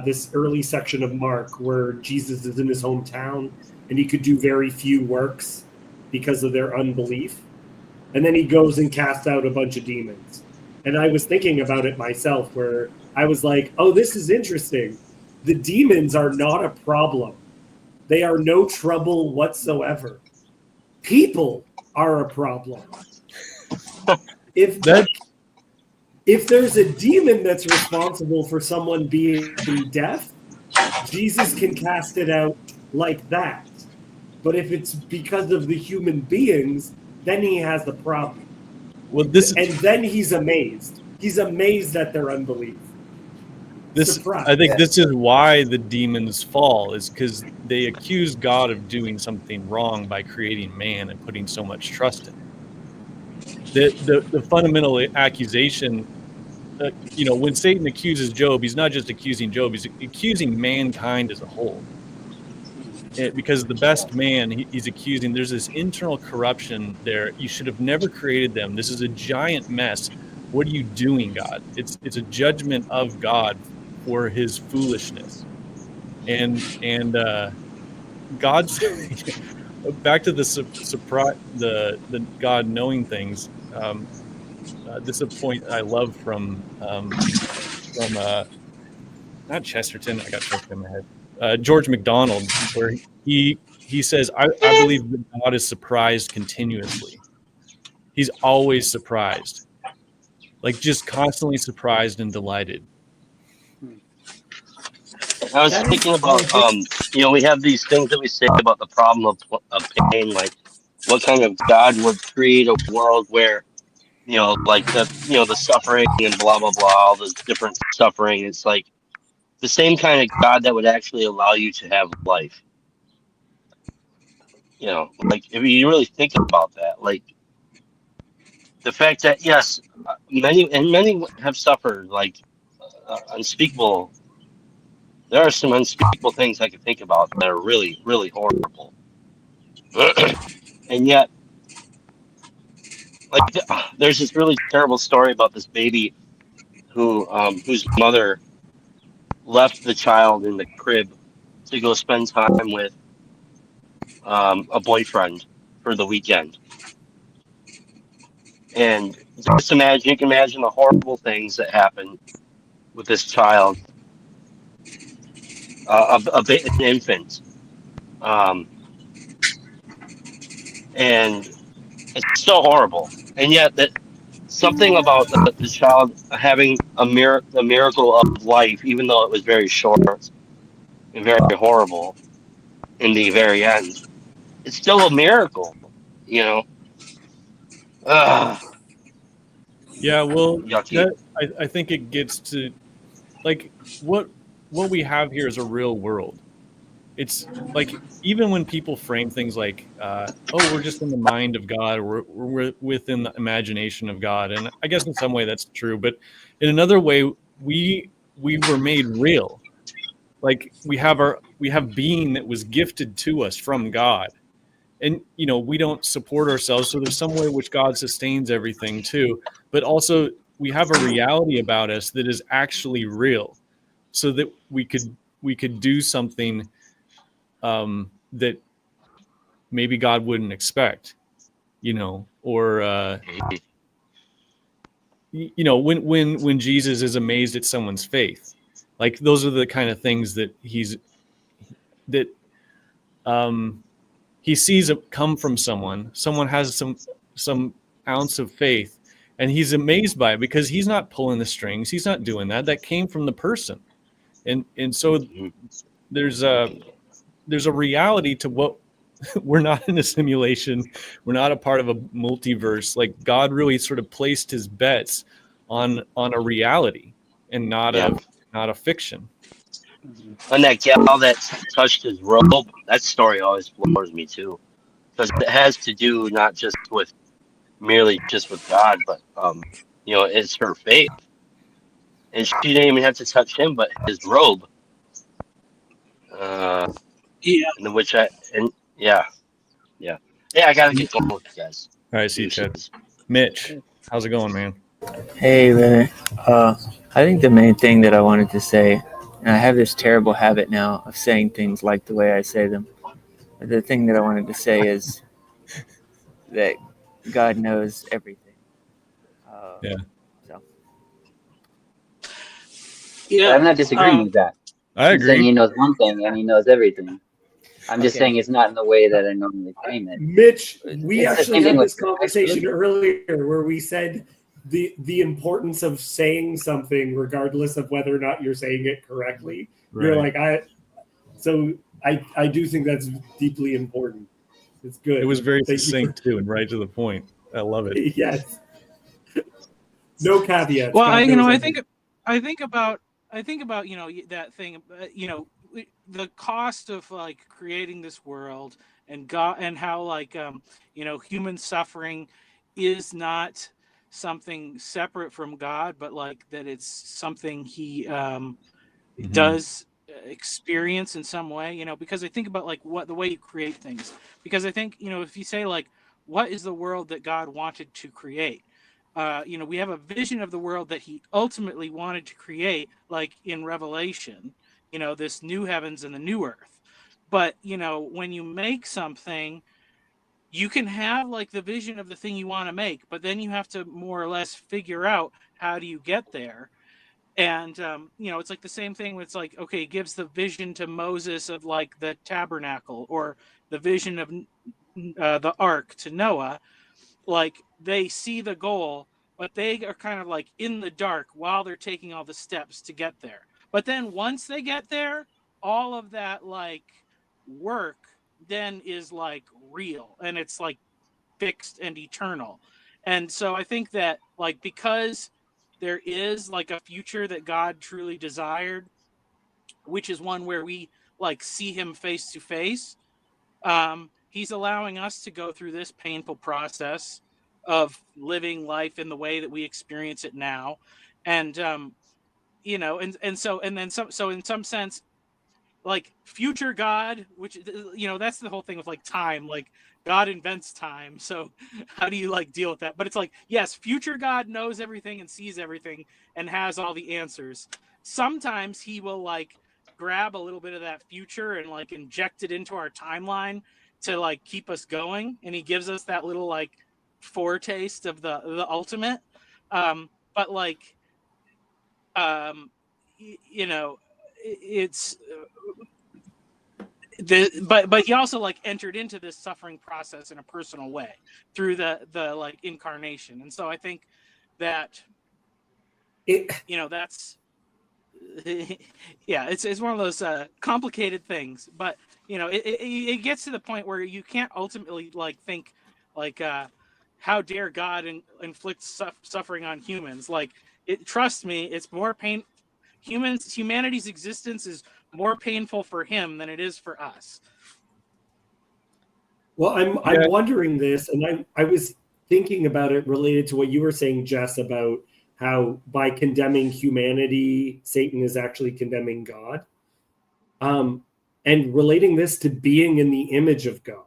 this early section of Mark where Jesus is in his hometown and he could do very few works because of their unbelief. And then he goes and casts out a bunch of demons. And I was thinking about it myself where I was like, oh, this is interesting. The demons are not a problem. They are no trouble whatsoever. People are a problem. If there's a demon that's responsible for someone being deaf, Jesus can cast it out like that. But if it's because of the human beings, then he has the problem.
Well,
and then he's amazed. He's amazed at their unbelief.
I think this is why the demons fall, is because they accuse God of doing something wrong by creating man and putting so much trust in him. The fundamental accusation, when Satan accuses Job, he's not just accusing Job, he's accusing mankind as a whole. Because the best man, he's accusing, there's this internal corruption there. You should have never created them. This is a giant mess. What are you doing, God? It's a judgment of God for his foolishness. And God's back to the surprise, the God knowing things. This is a point I love from not Chesterton. I got Chesterton in my head. George MacDonald, where he says, I believe that God is surprised continuously. He's always surprised, like just constantly surprised and delighted.
I was thinking about, we have these things that we say about the problem of pain, like what kind of God would create a world where, the suffering and blah, blah, blah, all the different suffering. It's like the same kind of God that would actually allow you to have life. If you really think about that, like the fact that, yes, many have suffered, like unspeakable. There are some unspeakable things I can think about that are really, really horrible. And yet, there's this really terrible story about this baby whose mother left the child in the crib to go spend time with a boyfriend for the weekend. And just you can imagine the horrible things that happen with this child, an infant. And it's so horrible. And yet that something about the child having the miracle of life, even though it was very short and very horrible in the very end, it's still a miracle,
Yeah, well, I think it gets to, like, what we have here is a real world. It's like, even when people frame things like, we're just in the mind of God, we're within the imagination of God. And I guess in some way that's true, but in another way, we were made real. Like we have being that was gifted to us from God. And, we don't support ourselves. So there's some way which God sustains everything too, but also we have a reality about us that is actually real, so that we could do something that maybe God wouldn't expect, or when Jesus is amazed at someone's faith, like those are the kind of things that he sees come from someone has some ounce of faith, and he's amazed by it because he's not pulling the strings, he's not doing that came from the person, and so there's a reality to what we're not in a simulation. We're not a part of a multiverse. Like God really sort of placed his bets on a reality and not a fiction.
And that gal that touched his robe, that story always floors me too, because it has to do not just with merely just with God, but it's her faith, and she didn't even have to touch him, but his robe. Yeah, I gotta get going, guys.
All right, see you, Chad. Mitch, how's it going, man?
Hey, brother. I think the main thing that I wanted to say, and I have this terrible habit now of saying things like the way I say them. But the thing that I wanted to say is that God knows everything.
Yeah.
So.
Yeah, I'm not disagreeing with that.
I
I'm saying
agree.
he knows one thing and he knows everything. I'm just saying it's not in the way that I normally frame it.
Mitch, we
It's the
actually
same thing
had
with
this conversation earlier where we said the importance of saying something regardless of whether or not you're saying it correctly. You're
Right.
like, I do think that's deeply important. It's good.
It was very
Thank you
succinct too, and right to the point. I love it.
Yes. No caveats.
Well,
God
I
knows
think about that thing, the cost of like creating this world and God, and how like human suffering is not something separate from God, but like that it's something he does experience in some way, because I think about like the way you create things, because I think, if you say like, what is the world that God wanted to create? We have a vision of the world that he ultimately wanted to create, like in Revelation, this new heavens and the new earth. But, when you make something, you can have like the vision of the thing you want to make, but then you have to more or less figure out how do you get there. And, it's like the same thing with, it's like, okay, it gives the vision to Moses of like the tabernacle, or the vision of the ark to Noah. Like they see the goal, but they are kind of like in the dark while they're taking all the steps to get there. But then once they get there, all of that like work then is like real, and it's like fixed and eternal. And so I think that like, because there is like a future that God truly desired, which is one where we like see him face to face, he's allowing us to go through this painful process of living life in the way that we experience it now. And so in some sense, like future God, which that's the whole thing with like time, like God invents time, so how do you like deal with that? But it's like, yes, future God knows everything and sees everything and has all the answers. Sometimes he will like grab a little bit of that future and like inject it into our timeline to like keep us going, and he gives us that little like foretaste of the ultimate. But like it's but he also like entered into this suffering process in a personal way through the like incarnation. And so I think that that's yeah, it's one of those complicated things, but it gets to the point where you can't ultimately like think like how dare God inflict suffering on humans. Like trust me, it's more pain. Humanity's existence is more painful for him than it is for us.
Well, I'm wondering this, and I was thinking about it related to what you were saying, Jess, about how by condemning humanity, Satan is actually condemning God. And relating this to being in the image of God.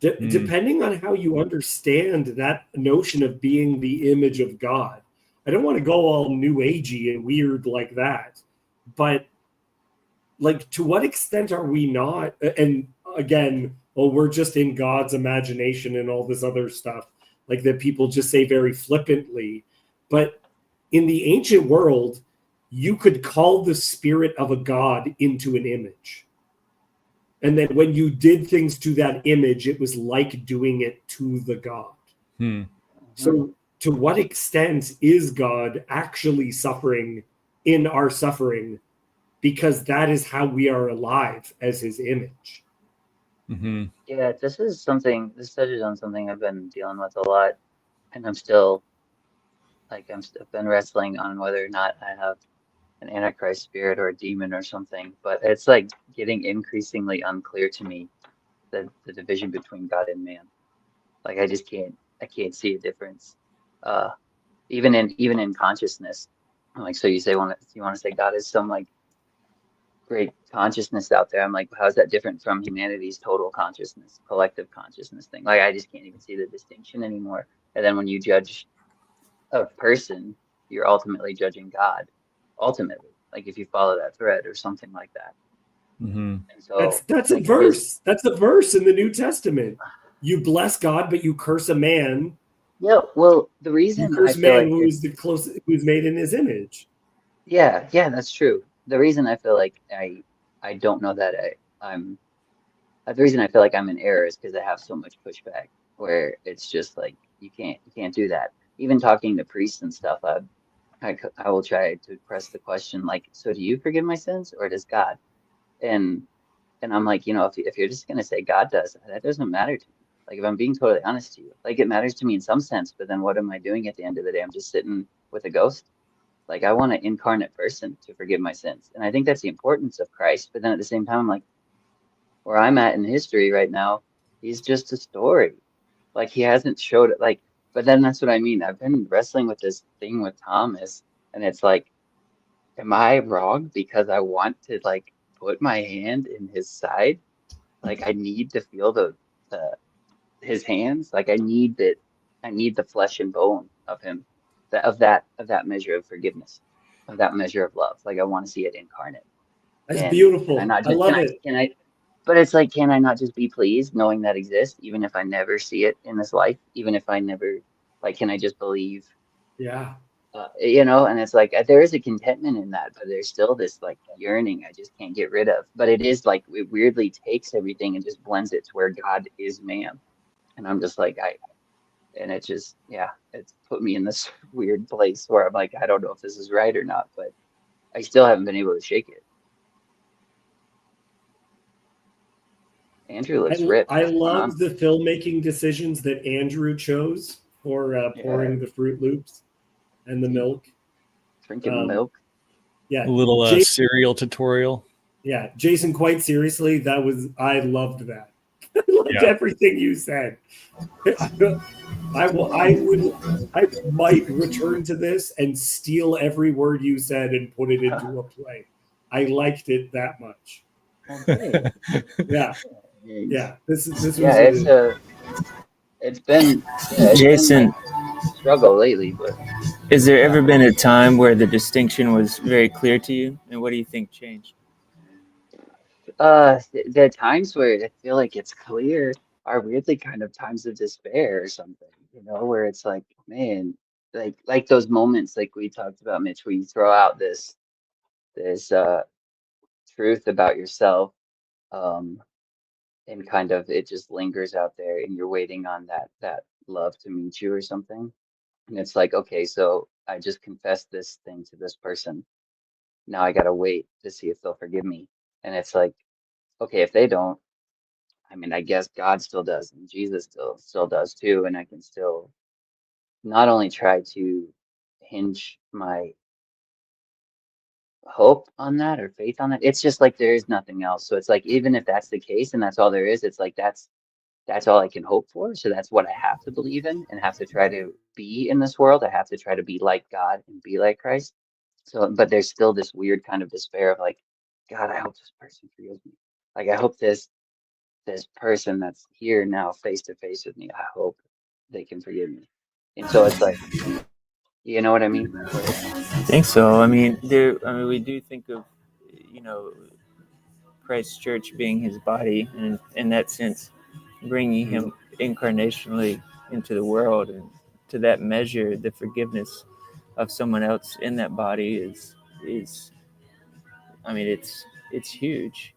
Depending on how you understand that notion of being the image of God, I don't want to go all new agey and weird like that, but like, to what extent are we not? And again, we're just in God's imagination and all this other stuff, like that people just say very flippantly. But in the ancient world, you could call the spirit of a god into an image. And then when you did things to that image, it was like doing it to the god. So to what extent is God actually suffering in our suffering? Because that is how we are alive, as his image.
Yeah, this touches on something I've been dealing with a lot. And I'm still, I've been wrestling on whether or not I have an Antichrist spirit or a demon or something. But it's like getting increasingly unclear to me, the division between God and man. Like I can't see a difference. Even in consciousness. Like, so you want to say God is some like great consciousness out there. I'm like, how is that different from humanity's total consciousness, collective consciousness thing? Like, I just can't even see the distinction anymore. And then when you judge a person, you're ultimately judging God. Ultimately, like if you follow that thread or something like that.
Mm-hmm.
And so
that's a verse. That's a verse in the New Testament. You bless God, but you curse a man.
Yeah. Well, the reason
you curse
I feel
man
like
who's the closest, who's made in His image.
Yeah, that's true. The reason I feel like I don't know that I'm the reason I feel like I'm in error is because I have so much pushback where it's just like you can't do that. Even talking to priests and stuff, I will try to press the question like, so do you forgive my sins or does God? And I'm like, if you're just gonna say God does, that doesn't matter to me. Like if I'm being totally honest to you, like it matters to me in some sense, but then what am I doing at the end of the day? I'm just sitting with a ghost. Like I want an incarnate person to forgive my sins. And I think that's the importance of Christ. But then at the same time, I'm like, where I'm at in history right now, he's just a story. Like he hasn't showed it. Like, but then that's what I mean. I've been wrestling with this thing with Thomas, and it's like, am I wrong because I want to like put my hand in his side? Like I need to feel the his hands. Like I need the flesh and bone of him, of that measure of forgiveness, of that measure of love. Like I want to see it incarnate.
That's
And
beautiful.
Can I, not
I
just,
love
can
it.
I, can I, but it's like, can I not just be pleased knowing that exists, even if I never see it in this life, even if I never, like, can I just believe?
Yeah.
And it's like, there is a contentment in that, but there's still this like yearning I just can't get rid of. But it is like, it weirdly takes everything and just blends it to where God is man. And I'm just like, and it just, it's put me in this weird place where I'm like, I don't know if this is right or not, but I still haven't been able to shake it. Andrew looks ripped.
I love the filmmaking decisions that Andrew chose for pouring the Fruit Loops and the milk.
Drinking milk.
Yeah.
A little cereal tutorial.
Yeah. Jason, quite seriously, I loved that. I loved everything you said. I might return to this and steal every word you said and put it into a play. I liked it that much.
Okay.
Yeah. This was
it's been
Jason,
a struggle lately, but
has there ever been a time where the distinction was very clear to you, and what do you think changed?
The times where I feel like it's clear are weirdly kind of times of despair or something, where it's like, man, like those moments like we talked about, Mitch, where you throw out this truth about yourself, and kind of it just lingers out there and you're waiting on that love to meet you or something. And it's like, okay, so I just confessed this thing to this person. Now I gotta wait to see if they'll forgive me. And it's like, okay, if they don't, I mean, I guess God still does, and Jesus still does too, and I can still not only try to hinge my hope on that or faith on that. It's just like there is nothing else. So it's like even if that's the case and that's all there is, it's like that's all I can hope for. So that's what I have to believe in and have to try to be in this world. I have to try to be like God and be like Christ. So, but there's still this weird kind of despair of like, God, I hope this person forgives me. Like I hope this person that's here now face to face with me, I hope they can forgive me. And so it's like, you know what I mean?
I think so. I mean, we do think of, Christ's church being his body, and in that sense, bringing him incarnationally into the world, and to that measure, the forgiveness of someone else in that body is I mean, it's huge.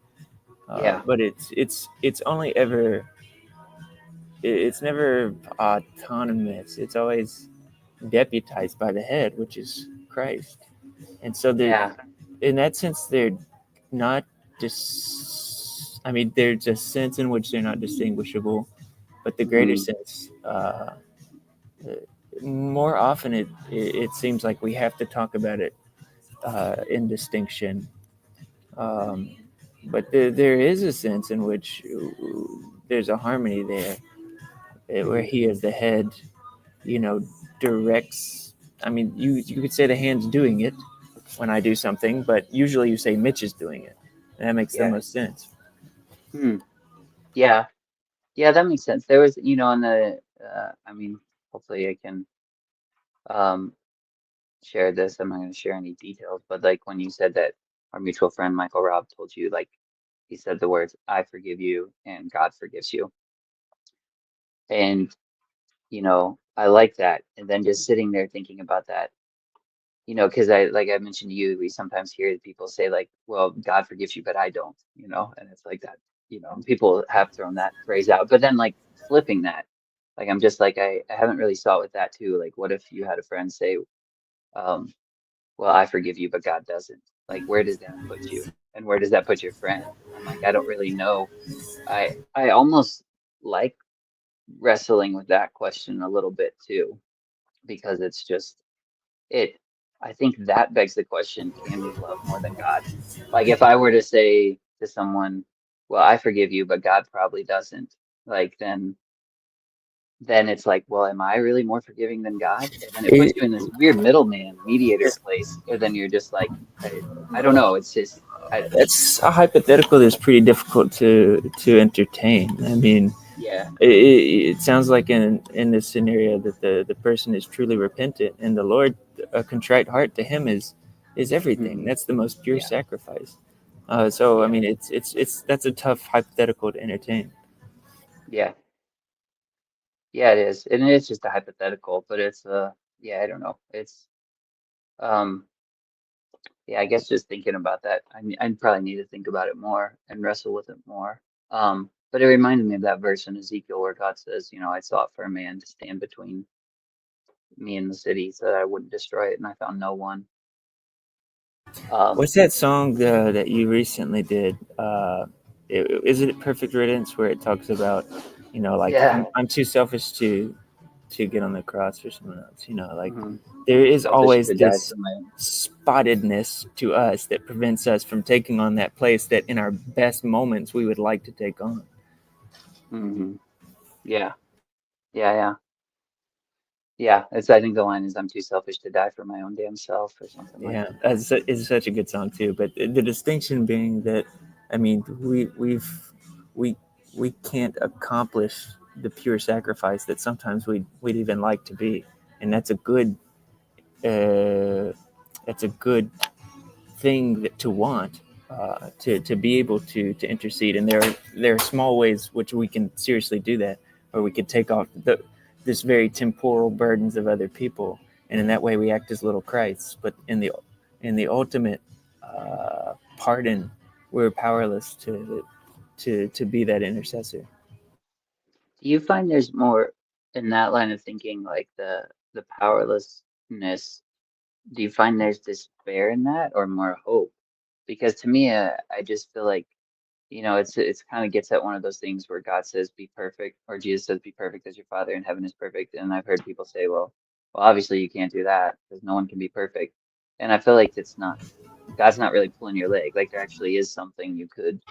But it's only ever, it's never autonomous. It's always deputized by the head, which is Christ. And so in that sense, they're not just, I mean, there's a sense in which they're not distinguishable, but the greater sense, more often it seems like we have to talk about it in distinction. But there is a sense in which there's a harmony there, where he as the head, directs. I mean, you could say the hand's doing it when I do something, but usually you say Mitch is doing it. That makes the most sense.
Yeah, that makes sense. There was, on the, I mean, hopefully I can share this. I'm not going to share any details, but like when you said that our mutual friend Michael Robb told you, like he said the words, "I forgive you," and God forgives you, and I like that. And then just sitting there thinking about that, because I mentioned to you, we sometimes hear people say like, "Well, God forgives you, but I don't," and it's like that, people have thrown that phrase out, but then like flipping that, like I'm just like I haven't really saw it with that too. Like, what if you had a friend say, well, I forgive you, but God doesn't. Like, where does that put you? And where does that put your friend? I'm like, I don't really know. I almost like wrestling with that question a little bit too, because it's just I think that begs the question, can we love more than God? Like if I were to say to someone, well, I forgive you, but God probably doesn't, like then it's like, well, am I really more forgiving than God? And then it puts you in this weird middleman mediator place. And then you're just like, I don't know. It's just,
that's a hypothetical that's pretty difficult to entertain. I mean,
yeah,
it sounds like in this scenario that the person is truly repentant, and the Lord, a contrite heart to him is everything. That's the most pure sacrifice. So I mean, it's that's a tough hypothetical to entertain.
Yeah, it is. And it's just a hypothetical, but it's I don't know. It's I guess just thinking about that, I probably need to think about it more and wrestle with it more. But it reminded me of that verse in Ezekiel where God says, I sought for a man to stand between me and the city so that I wouldn't destroy it, and I found no one.
What's that song that you recently did? Is it Perfect Riddance, where it talks about, like I'm too selfish to get on the cross for someone else, like there is always this spottedness to us that prevents us from taking on that place that in our best moments we would like to take on.
It's, I think the line is, I'm too selfish to die for my own damn self, or something like that.
It's such a good song too, but the distinction being that, I mean, we can't accomplish the pure sacrifice that sometimes we'd even like to be, and that's a good thing to want, to be able to intercede. And there are small ways which we can seriously do that, or we could take off this very temporal burdens of other people, and in that way we act as little Christs. But in the ultimate pardon, we're powerless to be that intercessor.
Do you find there's more in that line of thinking, like the powerlessness? Do you find there's despair in that, or more hope? Because to me, I just feel like, it's kind of gets at one of those things where God says, be perfect, or Jesus says, be perfect as your Father in heaven is perfect. And I've heard people say, well, obviously you can't do that because no one can be perfect. And I feel like God's not really pulling your leg. Like there actually is something you could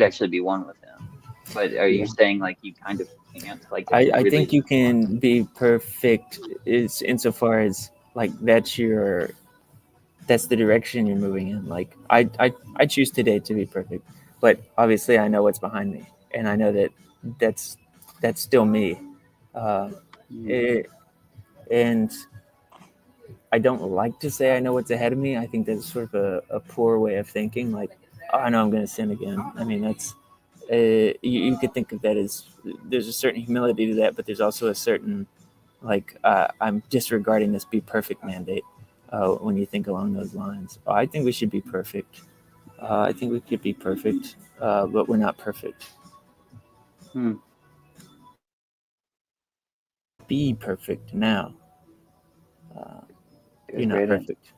actually be one with him. But are you saying like you kind of can't? Like
I think you can be perfect is insofar as like that's the direction you're moving in. Like I choose today to be perfect, but obviously I know what's behind me, and I know that's still me, and I don't like to say I know what's ahead of me. I think that's sort of a poor way of thinking. Like, oh, I know I'm going to sin again. I mean, that's you could think of that as there's a certain humility to that, but there's also a certain like I'm disregarding this be perfect mandate when you think along those lines. I think we should be perfect. I think we could be perfect, but we're not perfect. Be perfect now. You're not perfect.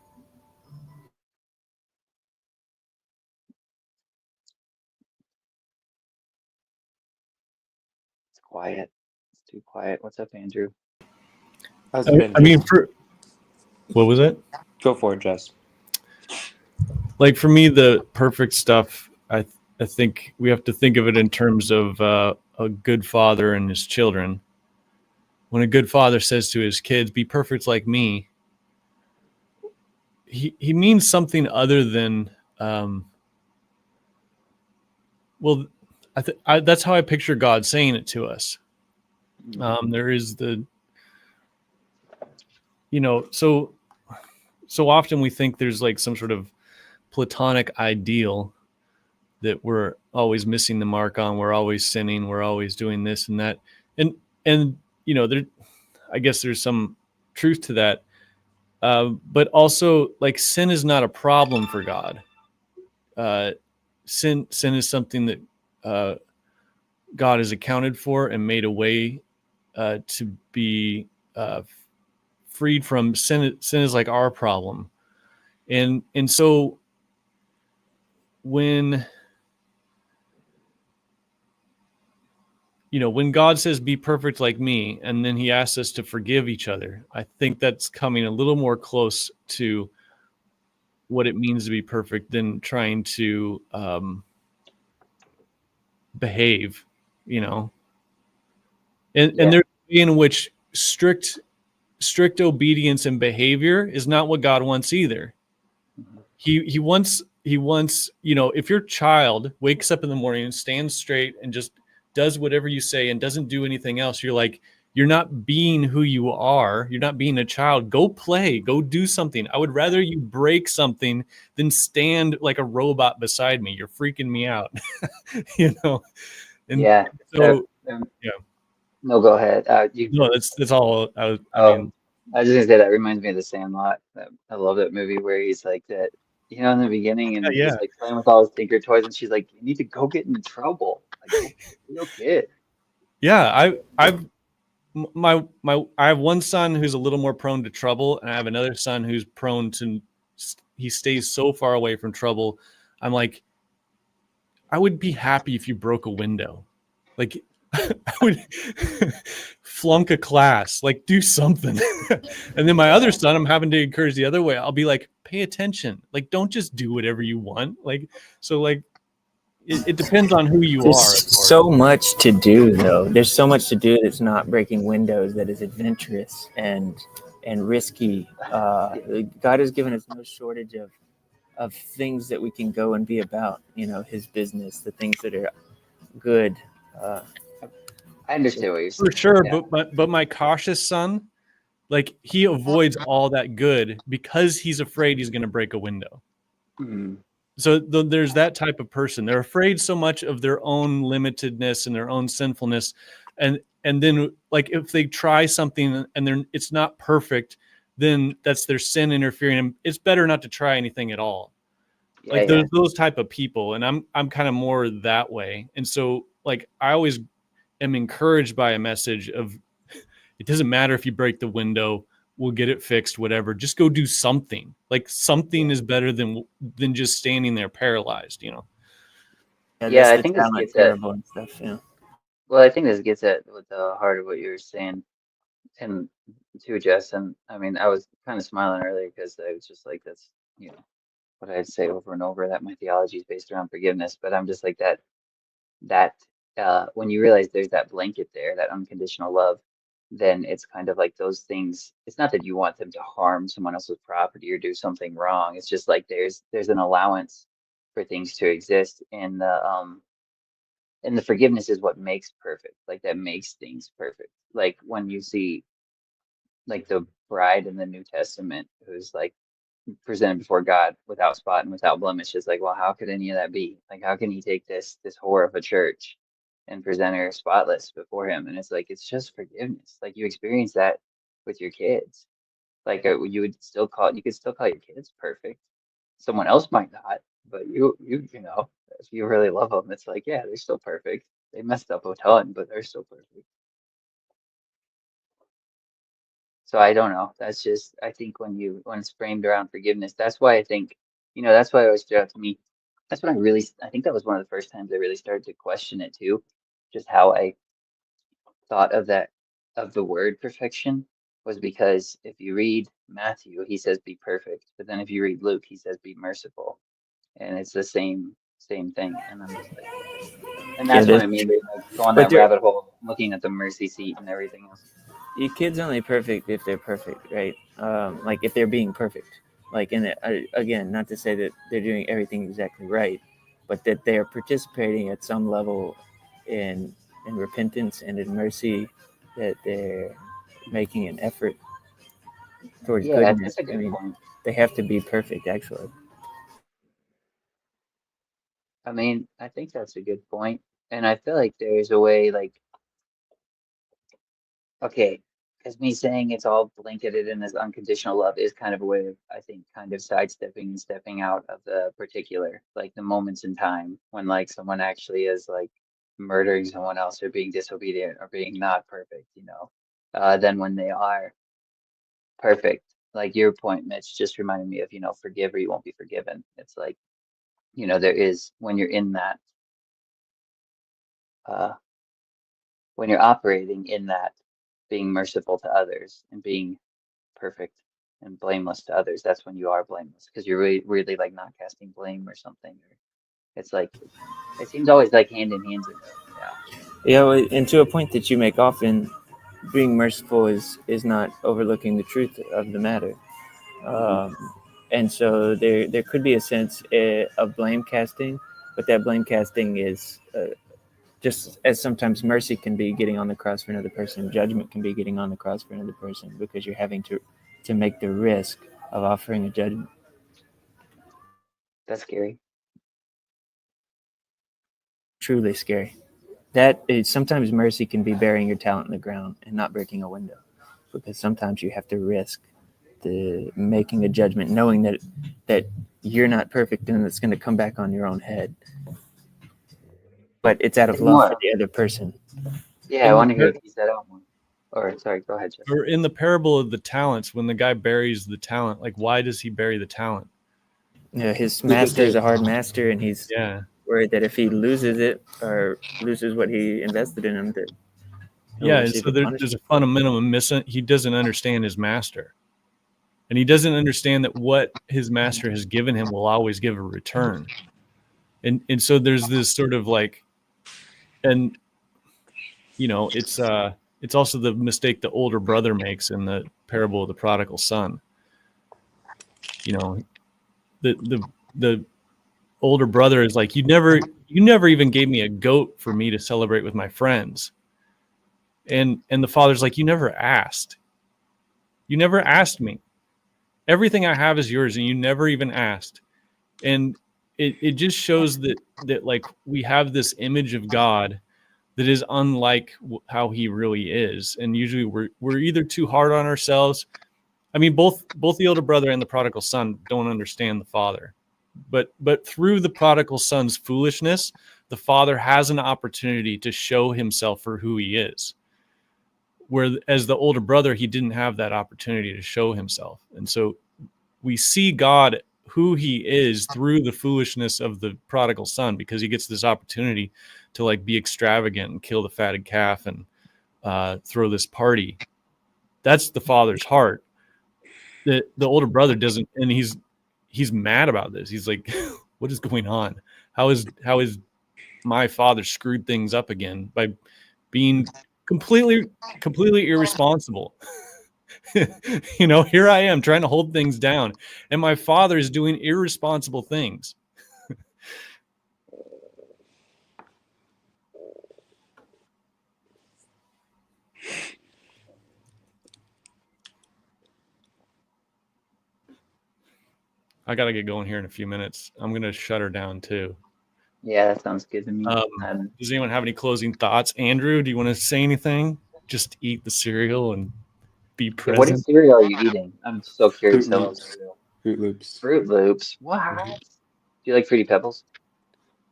It's quiet. It's too quiet. What's up, Andrew?
I mean, what was it?
Go for it, Jess.
Like for me, the perfect stuff, I think we have to think of it in terms of a good father and his children. When a good father says to his kids, be perfect like me, he means something other than Well, that's how I picture God saying it to us. There is so often we think there's like some sort of Platonic ideal that we're always missing the mark on. We're always sinning. We're always doing this and that. And I guess there's some truth to that. But also, like, sin is not a problem for God. Sin is something that God has accounted for and made a way to be freed from. Sin is like our problem, and so when God says be perfect like me, and then he asks us to forgive each other, I think that's coming a little more close to what it means to be perfect than trying to behave, and there's a way in which strict obedience and behavior is not what God wants either. He wants, if your child wakes up in the morning and stands straight and just does whatever you say and doesn't do anything else, you're not being who you are. You're not being a child. Go play, go do something. I would rather you break something than stand like a robot beside me. You're freaking me out. And
yeah.
So,
yeah. No, go ahead.
No, that's all. I was
just gonna say that reminds me of The Sandlot. I love that movie where he's like that, in the beginning, and he's like playing with all his Tinker toys, and she's like, "You need to go get in trouble. Like, go kid."
Yeah, I have one son who's a little more prone to trouble, and I have another son who's prone to. He stays so far away from trouble. I'm like, I would be happy if you broke a window, like. I would flunk a class, like do something. And then my other son, I'm having to encourage the other way. I'll be like, pay attention. Like, don't just do whatever you want. Like, so like, it depends on who you are.
There's so much to do, though. There's so much to do that's not breaking windows, that is adventurous and risky. God has given us no shortage of things that we can go and be about, his business, the things that are good.
I understand what you're saying.
For sure, yeah. but my cautious son, like, he avoids all that good because he's afraid he's going to break a window.
Mm-hmm.
So there's that type of person. They're afraid so much of their own limitedness and their own sinfulness, and then, like, if they try something and it's not perfect, then that's their sin interfering. And it's better not to try anything at all. Like, there's those type of people, and I'm kind of more that way. And so, like, I always am encouraged by a message of, it doesn't matter if you break the window, we'll get it fixed, whatever. Just go do something. Like, something is better than just standing there paralyzed,
Yeah, I think this gets at stuff. Yeah. Well, I think this gets at with the heart of what you were saying, and too, Jess. And I mean, I was kind of smiling earlier because I was just like, that's what I'd say over and over, that my theology is based around forgiveness. But I'm just like that. When you realize there's that blanket there, that unconditional love, then it's kind of like those things. It's not that you want them to harm someone else's property or do something wrong. It's just like there's an allowance for things to exist, and the forgiveness is what makes perfect. Like, that makes things perfect. Like, when you see, like, the bride in the New Testament who's like presented before God without spot and without blemish, is like, well, how could any of that be? Like, how can he take this whore of a church and present her spotless before him? And it's like, it's just forgiveness. Like, you experience that with your kids. Like, you could still call your kids perfect. Someone else might not, but you know, if you really love them, it's like, yeah, they're still perfect. They messed up a ton, but they're still perfect. So I don't know. That's just, I think when it's framed around forgiveness, that's why I think, that's why it always stood out to me. That's when I think that was one of the first times I really started to question it too. Just how I thought of the word perfection was because if you read Matthew, he says be perfect. But then if you read Luke, he says be merciful. And it's the same thing. And I'm just like, and that's what I mean. Like, go on that rabbit hole, looking at the mercy seat and everything else.
Your kid's only perfect if they're perfect, right? Like, if they're being perfect. Like, again, not to say that they're doing everything exactly right, but that they are participating at some level in repentance and in mercy, that they're making an effort towards goodness.
That's a good point.
They have to be perfect, actually.
I mean, I think that's a good point. And I feel like there's a way, like, okay, because me saying it's all blanketed in this unconditional love is kind of a way of, I think, kind of sidestepping and stepping out of the particular, like the moments in time when like someone actually is like murdering someone else or being disobedient or being not perfect, then when they are perfect. Like your point, Mitch, just reminded me of, forgive or you won't be forgiven. It's like, there is, when you're in that, when you're operating in that, being merciful to others and being perfect and blameless to others, that's when you are blameless, because you're really like not casting blame or something. Or it's like, it seems always like hand in hand.
And to a point that you make often, being merciful is not overlooking the truth of the matter. And so there could be a sense of blame casting, but that blame casting is just as sometimes mercy can be getting on the cross for another person, judgment can be getting on the cross for another person, because you're having to make the risk of offering a judgment.
That's scary.
Truly scary. That is, sometimes mercy can be burying your talent in the ground and not breaking a window, because sometimes you have to risk the making a judgment, knowing that you're not perfect and it's going to come back on your own head. But it's out of love for the other person.
Yeah, I want to hear if you said out more. Or sorry, go ahead, Jeff.
Or in the parable of the talents, when the guy buries the talent, like why does he bury the talent?
Yeah, his master is a hard master, and he's worried that if he loses it or loses what he invested in him, that
and so there's a fundamental he doesn't understand his master, and he doesn't understand that what his master has given him will always give a return, and so there's this sort of like, and it's also the mistake the older brother makes in the parable of the prodigal son. The older brother is like, you never even gave me a goat for me to celebrate with my friends. And the father's like, you never asked. You never asked me. Everything I have is yours, and you never even asked. And it just shows that like we have this image of God that is unlike how he really is. And usually we're either too hard on ourselves. I mean, both the older brother and the prodigal son don't understand the father, but through the prodigal son's foolishness, the father has an opportunity to show himself for who he is. Whereas the older brother, he didn't have that opportunity to show himself. And so we see God, who he is, through the foolishness of the prodigal son, because he gets this opportunity to like be extravagant and kill the fatted calf and throw this party. That's the father's heart. The older brother doesn't, and he's mad about this. He's like, what is going on? How is my father screwed things up again by being completely irresponsible? Here I am trying to hold things down, and my father is doing irresponsible things. I got to get going here in a few minutes. I'm going to shut her down too.
Yeah, that sounds good to me.
Does anyone have any closing thoughts? Andrew, do you want to say anything? Just eat the cereal and be present.
What cereal are you eating? I'm so curious.
Fruit Loops.
Fruit Loops. What? Do you like Fruity Pebbles?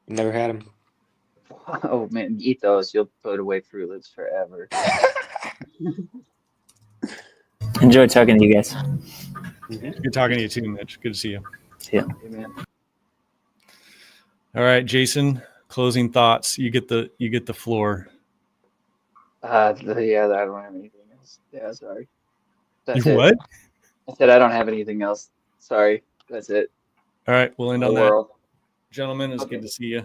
Never had them.
Oh man, eat those. You'll put away Fruit Loops forever.
Enjoy talking to you guys.
Good talking to you too, Mitch. Good to see you.
See ya.
Amen.
All right, Jason. Closing thoughts. You get the floor.
I don't have anything else. Yeah, sorry. That's
it. What?
I said I don't have anything else. Sorry. That's it.
All right, we'll end on that. Gentlemen, it's good to see you.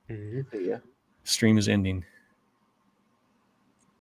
See ya.
Stream is ending.